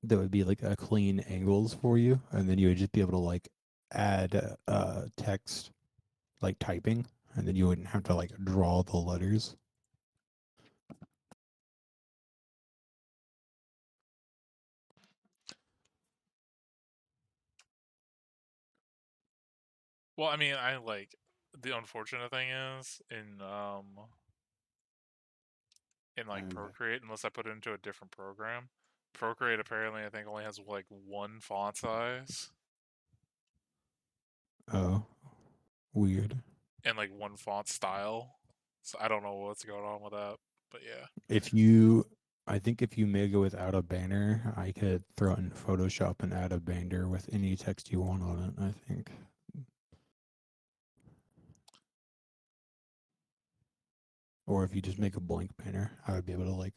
That would be like a clean angles for you, and then you would just be able to like add text like typing, and then you wouldn't have to like draw the letters. Well, I mean, I like the unfortunate thing is in like Procreate, unless I put it into a different program. Procreate apparently I think only has like one font size Oh, weird. and like one font style. So I don't know what's going on with that, but yeah. If you I think if you make it without a banner, I could throw it in Photoshop and add a banner with any text you want on it, I think. Or if you just make a blank banner, I would be able to like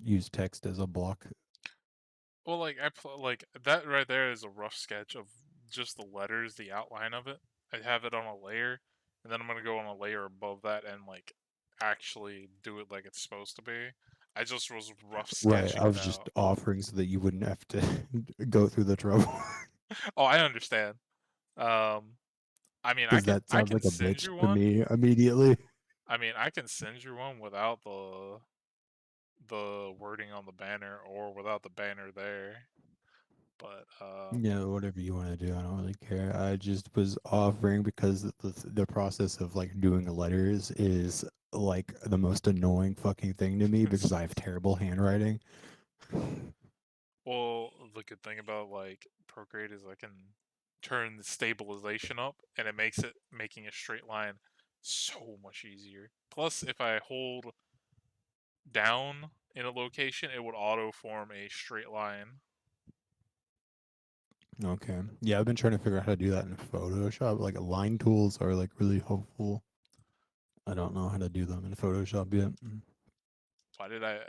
use text as a block. Well, like like that right there is a rough sketch of just the letters, the outline of it. I have it on a layer, and then I'm gonna go on a layer above that and like actually do it like it's supposed to be. I just was rough Right, sketching I it was just out. offering so that you wouldn't have to go through the trouble. Oh, I understand. I mean, Because that I sounds can like a send bitch you to one. me immediately. I mean, I can send you one without the wording on the banner or without the banner there. But Yeah, whatever you want to do, I don't really care. I just was offering because the process of like doing letters is like the most annoying fucking thing to me because I have terrible handwriting. well, the good thing about like Procreate is I can turn the stabilization up and it makes it making a straight line so much easier. Plus, if I hold down in a location, it would auto form a straight line. Okay. Yeah, I've been trying to figure out how to do that in Photoshop. Like line tools are like really helpful. I don't know how to do them in Photoshop yet. Why did I?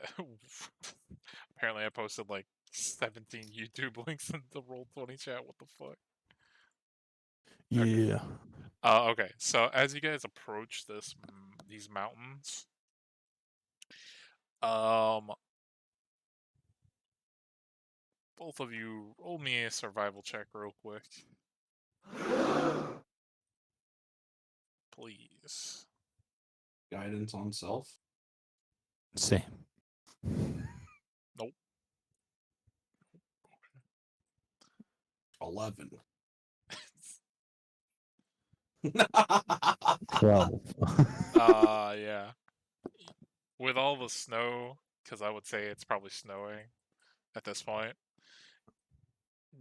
Apparently, I posted like 17 YouTube links in the Roll20 chat. What the fuck? Okay. Yeah. Okay. So as you guys approach these mountains, both of you roll me a survival check real quick, please. Guidance on self. Same. Nope. 11. 12. Yeah. With all the snow, because I would say it's probably snowing at this point.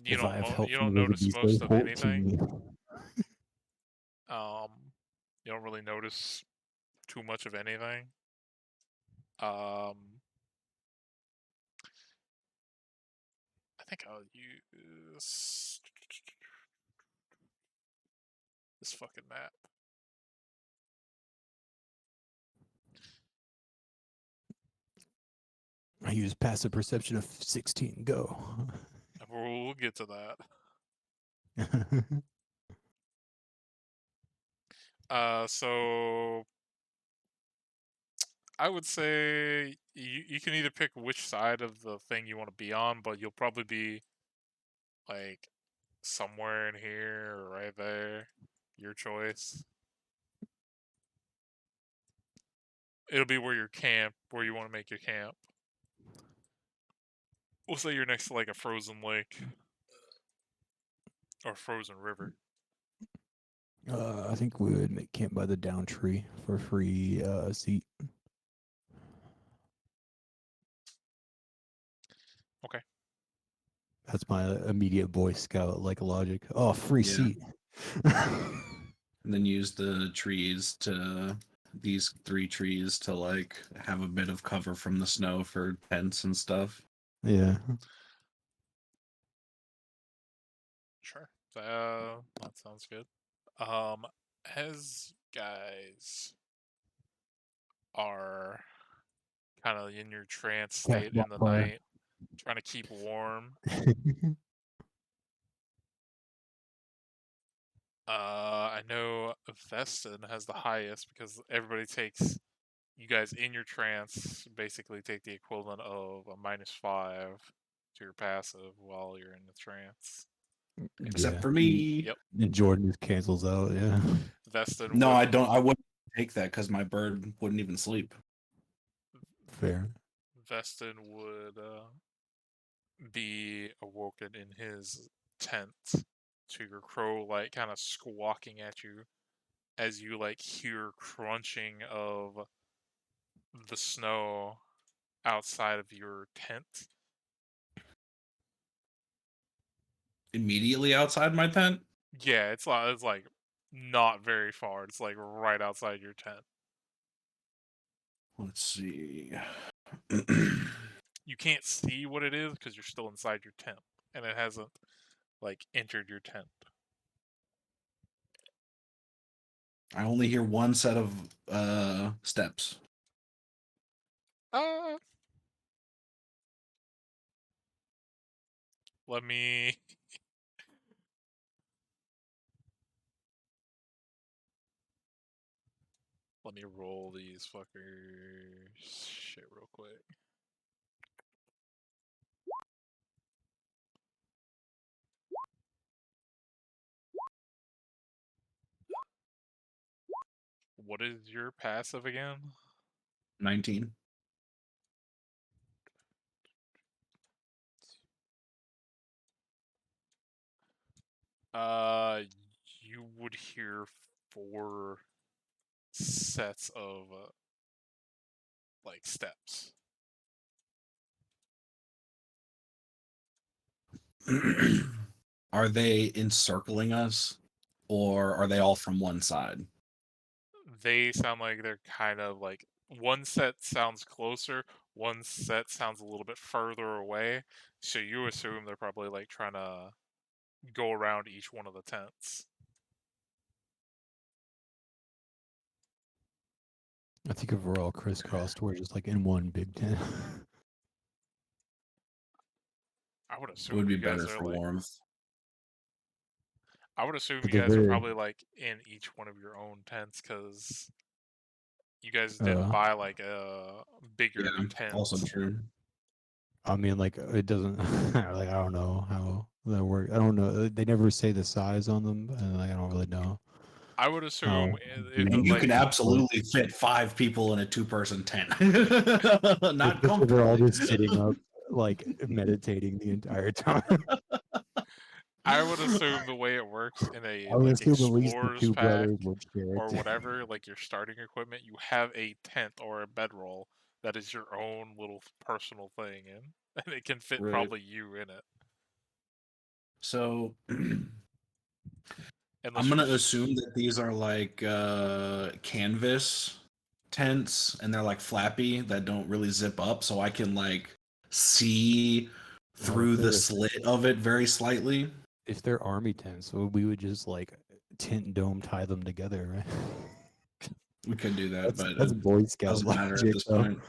If I have help You from don't you, it would notice be most so of 14. anything. You don't really notice too much of anything. I think I'll use this fucking map. I use passive perception of 16. Go. We'll get to that. So I would say you can either pick which side of the thing you want to be on, but you'll probably be like somewhere in here or right there. Your choice. It'll be where you want to make your camp. We'll say you're next to like a frozen lake or frozen river. I think we would make camp by the down tree for free seat. Okay. That's my immediate Boy Scout like logic. Oh, free Yeah. seat. And then use the trees these 3 trees to like have a bit of cover from the snow for tents and stuff. Yeah. Sure. That sounds good. As guys are kind of in your trance state in the night, trying to keep warm. I know Vestin has the highest because everybody takes you guys in your trance basically take the equivalent of a -5 to your passive while you're in the trance. Except for me. Yep. And Jordan just cancels out, yeah. Vestin No, would, I don't. I wouldn't take that because my bird wouldn't even sleep. Fair. Vestin would be awoken in his tent to your crow like kind of squawking at you as you like hear crunching of the snow outside of your tent. Immediately outside my tent? Yeah, it's like not very far. It's like right outside your tent. Let's see. You can't see what it is because you're still inside your tent, and it hasn't like entered your tent. I only hear one set of steps. Let me. Let me roll these fuckers shit real quick. What is your passive again? 19. You would hear 4 sets of like steps. Are they encircling us, or are they all from one side? They sound like they're kind of like one set sounds closer, one set sounds a little bit further away. So you assume they're probably like trying to go around each one of the tents. I think if we're all crisscrossed, we're just like in one big tent. I would It assume would be you guys better are for like. warmth. I would assume At you the guys are very- probably like in each one of your own tents because you guys didn't Uh, buy like a bigger Yeah, tent. also true. I mean, like it doesn't. Like I don't know how that works. I don't know. They never say the size on them, and like, I don't really know. I would assume How if And you like can absolutely fit 5 people in a 2-person tent. Not Especially they're all comfortably. just sitting up, like meditating the entire time. I would assume the way it works in I a would like assume at least the explorer's two pack brothers would share or it. whatever, like your starting equipment, you have a tent or a bedroll that is your own little personal thing in, and it can fit Right. probably you in it. So Unless I'm you're gonna just assume that these are like canvas tents, and they're like flappy that don't really zip up, so I can like see through the they're- slit of it very slightly. If they're army tents, so we would just like tent dome tie them together, right? We could do that, That's but Boy it Scout doesn't matter at logic, this though. point.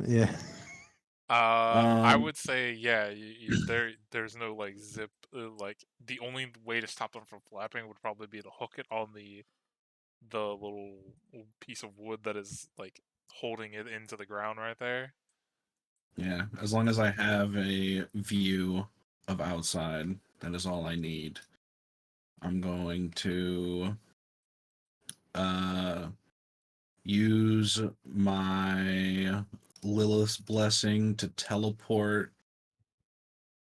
Yeah. I Um, would say yeah. There's no like zip. Like the only way to stop them from flapping would probably be to hook it on the little piece of wood that is like holding it into the ground right there. yeah, as long as I have a view of outside, that is all I need. I'm going to use my Lilith's blessing to teleport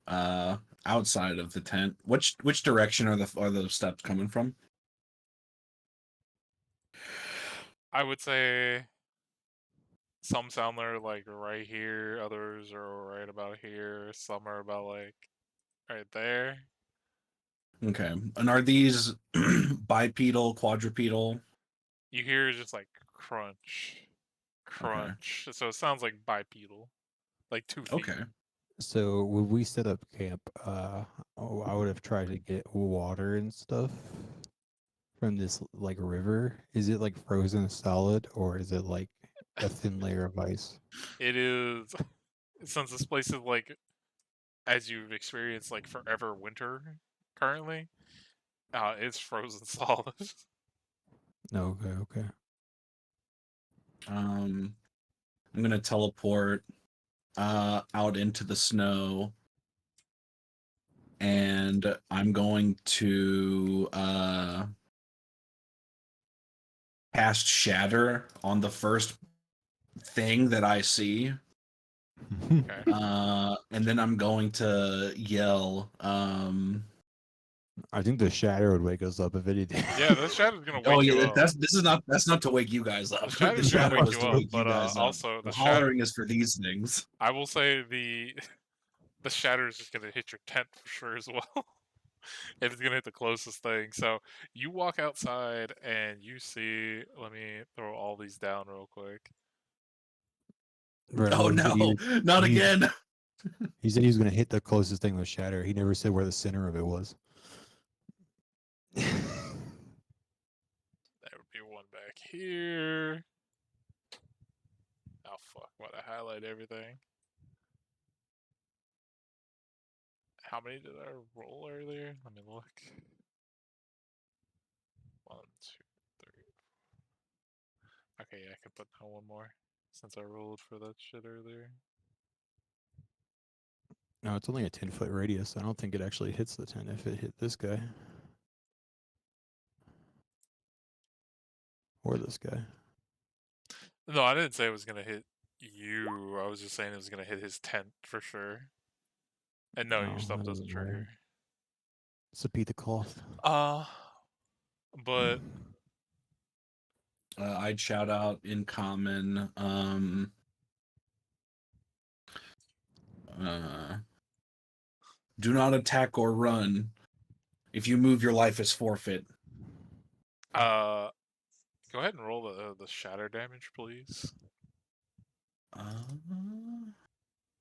outside of the tent. Which direction are the steps coming from? I would say some sound like right here, others are right about here, some are about like right there. Okay. And are these bipedal, quadrupedal? You hear just like crunch, crunch. So it sounds like bipedal, like 2 feet. Okay. So when we set up camp, I would have tried to get water and stuff from this like river. Is it like frozen solid, or is it like a thin layer of ice? It is since this place is like as you've experienced like forever winter currently, it's frozen solid. Okay, okay. I'm gonna teleport out into the snow, and I'm going to cast Shatter on the first thing that I see. Okay. And then I'm going to yell. I think the shadow would wake us up if anything. Yeah, the shadow's gonna wake Oh you yeah, up. that's not to wake you guys up. The shadow's gonna shadow wake is you to up, wake but you guys up. also The the shadow. hollering is for these things. I will say the shatter is just gonna hit your tent for sure as well. If it's gonna hit the closest thing. So you walk outside and you see. Let me throw all these down real quick. Right, Oh well, he said no, not he- again. He said he was going to hit the closest thing with Shatter. He never said where the center of it was. There would be one back here. Oh fuck! Why did I highlight everything? How many did I roll earlier? Let me look. 1, 2, 3. Okay, yeah, I can put down one more since I rolled for that shit earlier. No, it's only a 10-foot radius. I don't think it actually hits the 10 if it hit this guy. Or this guy. No, I didn't say it was gonna hit you. I was just saying it was gonna hit his tent for sure. And no, your stuff that doesn't matter. trigger. It's a piece of cloth. But I'd shout out in common. Do not attack or run. If you move, your life is forfeit. go ahead and roll the shatter damage, please.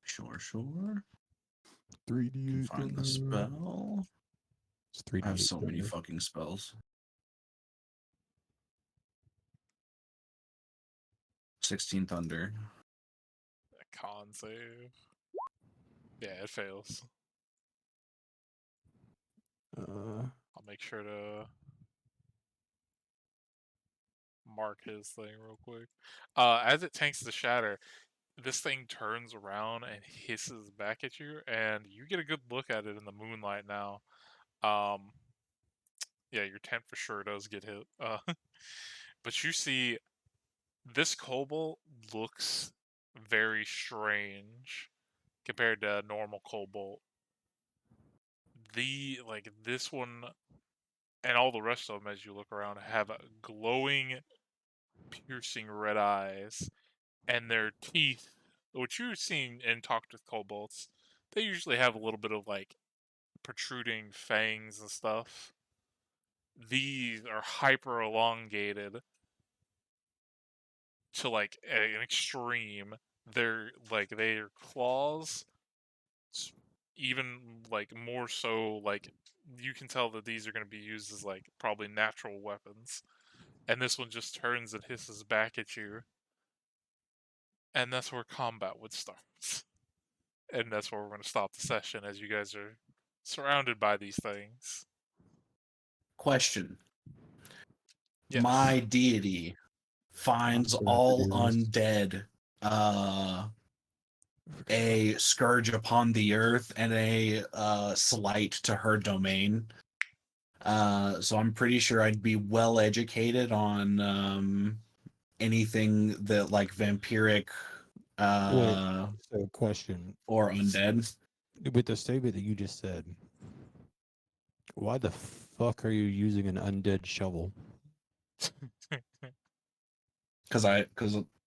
Sure. 3d8. Find the spell. It's 3d8. I have so many thunder. fucking spells. 16 thunder. A con save. Yeah, it fails. I'll make sure to mark his thing real quick. As it tanks the shatter, this thing turns around and hisses back at you, and you get a good look at it in the moonlight now. Yeah, your tent for sure does get hit. But you see, this cobalt looks very strange compared to normal cobalt. This one and all the rest of them, as you look around, have glowing, piercing red eyes, and their teeth, which you've seen and talked with kobolds, they usually have a little bit of like protruding fangs and stuff. These are hyper elongated to like an extreme. Their claws, even like more so, like you can tell that these are going to be used as like probably natural weapons. And this one just turns and hisses back at you. And that's where combat would start. And that's where we're going to stop the session, as you guys are surrounded by these things. Question. Yes. My deity finds I'm gonna have to all do this. undead a scourge upon the earth and a slight to her domain. So I'm pretty sure I'd be well educated on anything that like vampiric So, question. or undead. With the statement that you just said, why the fuck are you using an undead shovel? Because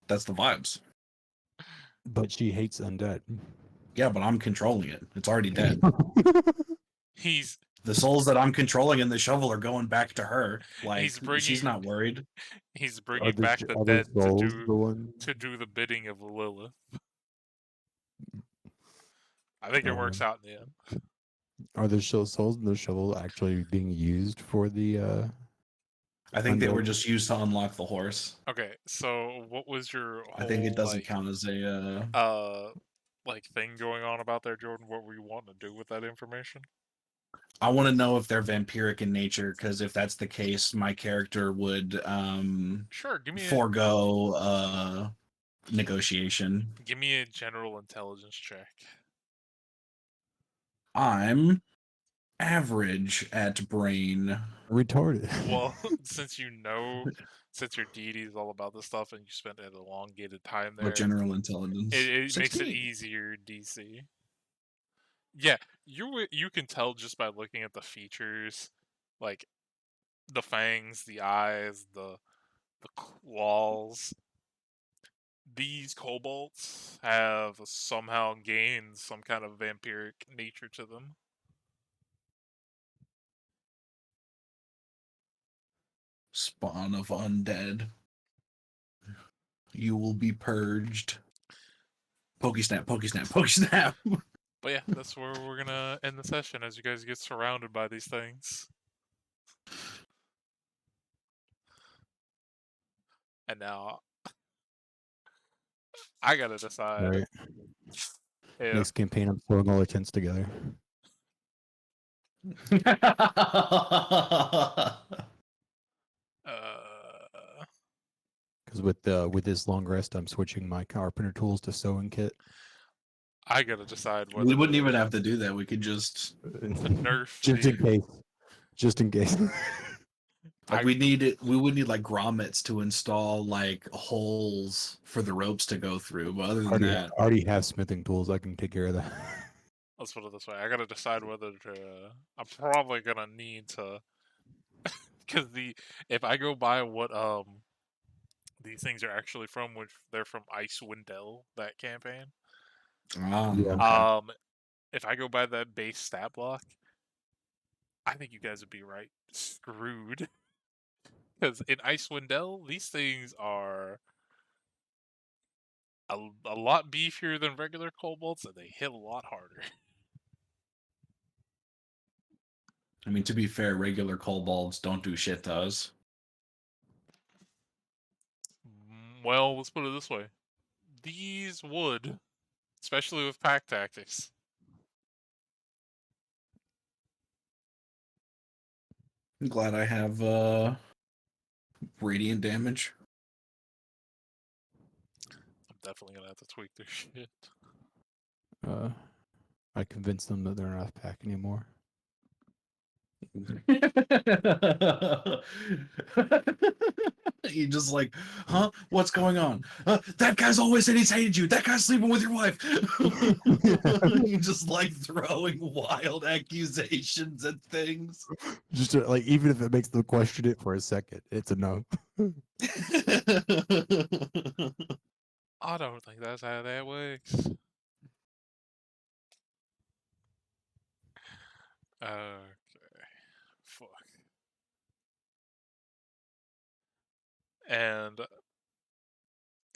that's the vibes. But she hates undead. Yeah, but I'm controlling it. It's already dead. He's The souls that I'm controlling in the shovel are going back to her. Like He's bringing- she's not worried. he's bringing the back sh- the are dead the souls the one? to do the bidding of Lilith. I think it Oh, works out in the end. Are the souls in the shovel actually being used for the I think they were undead? just used to unlock the horse. Okay, so what was your whole I think it doesn't count as a thing going on about there, Jordan? What were you wanting to do with that information? I want to know if they're vampiric in nature, because if that's the case, my character would Sure, give me forego negotiation. a general intelligence check. I'm average at brain. Retarded. Well, since your deity is all about this stuff, and you spent an elongated time there, With general intelligence. it makes it 16. easier, DC. Yeah, you can tell just by looking at the features, like the fangs, the eyes, the claws. These kobolds have somehow gained some kind of vampiric nature to them. Spawn of undead. You will be purged. Pokey snap, pokey snap, pokey snap. But yeah, that's where we're gonna end the session as you guys get surrounded by these things. And now I gotta decide All right. if Next campaign, I'm throwing all our tents together. uh, Because with this long rest, I'm switching my carpenter tools to sewing kit. I gotta decide whether We wouldn't to even have to do that. We could just nerf Just the. in case. Just in case. like I- we need it. We would need like grommets to install like holes for the ropes to go through. But other than that, I already have smithing tools. I can take care of that. Let's put it this way: I gotta decide whether to. I'm probably gonna need to, because if I go by what these things are actually from, which they're from Icewind Dale, that campaign. Yeah. okay. If I go by that base stat block, I think you guys would be right screwed. Because in Icewind Dale, these things are a lot beefier than regular kobolds, and they hit a lot harder. I mean, to be fair, regular kobolds don't do shit to us. Well, let's put it this way: these would, especially with pack tactics. I'm glad I have radiant damage. I'm definitely gonna have to tweak their shit. I convinced them that they're not a pack anymore. You just like, huh? What's going on? That guy's always said he's hated you. That guy's sleeping with your wife. You just like throwing wild accusations at things. Just like, even if it makes them question it for a second, it's a no. I don't think that's how that works. Okay. Fuck. And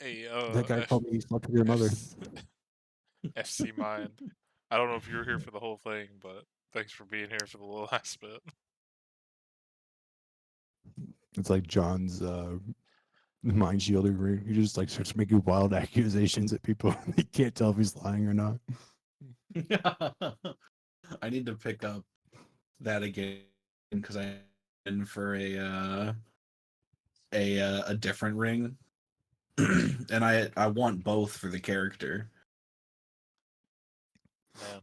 That guy told me he slept with your mother. FC Mind. I don't know if you were here for the whole thing, but thanks for being here for the last bit. It's like John's mind shielding ring. He just like starts making wild accusations at people. They can't tell if he's lying or not. I need to pick up that again because I'm in for a different ring, and I want both for the character. Man.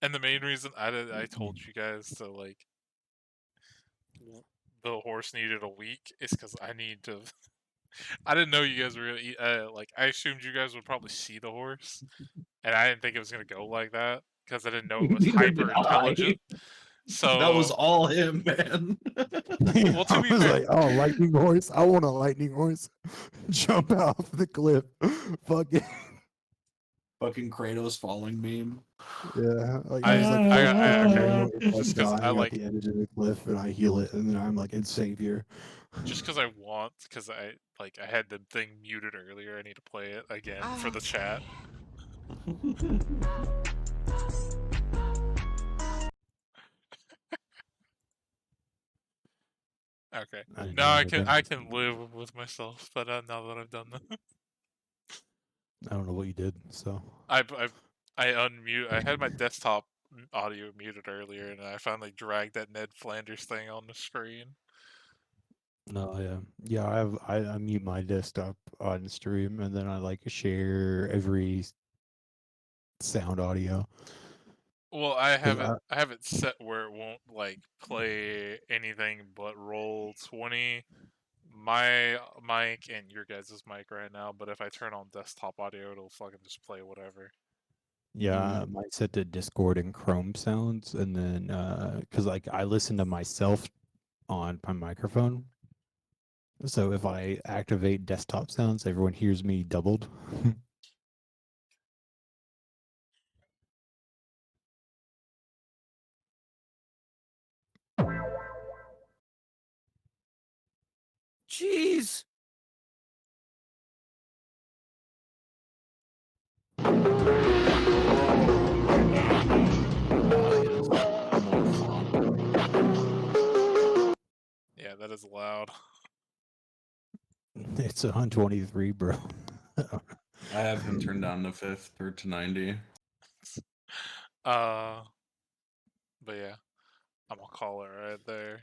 And the main reason I told you guys to like the horse needed a week is because I need to. I didn't know you guys were like. I assumed you guys would probably see the horse, and I didn't think it was gonna go like that because I didn't know it was Neither did hyper intelligent. So that was all him, man. Well, to I be was fair- like, oh, lightning horse. I want a lightning horse. Jump off the cliff. Fuck it. Fucking Kratos falling meme. Yeah. Like, I- he's like, just 'cause I dying like- at the edge of the cliff, and I heal it, and then I'm like, it's savior. just because I want, because I had the thing muted earlier. I need to play it again for the chat. Okay. I didn't Now know anything. I can live with myself, but now that I've done that, I don't know what you did. So I unmute. I had my desktop audio muted earlier, and I finally dragged that Ned Flanders thing on the screen. no, yeah. I mute my desktop on stream, and then I like share every sound audio. Well, I have I- it set where it won't like play anything but Roll20, my mic, and your guys' mic right now. But if I turn on desktop audio, it'll fucking just play whatever. Yeah, mine set to Discord and Chrome sounds, and then because like I listen to myself on my microphone, so if I activate desktop sounds, everyone hears me doubled. Jeez. Yeah, that is loud. It's 123, bro. I have him turned down to 5th or to 90. But yeah, I'm gonna call it right there.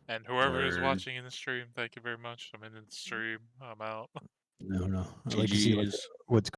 And whoever is Word. watching in the stream, thank you very much. I'm in the stream. I'm out. No. I'd like to see like GGs. what's